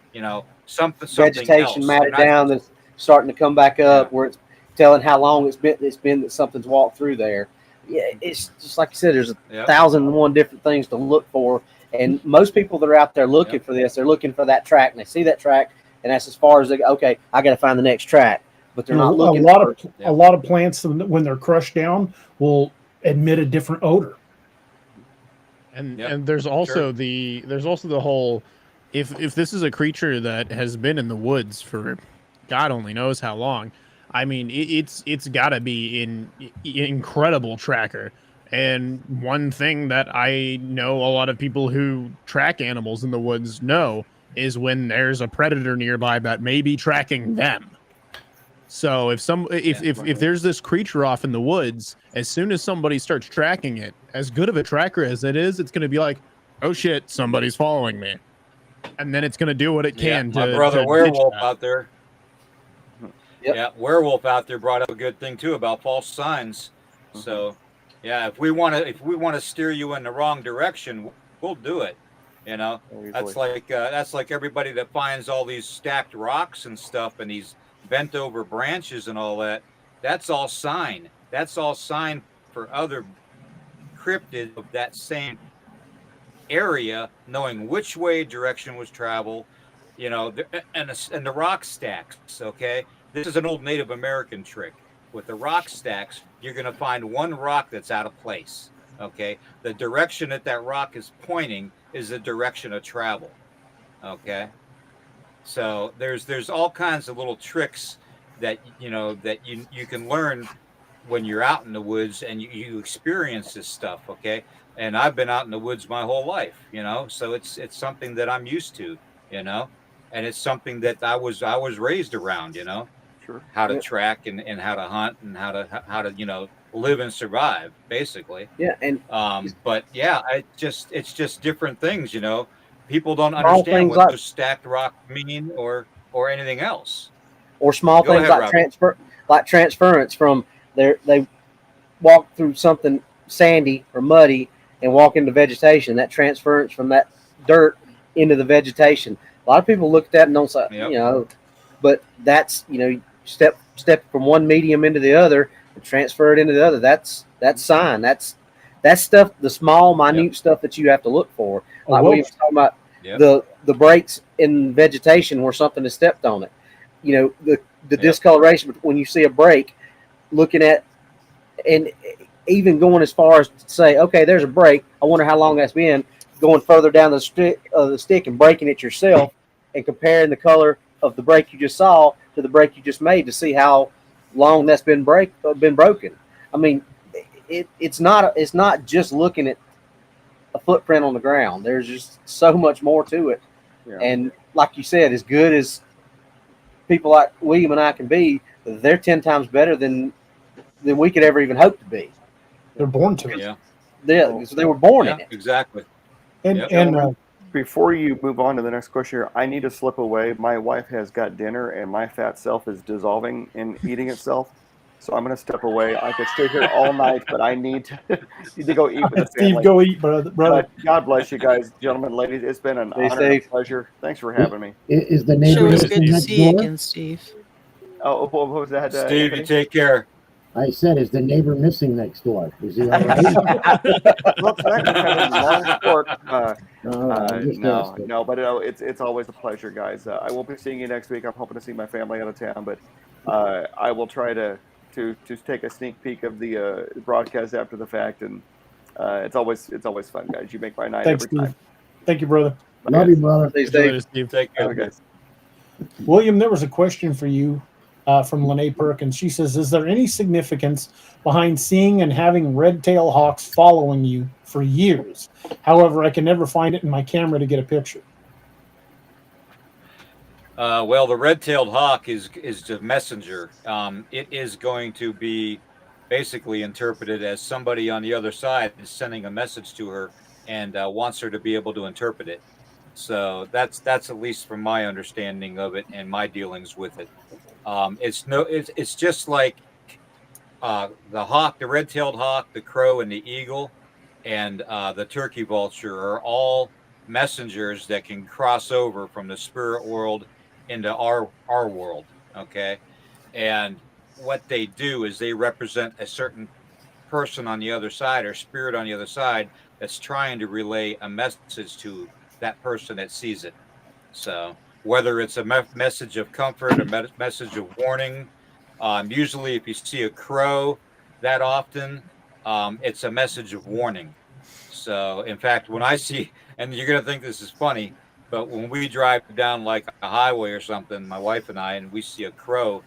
something vegetation else. matted down that's starting to come back up, where it's telling how long it's been that something's walked through there. Yeah, it's just like you said. There's 1,001 different things to look for. And most people that are out there looking for this, they're looking for that track, and they see that track, and that's as far as they go. Okay, I got to find the next track, but they're not looking. A lot of plants, when they're crushed down, will emit a different odor. And there's also the whole, if this is a creature that has been in the woods for God only knows how long, I mean it's got to be an incredible tracker. And one thing that I know a lot of people who track animals in the woods know is when there's a predator nearby that may be tracking them. So if there's this creature off in the woods, as soon as somebody starts tracking it, as good of a tracker as it is, it's going to be like, oh shit, somebody's following me. And then it's going to do what it can to. My brother Werewolf out there. Yep. Yeah, Werewolf out there brought up a good thing too about false signs. So, yeah, if we want to steer you in the wrong direction, we'll do it. You know, Easily. that's like everybody that finds all these stacked rocks and stuff and these bent over branches and all that. That's all sign. That's all sign for other cryptids of that same area, knowing which way direction was travel. You know, and the rock stacks. Okay, this is an old Native American trick. With the rock stacks, you're going to find one rock that's out of place. Okay, the direction that rock is pointing is the direction of travel. Okay, so there's all kinds of little tricks that you can learn when you're out in the woods and you experience this stuff. Okay, and I've been out in the woods my whole life, so it's something that I'm used to, and it's something that I was raised around, Sure. how to track and how to hunt and how to live and survive, basically. Yeah, and but yeah, it's just different things. People don't Small understand things what like- those stacked rock mean or anything else. or small Go things ahead, like Robbie. transference from they walk through something sandy or muddy and walk into vegetation. That transference from that dirt into the vegetation. A lot of people look at that and don't say, Yep. but that's step from one medium into the other and transfer it into the other. That's sign. That's stuff. The small, minute stuff that you have to look for. Like well, we were talking about Yep. the breaks in vegetation where something has stepped on it. The discoloration when you see a break, looking at and even going as far as to say, okay, there's a break. I wonder how long that's been. Going further down the stick and breaking it yourself and comparing the color of the break you just saw to the break you just made to see how long that's been broken. I mean, it's not just looking at a footprint on the ground. There's just so much more to it. Yeah. And like you said, as good as people like William and I can be, they're 10 times better than we could ever even hope to be. they're born to it. Yeah. They were born in Yeah. it. Exactly. And Yep. and Before you move on to the next question here, I need to slip away. My wife has got dinner, and my fat self is dissolving and eating itself. So I'm going to step away. I could stay here all night, but I need to go eat with the Steve, family. go eat, brother. But God bless you guys, gentlemen, ladies. It's been an Stay honor and a safe. pleasure. Thanks for having me. Is the neighbor Sure, it's missing good to next see you door? again, Steve. Oh, what was that? Steve, you Anthony? take care. I said, is the neighbor missing next door? Is he all right? Well, tonight we're kind of long short. I'm just asking. No, but it's always a pleasure, guys. I will be seeing you next week. I'm hoping to see my family out of town, but I will try to take a sneak peek of the broadcast after the fact, and it's always fun, guys. You make my night Thanks, every Steve. time. Thank you, brother. Love you, brother. Stay Enjoy safe. it, Steve. Take care. Okay, guys. William, there was a question for you from Lene Perkins. She says, is there any significance behind seeing and having red-tailed hawks following you for years? However, I can never find it in my camera to get a picture. Well, the red-tailed hawk is the messenger. It is going to be basically interpreted as somebody on the other side is sending a message to her and wants her to be able to interpret it. So that's at least from my understanding of it and my dealings with it. It's just like the hawk, the red-tailed hawk, the crow, and the eagle, and the turkey vulture are all messengers that can cross over from the spirit world into our world. Okay, and what they do is they represent a certain person on the other side or spirit on the other side that's trying to relay a message to that person that sees it. So whether it's a message of comfort, a message of warning, usually if you see a crow that often, it's a message of warning. So in fact, when I see, and you're going to think this is funny, but when we drive down like a highway or something, my wife and I, and we see a crow,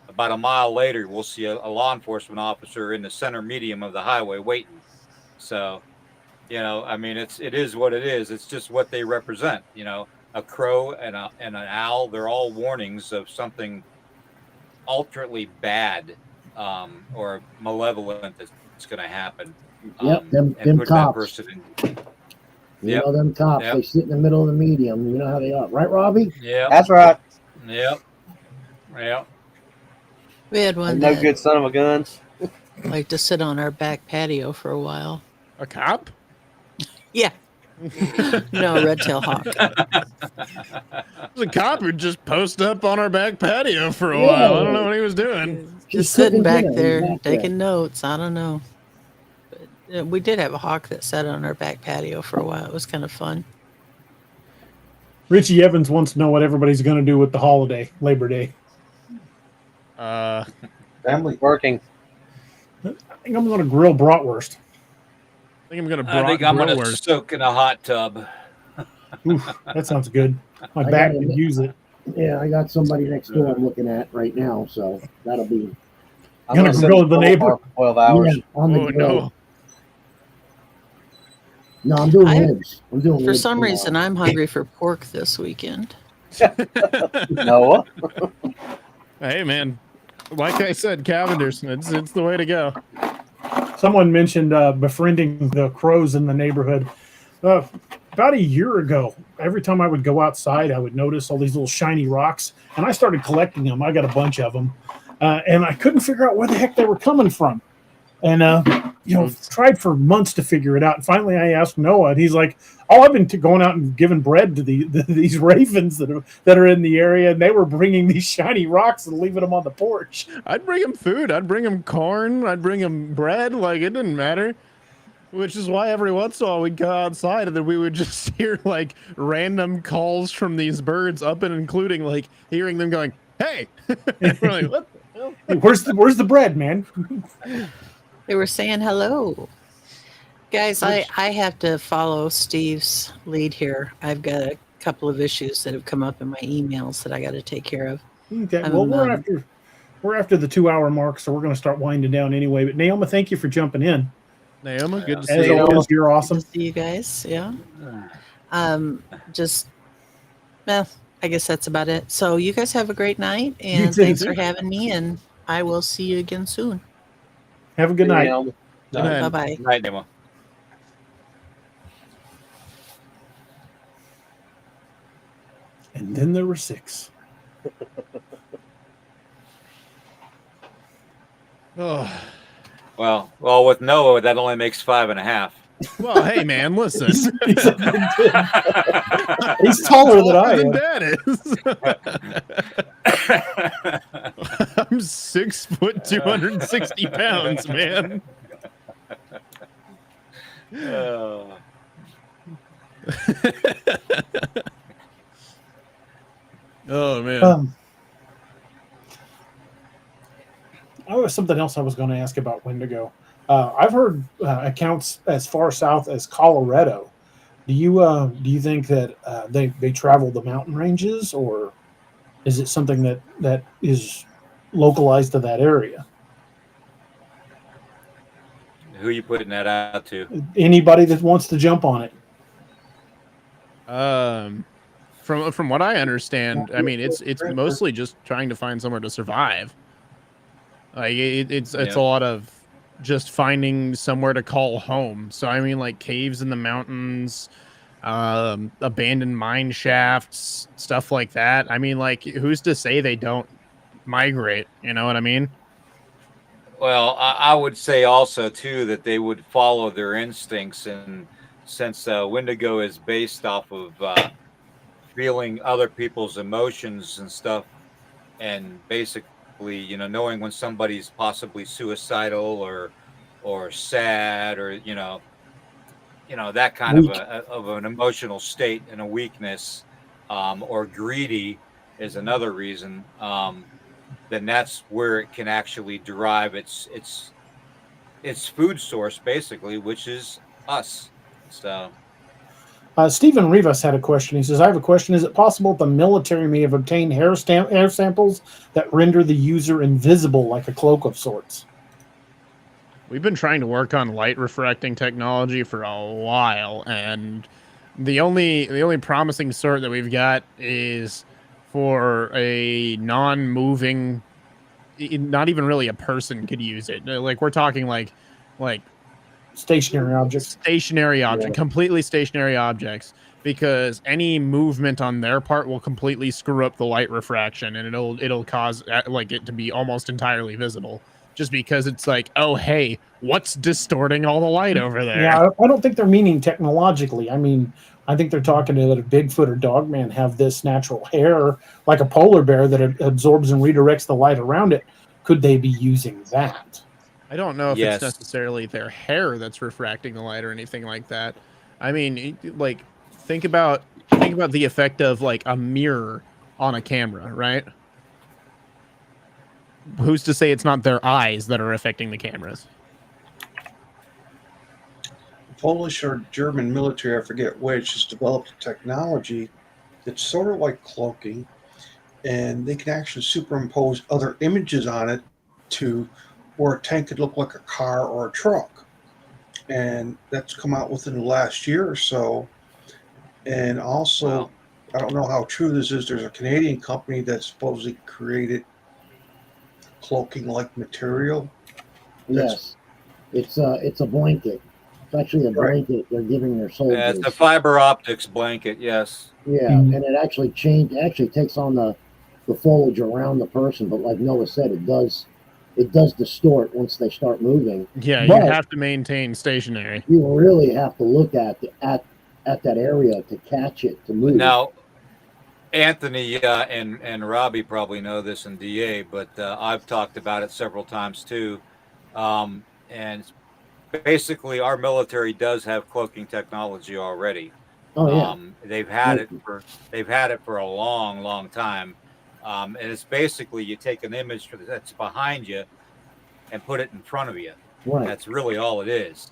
about a mile later, we'll see a law enforcement officer in the center medium of the highway waiting. So, I mean, it is what it is. It's just what they represent. A crow and an owl, they're all warnings of something ultimately bad or malevolent that's going to happen. Yep, them put that cops. person You Yep. know them cops. Yep. They sit in the middle of the medium. You know how they are, right, Robbie? Yeah. That's right. Yep. Yep. We had one No that good son of a guns. liked to sit on our back patio for a while. A cop? Yeah. No, red-tailed hawk. The cop who just posted up on our back patio for a while. I don't know what he was doing. Just sitting back cooking there, dinner, taking notes. I don't know. But, we did have a hawk that sat on our back patio for a while. It was kind of fun. Richie Evans wants to know what everybody's going to do with the holiday, Labor Day. Family. Working. I think I'm going to grill bratwurst. I think I'm gonna. I think I'm gonna soak in a hot tub. Oof, that sounds good. My I back gotta- could use it. Yeah, I got somebody next door I'm looking at right now, so that'll be I'm Gonna sit grill in the the neighbor? car for 12 hours. yeah, on the Oh grill. no! No, I'm doing I- ribs. I'm doing For ribs some tomorrow. reason, I'm hungry for pork this weekend. Noah? Hey man, like I said, Cavenders. It's the way to go. Someone mentioned befriending the crows in the neighborhood. About a year ago, every time I would go outside, I would notice all these little shiny rocks, and I started collecting them. I got a bunch of them, and I couldn't figure out where the heck they were coming from. And tried for months to figure it out. And finally, I asked Noah, and he's like, "Oh, I've been going out and giving bread to these ravens that are in the area, and they were bringing these shiny rocks and leaving them on the porch." I'd bring him food. I'd bring him corn. I'd bring him bread. Like, it didn't matter. Which is why every once in a while we'd go outside and then we would just hear like random calls from these birds, up and including like hearing them going, "Hey!" We're like, "What the hell?" Hey, where's the bread, man? They were saying hello. Guys, I have to follow Steve's lead here. I've got a couple of issues that have come up in my emails that I got to take care of. Okay, well, we're after the 2-hour mark, so we're going to start winding down anyway. But Naoma, thank you for jumping in. Naoma, good to As see you. always, you're awesome. Good to see you guys. Yeah. I guess that's about it. So you guys have a great night, You and too. thanks for having me. And I will see you again soon. Have a good night. Good night. Bye bye. Night, Nemo. And then there were 6. Oh. Well, with Noah, that only makes 5.5. Well, hey man, listen. He's taller than I am. Dad is. I'm 6 foot, 260 pounds, man. Oh man. Oh, something else I was going to ask about Wendigo. I've heard accounts as far south as Colorado. Do you think that they travel the mountain ranges, or is it something that is localized to that area? Who are you putting that out to? Anybody that wants to jump on it. From what I understand, I mean it's mostly just trying to find somewhere to survive. Like it's a lot of just finding somewhere to call home. So I mean, like caves in the mountains, abandoned mine shafts, stuff like that. I mean, like who's to say they don't migrate? You know what I mean? Well, I would say also too that they would follow their instincts, and since Wendigo is based off of feeling other people's emotions and stuff, and basically, knowing when somebody's possibly suicidal or sad, or that kind of an emotional state and a weakness, or greedy is another reason. Then that's where it can actually derive its food source, basically, which is us. So. Stephen Rivas had a question. He says, "I have a question. Is it possible the military may have obtained hair samples that render the user invisible, like a cloak of sorts?" We've been trying to work on light refracting technology for a while, and the only promising sort that we've got is for a non-moving, not even really a person could use it. Like we're talking like Stationary objects. Completely stationary objects, because any movement on their part will completely screw up the light refraction, and it'll cause like it to be almost entirely visible just because it's like, oh, hey, what's distorting all the light over there? Yeah, I don't think they're meaning technologically. I mean, I think they're talking that a Bigfoot or Dogman have this natural hair, like a polar bear, that absorbs and redirects the light around it. Could they be using that? I don't know if Yes. it's necessarily their hair that's refracting the light or anything like that. I mean, like, think about the effect of like a mirror on a camera, right? Who's to say it's not their eyes that are affecting the cameras? Polish or German military, I forget which, has developed a technology that's sort of like cloaking, and they can actually superimpose other images on it to where a tank could look like a car or a truck. And that's come out within the last year or so. And also, Wow. I don't know how true this is, there's a Canadian company that supposedly created cloaking-like material. Yes, it's a blanket. It's actually a Right. blanket they're giving their soldiers. Yeah, it's a fiber optics blanket. Yes. Yeah, and it actually takes on the foliage around the person, but like Noah said, it does distort once they start moving. Yeah, But you have to maintain stationary. you really have to look at that area to catch it to move. Now, Anthony and Robbie probably know this in DA, but I've talked about it several times too. And basically, our military does have cloaking technology already. Oh yeah. They've had it for a long, long time. And it's basically you take an image that's behind you and put it in front of you. Right. That's really all it is.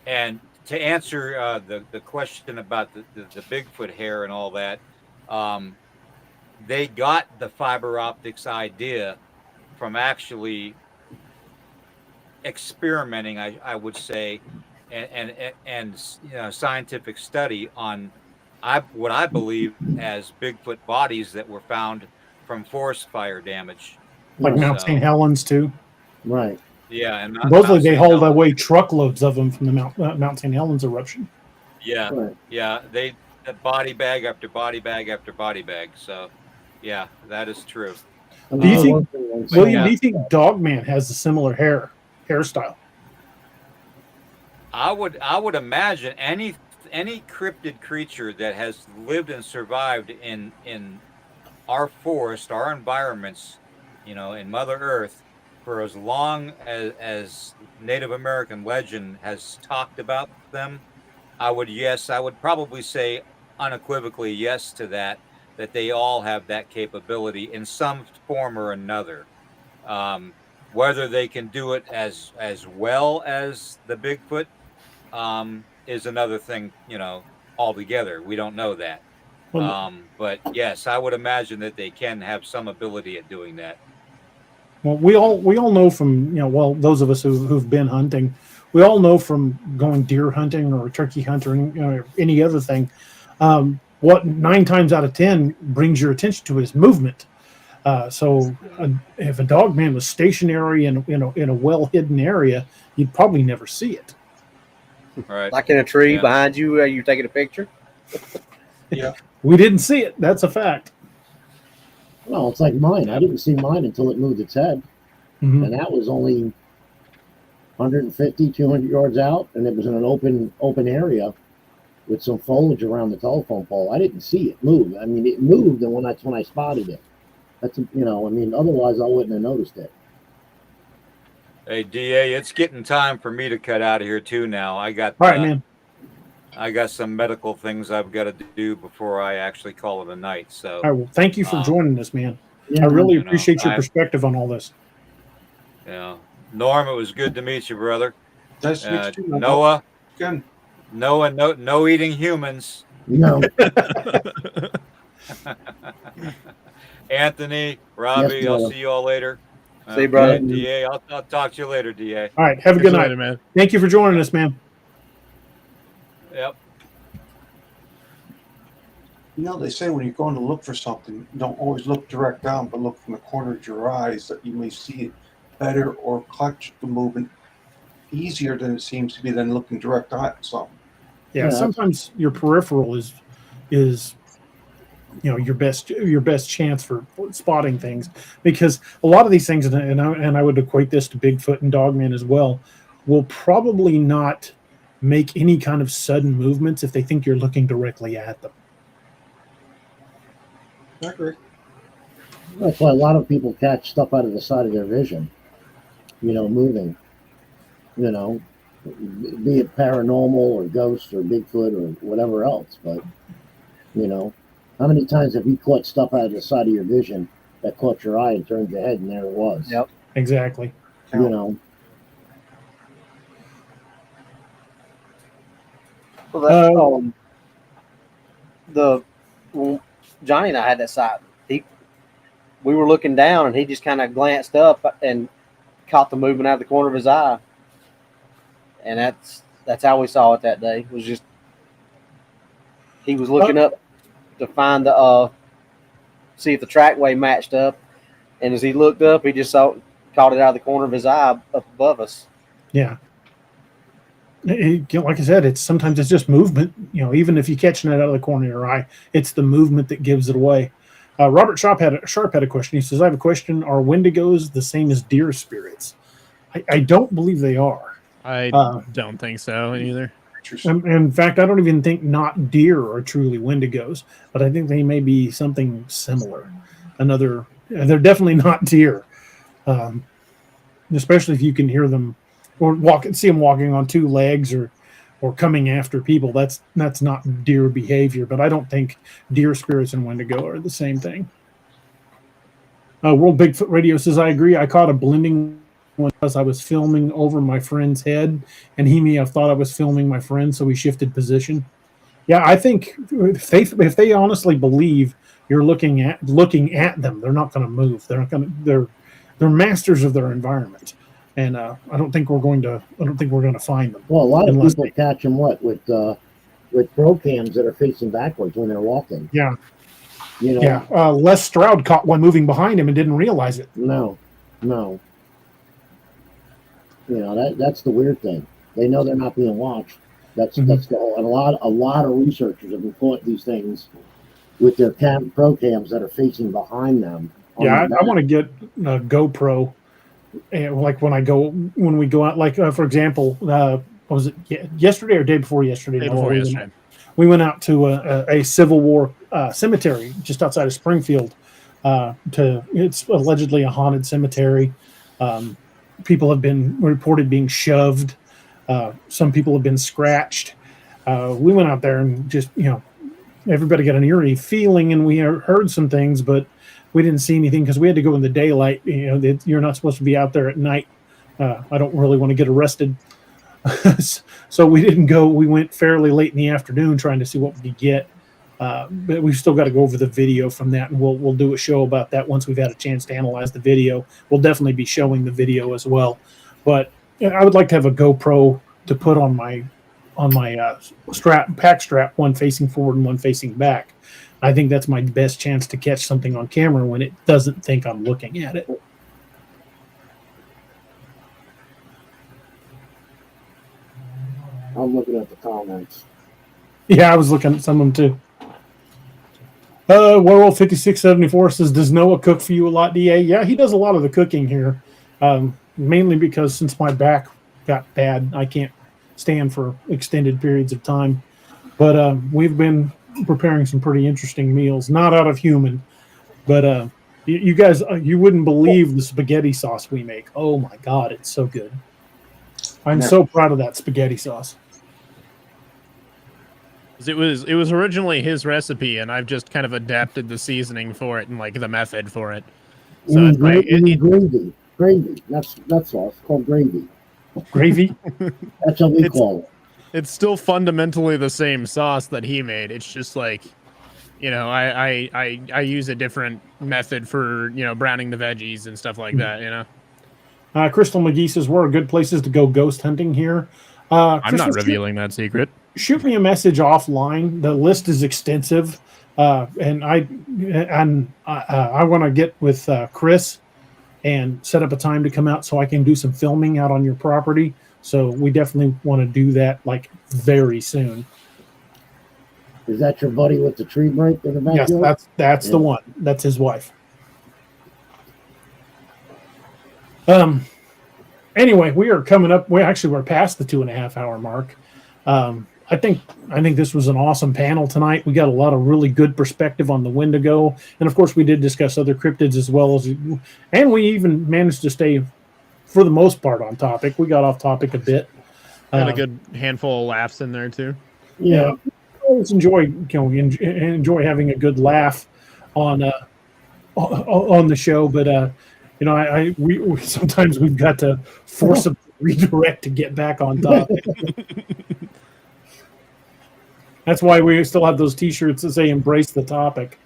And to answer the question about the Bigfoot hair and all that, they got the fiber optics idea from actually experimenting, I would say, and scientific study on what I believe as Bigfoot bodies that were found from forest fire damage. Like Mount So- St. Helens too. Right. Yeah, and Supposedly Mount they St. hauled Helens. away truckloads of them from the Mount St. Helens eruption. Yeah, Right. yeah, they body bag after body bag after body bag. So, yeah, that is true. And Do you I think- worked in one William, yeah. do you think Dogman has a similar hairstyle? I would imagine any cryptid creature that has lived and survived in our forest, our environments, in Mother Earth, for as long as Native American legend has talked about them, I would probably say unequivocally yes to that they all have that capability in some form or another. Whether they can do it as well as the Bigfoot is another thing, altogether. We don't know that. But yes, I would imagine that they can have some ability at doing that. Well, we all know from those of us who've been hunting, we all know from going deer hunting or turkey hunting or any other thing, what 9 times out of 10 brings your attention to is movement. So if a Dogman was stationary in a well hidden area, you'd probably never see it. Right. Like in a tree Yeah. behind you, you're taking a picture. We didn't see it. That's a fact. Well, it's like mine. I didn't see mine until it moved its head. Mhm. And that was only 150, 200 yards out, and it was in an open area with some foliage around the telephone pole. I didn't see it move. I mean, it moved, and that's when I spotted it. That's otherwise I wouldn't have noticed it. Hey, DA, it's getting time for me to cut out of here too now. All right, man. I got some medical things I've got to do before I actually call it a night. So, All right, well, thank you for joining us, man. Yeah, I really you know, appreciate your I- perspective on all this. Norm, it was good to meet you, brother. Nice to meet you too. Noah, Again. no eating humans. No. Anthony, Robbie, Yes, I'll brother. see you all later. See you, brother. DA, I'll talk to you later, DA. All right, have a good Catch you night, later, man. Thank you for joining us, man. Yep. They say when you're going to look for something, don't always look direct down, but look from the corner of your eyes that you may see it better or catch the movement easier than it seems to be than looking direct at something. Yeah, Yeah. sometimes your peripheral is your best chance for spotting things, because a lot of these things, and I would equate this to Bigfoot and Dogman as well, will probably not make any kind of sudden movements if they think you're looking directly at them. I agree. That's why a lot of people catch stuff out of the side of their vision, moving, be it paranormal or ghosts or Bigfoot or whatever else. But, how many times have you caught stuff out of the side of your vision that caught your eye and turned your head and there it was? Yep. Exactly. Well, that's well, Johnny and I had that sight. We were looking down, and he just kind of glanced up and caught the movement out of the corner of his eye, and that's how we saw it that day. It was just he was looking up to find see if the trackway matched up, and as he looked up, he just caught it out of the corner of his eye up above us. Yeah. Like I said, sometimes it's just movement. Even if you're catching it out of the corner of your eye, it's the movement that gives it away. Robert Sharp had a question. He says, "I have a question. Are Wendigos the same as deer spirits?" I don't believe they are. I don't think so either. In fact, I don't even think not deer are truly Wendigos, but I think they may be something similar. They're definitely not deer, especially if you can hear them or see them walking on two legs or coming after people. That's not deer behavior, but I don't think deer spirits and Wendigo are the same thing. World Bigfoot Radio says, "I agree. I caught a blending because I was filming over my friend's head, and he may have thought I was filming my friend, so he shifted position." Yeah, I think if they honestly believe you're looking at them, they're not going to move. They're masters of their environment. And I don't think we're going to find them. Well, a lot of people catch them with pro cams that are facing backwards when they're walking. Yeah. Les Stroud caught one moving behind him and didn't realize it. No. That's the weird thing. They know they're not being watched. That's the whole. And a lot of researchers have been caught these things with their pro cams that are facing behind them. Yeah, I want to get a GoPro. Like when we go out, like for example, what was it yesterday or day before yesterday? Yesterday. We went out to a Civil War cemetery just outside of Springfield. It's allegedly a haunted cemetery. People have been reported being shoved. Some people have been scratched. We went out there and just everybody got an eerie feeling, and we heard some things, but we didn't see anything because we had to go in the daylight. You're not supposed to be out there at night. I don't really want to get arrested. So we didn't go. We went fairly late in the afternoon trying to see what we could get. But we've still got to go over the video from that, and we'll do a show about that once we've had a chance to analyze the video. We'll definitely be showing the video as well. But I would like to have a GoPro to put on my pack strap, one facing forward and one facing back. I think that's my best chance to catch something on camera when it doesn't think I'm looking at it. I'm looking at the comments. Yeah, I was looking at some of them too. Werewolf 5674 says, "Does Noah cook for you a lot, DA?" Yeah, he does a lot of the cooking here, mainly because since my back got bad, I can't stand for extended periods of time. But we've been preparing some pretty interesting meals, not out of human, but you guys, you wouldn't believe the spaghetti sauce we make. Oh my God, it's so good. I'm so proud of that spaghetti sauce. It was originally his recipe, and I've just kind of adapted the seasoning for it and like the method for it. So it's gravy. That's sauce called gravy. Gravy. That's what we call it. It's still fundamentally the same sauce that he made. It's just like, I use a different method for browning the veggies and stuff like that. Crystal McGee says, "Where are good places to go ghost hunting here?" I'm not revealing that secret. Shoot me a message offline. The list is extensive, and I want to get with Chris and set up a time to come out so I can do some filming out on your property. So we definitely want to do that like very soon. Is that your buddy with the tree break in the Yes, backyard? that's the Yeah. one. That's his wife. Anyway, we are coming up. We're past the 2.5 hour mark. I think this was an awesome panel tonight. We got a lot of really good perspective on the Wendigo, and of course, we did discuss other cryptids as well as, and we even managed to stay, for the most part, on topic. We got off topic a bit. Got a good handful of laughs in there too. Yeah, I always enjoy having a good laugh on the show, but we sometimes we've got to force a redirect to get back on topic. That's why we still have those T-shirts that say "Embrace the topic."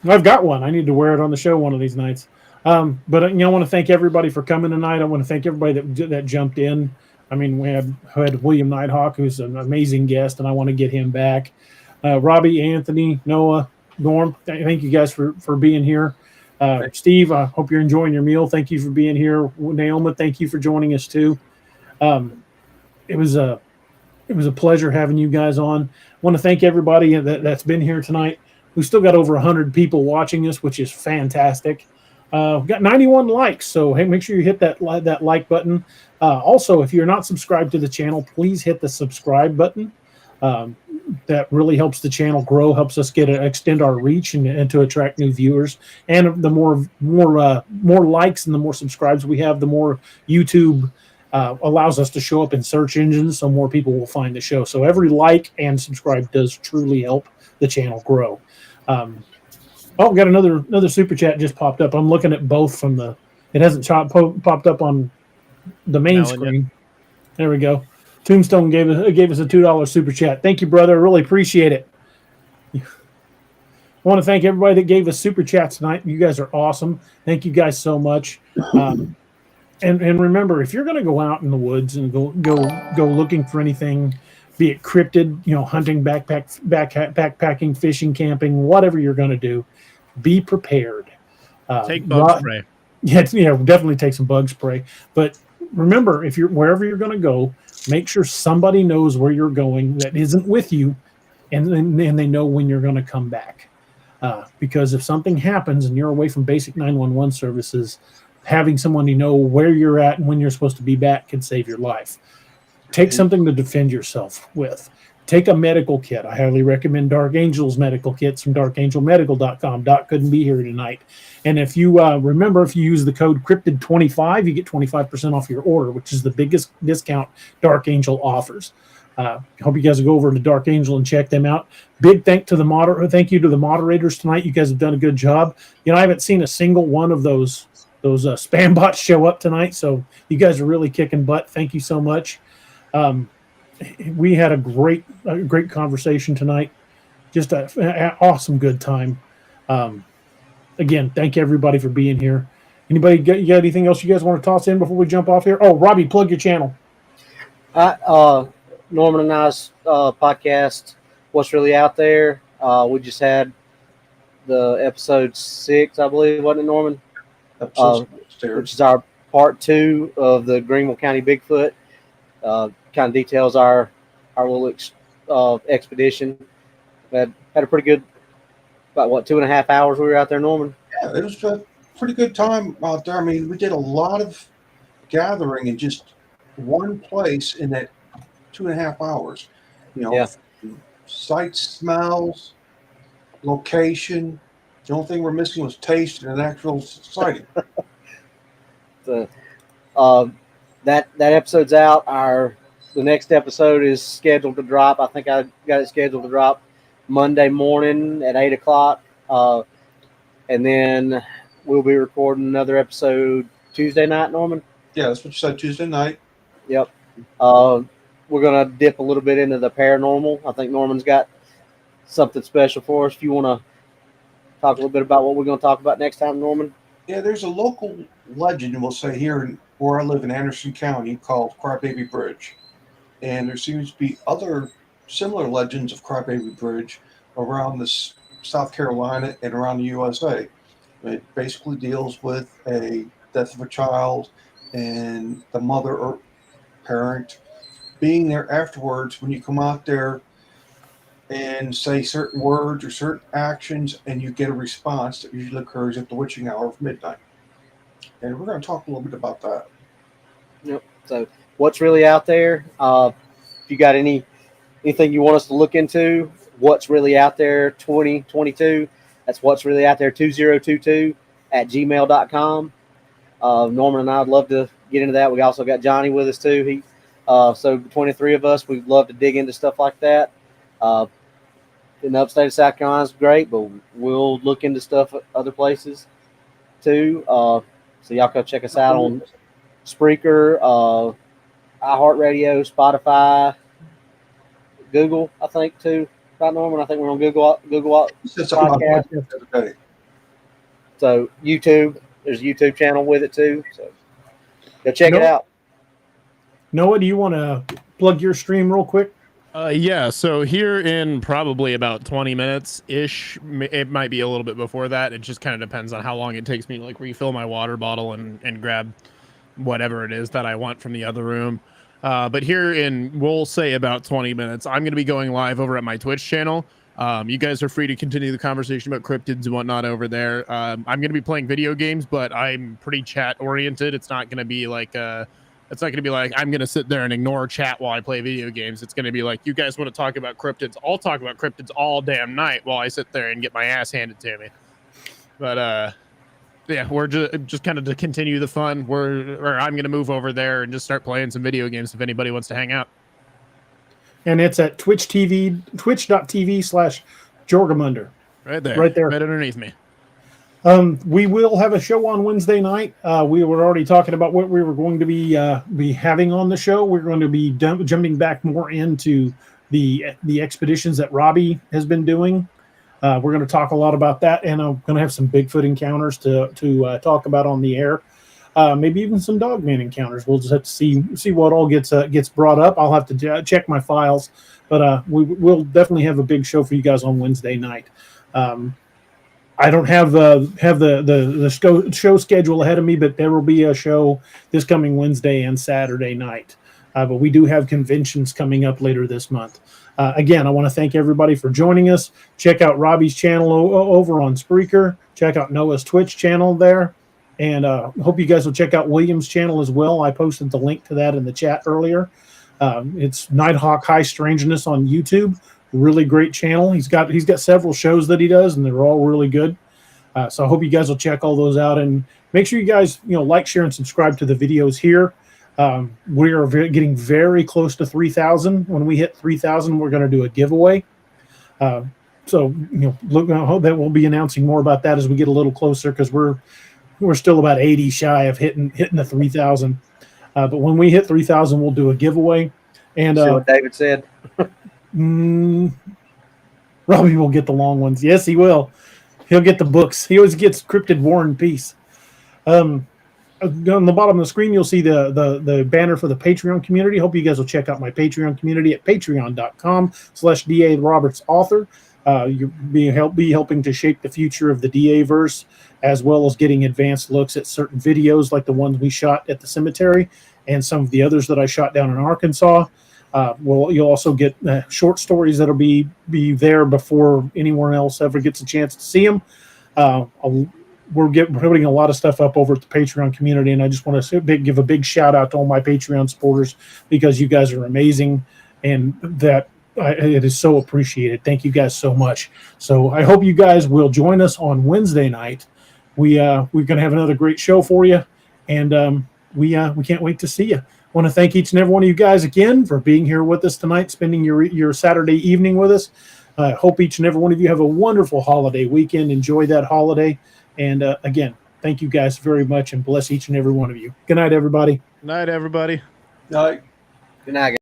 I've got one. I need to wear it on the show one of these nights. But I want to thank everybody for coming tonight. I want to thank everybody that jumped in. I mean, we had William Nighthawk, who's an amazing guest, and I want to get him back. Robbie, Anthony, Noah, Norm, thank you guys for being here. Steve, I hope you're enjoying your meal. Thank you for being here. Naoma, thank you for joining us too. It was a pleasure having you guys on. I want to thank everybody that's been here tonight. We've still got over 100 people watching us, which is fantastic. We've got 91 likes, so hey, make sure you hit that like button. Also, if you're not subscribed to the channel, please hit the subscribe button. That really helps the channel grow, helps us extend our reach and to attract new viewers. And the more likes and the more subscribes we have, the more YouTube allows us to show up in search engines, so more people will find the show. So every like and subscribe does truly help the channel grow. We got another super chat just popped up. I'm looking at both from the. It hasn't popped up on the main screen. There we go. Tombstone gave us a $2 super chat. Thank you, brother. I really appreciate it. I want to thank everybody that gave us super chats tonight. You guys are awesome. Thank you guys so much. And remember, if you're going to go out in the woods and go looking for anything, be it cryptid, hunting, backpacking, fishing, camping, whatever you're going to do, be prepared. Take bug spray. Yeah, definitely take some bug spray. But remember, wherever you're going to go, make sure somebody knows where you're going that isn't with you, and they know when you're going to come back. Because if something happens and you're away from basic 911 services, having someone know where you're at and when you're supposed to be back can save your life. Take something to defend yourself with. Take a medical kit. I highly recommend Dark Angel's medical kits from darkangelmedical.com. Doc couldn't be here tonight. And if you remember, if you use the code Cryptid25, you get 25% off your order, which is the biggest discount Dark Angel offers. Hope you guys will go over to Dark Angel and check them out. Big thank you to the moderators tonight. You guys have done a good job. I haven't seen a single one of those spam bots show up tonight, so you guys are really kicking butt. Thank you so much. We had a great conversation tonight. Just an awesome good time. Again, thank everybody for being here. Anybody got anything else you guys want to toss in before we jump off here? Oh, Robbie, plug your channel. Norman and I's podcast, What's Really Out There. We just had the episode 6, I believe, wasn't it, Norman? Which is our part 2 of the Greenville County Bigfoot. Kind of details our little expedition. Had a pretty good, about 2.5 hours we were out there, Norman? Yeah, it was a pretty good time out there. I mean, we did a lot of gathering in just one place in that 2.5 hours. Sights, smells, location. The only thing we're missing was taste and an actual sighting. That episode's out. The next episode is scheduled to drop. I think I got it scheduled to drop Monday morning at 8 o'clock. And then we'll be recording another episode Tuesday night, Norman? Yeah, that's what you said, Tuesday night. Yep. We're going to dip a little bit into the paranormal. I think Norman's got something special for us. If you want to talk a little bit about what we're going to talk about next time, Norman? Yeah, there's a local legend, we'll say, here where I live in Anderson County called Crybaby Bridge. And there seems to be other similar legends of Crybaby Bridge around South Carolina and around the USA. It basically deals with a death of a child and the mother or parent being there afterwards when you come out there and say certain words or certain actions and you get a response that usually occurs at the witching hour of midnight. And we're going to talk a little bit about that. Yep. So what's really out there? If you got anything you want us to look into, what's really out there 2022, that's what's really out there 2022 at gmail.com. Norman and I would love to get into that. We also got Johnny with us too. So between the three of us, we'd love to dig into stuff like that. In the upstate of South Carolina is great, but we'll look into stuff at other places too. So y'all go check us out on Spreaker, iHeartRadio, Spotify, Google, I think too. Right, Norman? I think we're on Google podcast. So YouTube, there's a YouTube channel with it too. So go check it out. Noah, do you want to plug your stream real quick? Yeah, so here in probably about 20 minutes-ish, it might be a little bit before that. It just kind of depends on how long it takes me to like refill my water bottle and grab whatever it is that I want from the other room. But here in, we'll say about 20 minutes, I'm going to be going live over at my Twitch channel. You guys are free to continue the conversation about cryptids and whatnot over there. I'm going to be playing video games, but I'm pretty chat-oriented. It's not going to be like... It's not going to be like, I'm going to sit there and ignore chat while I play video games. It's going to be like, you guys want to talk about cryptids? I'll talk about cryptids all damn night while I sit there and get my ass handed to me. But, yeah, we're just kind of to continue the fun. I'm going to move over there and just start playing some video games if anybody wants to hang out. And it's at twitch.tv/Jorgamunder. Right there. Right there. Right underneath me. We will have a show on Wednesday night. We were already talking about what we were going to be having on the show. We're going to be jumping back more into the expeditions that Robbie has been doing. We're going to talk a lot about that, and I'm going to have some Bigfoot encounters to talk about on the air. Maybe even some Dogman encounters. We'll just have to see what all gets brought up. I'll have to check my files, but we'll definitely have a big show for you guys on Wednesday night. I don't have the show schedule ahead of me, but there will be a show this coming Wednesday and Saturday night. But we do have conventions coming up later this month. Again, I want to thank everybody for joining us. Check out Robbie's channel over on Spreaker. Check out Noah's Twitch channel there. And hope you guys will check out William's channel as well. I posted the link to that in the chat earlier. It's Nighthawk High Strangeness on YouTube. Really great channel. He's got several shows that he does, and they're all really good. So I hope you guys will check all those out, and make sure you guys like, share, and subscribe to the videos here. We are getting very close to 3,000. When we hit 3,000, we're going to do a giveaway. So look, I hope that we'll be announcing more about that as we get a little closer, because we're still about 80 shy of hitting the 3,000. But when we hit 3,000, we'll do a giveaway. And see what David said. Robbie will get the long ones. Yes, he will. He'll get the books. He always gets Cryptid War and Peace. On the bottom of the screen, you'll see the banner for the Patreon community. Hope you guys will check out my Patreon community at patreon.com/DA Roberts Author. You'll be helping to shape the future of the DA verse, as well as getting advanced looks at certain videos like the ones we shot at the cemetery and some of the others that I shot down in Arkansas. You'll also get short stories that'll be there before anyone else ever gets a chance to see them. We're putting a lot of stuff up over at the Patreon community, and I just want to give a big shout out to all my Patreon supporters, because you guys are amazing, and that it is so appreciated. Thank you guys so much. So I hope you guys will join us on Wednesday night. We're going to have another great show for you, and we can't wait to see you. I want to thank each and every one of you guys again for being here with us tonight, spending your Saturday evening with us. I hope each and every one of you have a wonderful holiday weekend. Enjoy that holiday. And again, thank you guys very much, and bless each and every one of you. Good night, everybody. Night, everybody. Night. Good night.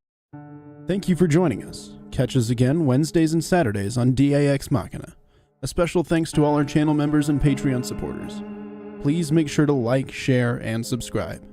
Thank you for joining us. Catch us again Wednesdays and Saturdays on DAX Machina. A special thanks to all our channel members and Patreon supporters. Please make sure to like, share, and subscribe.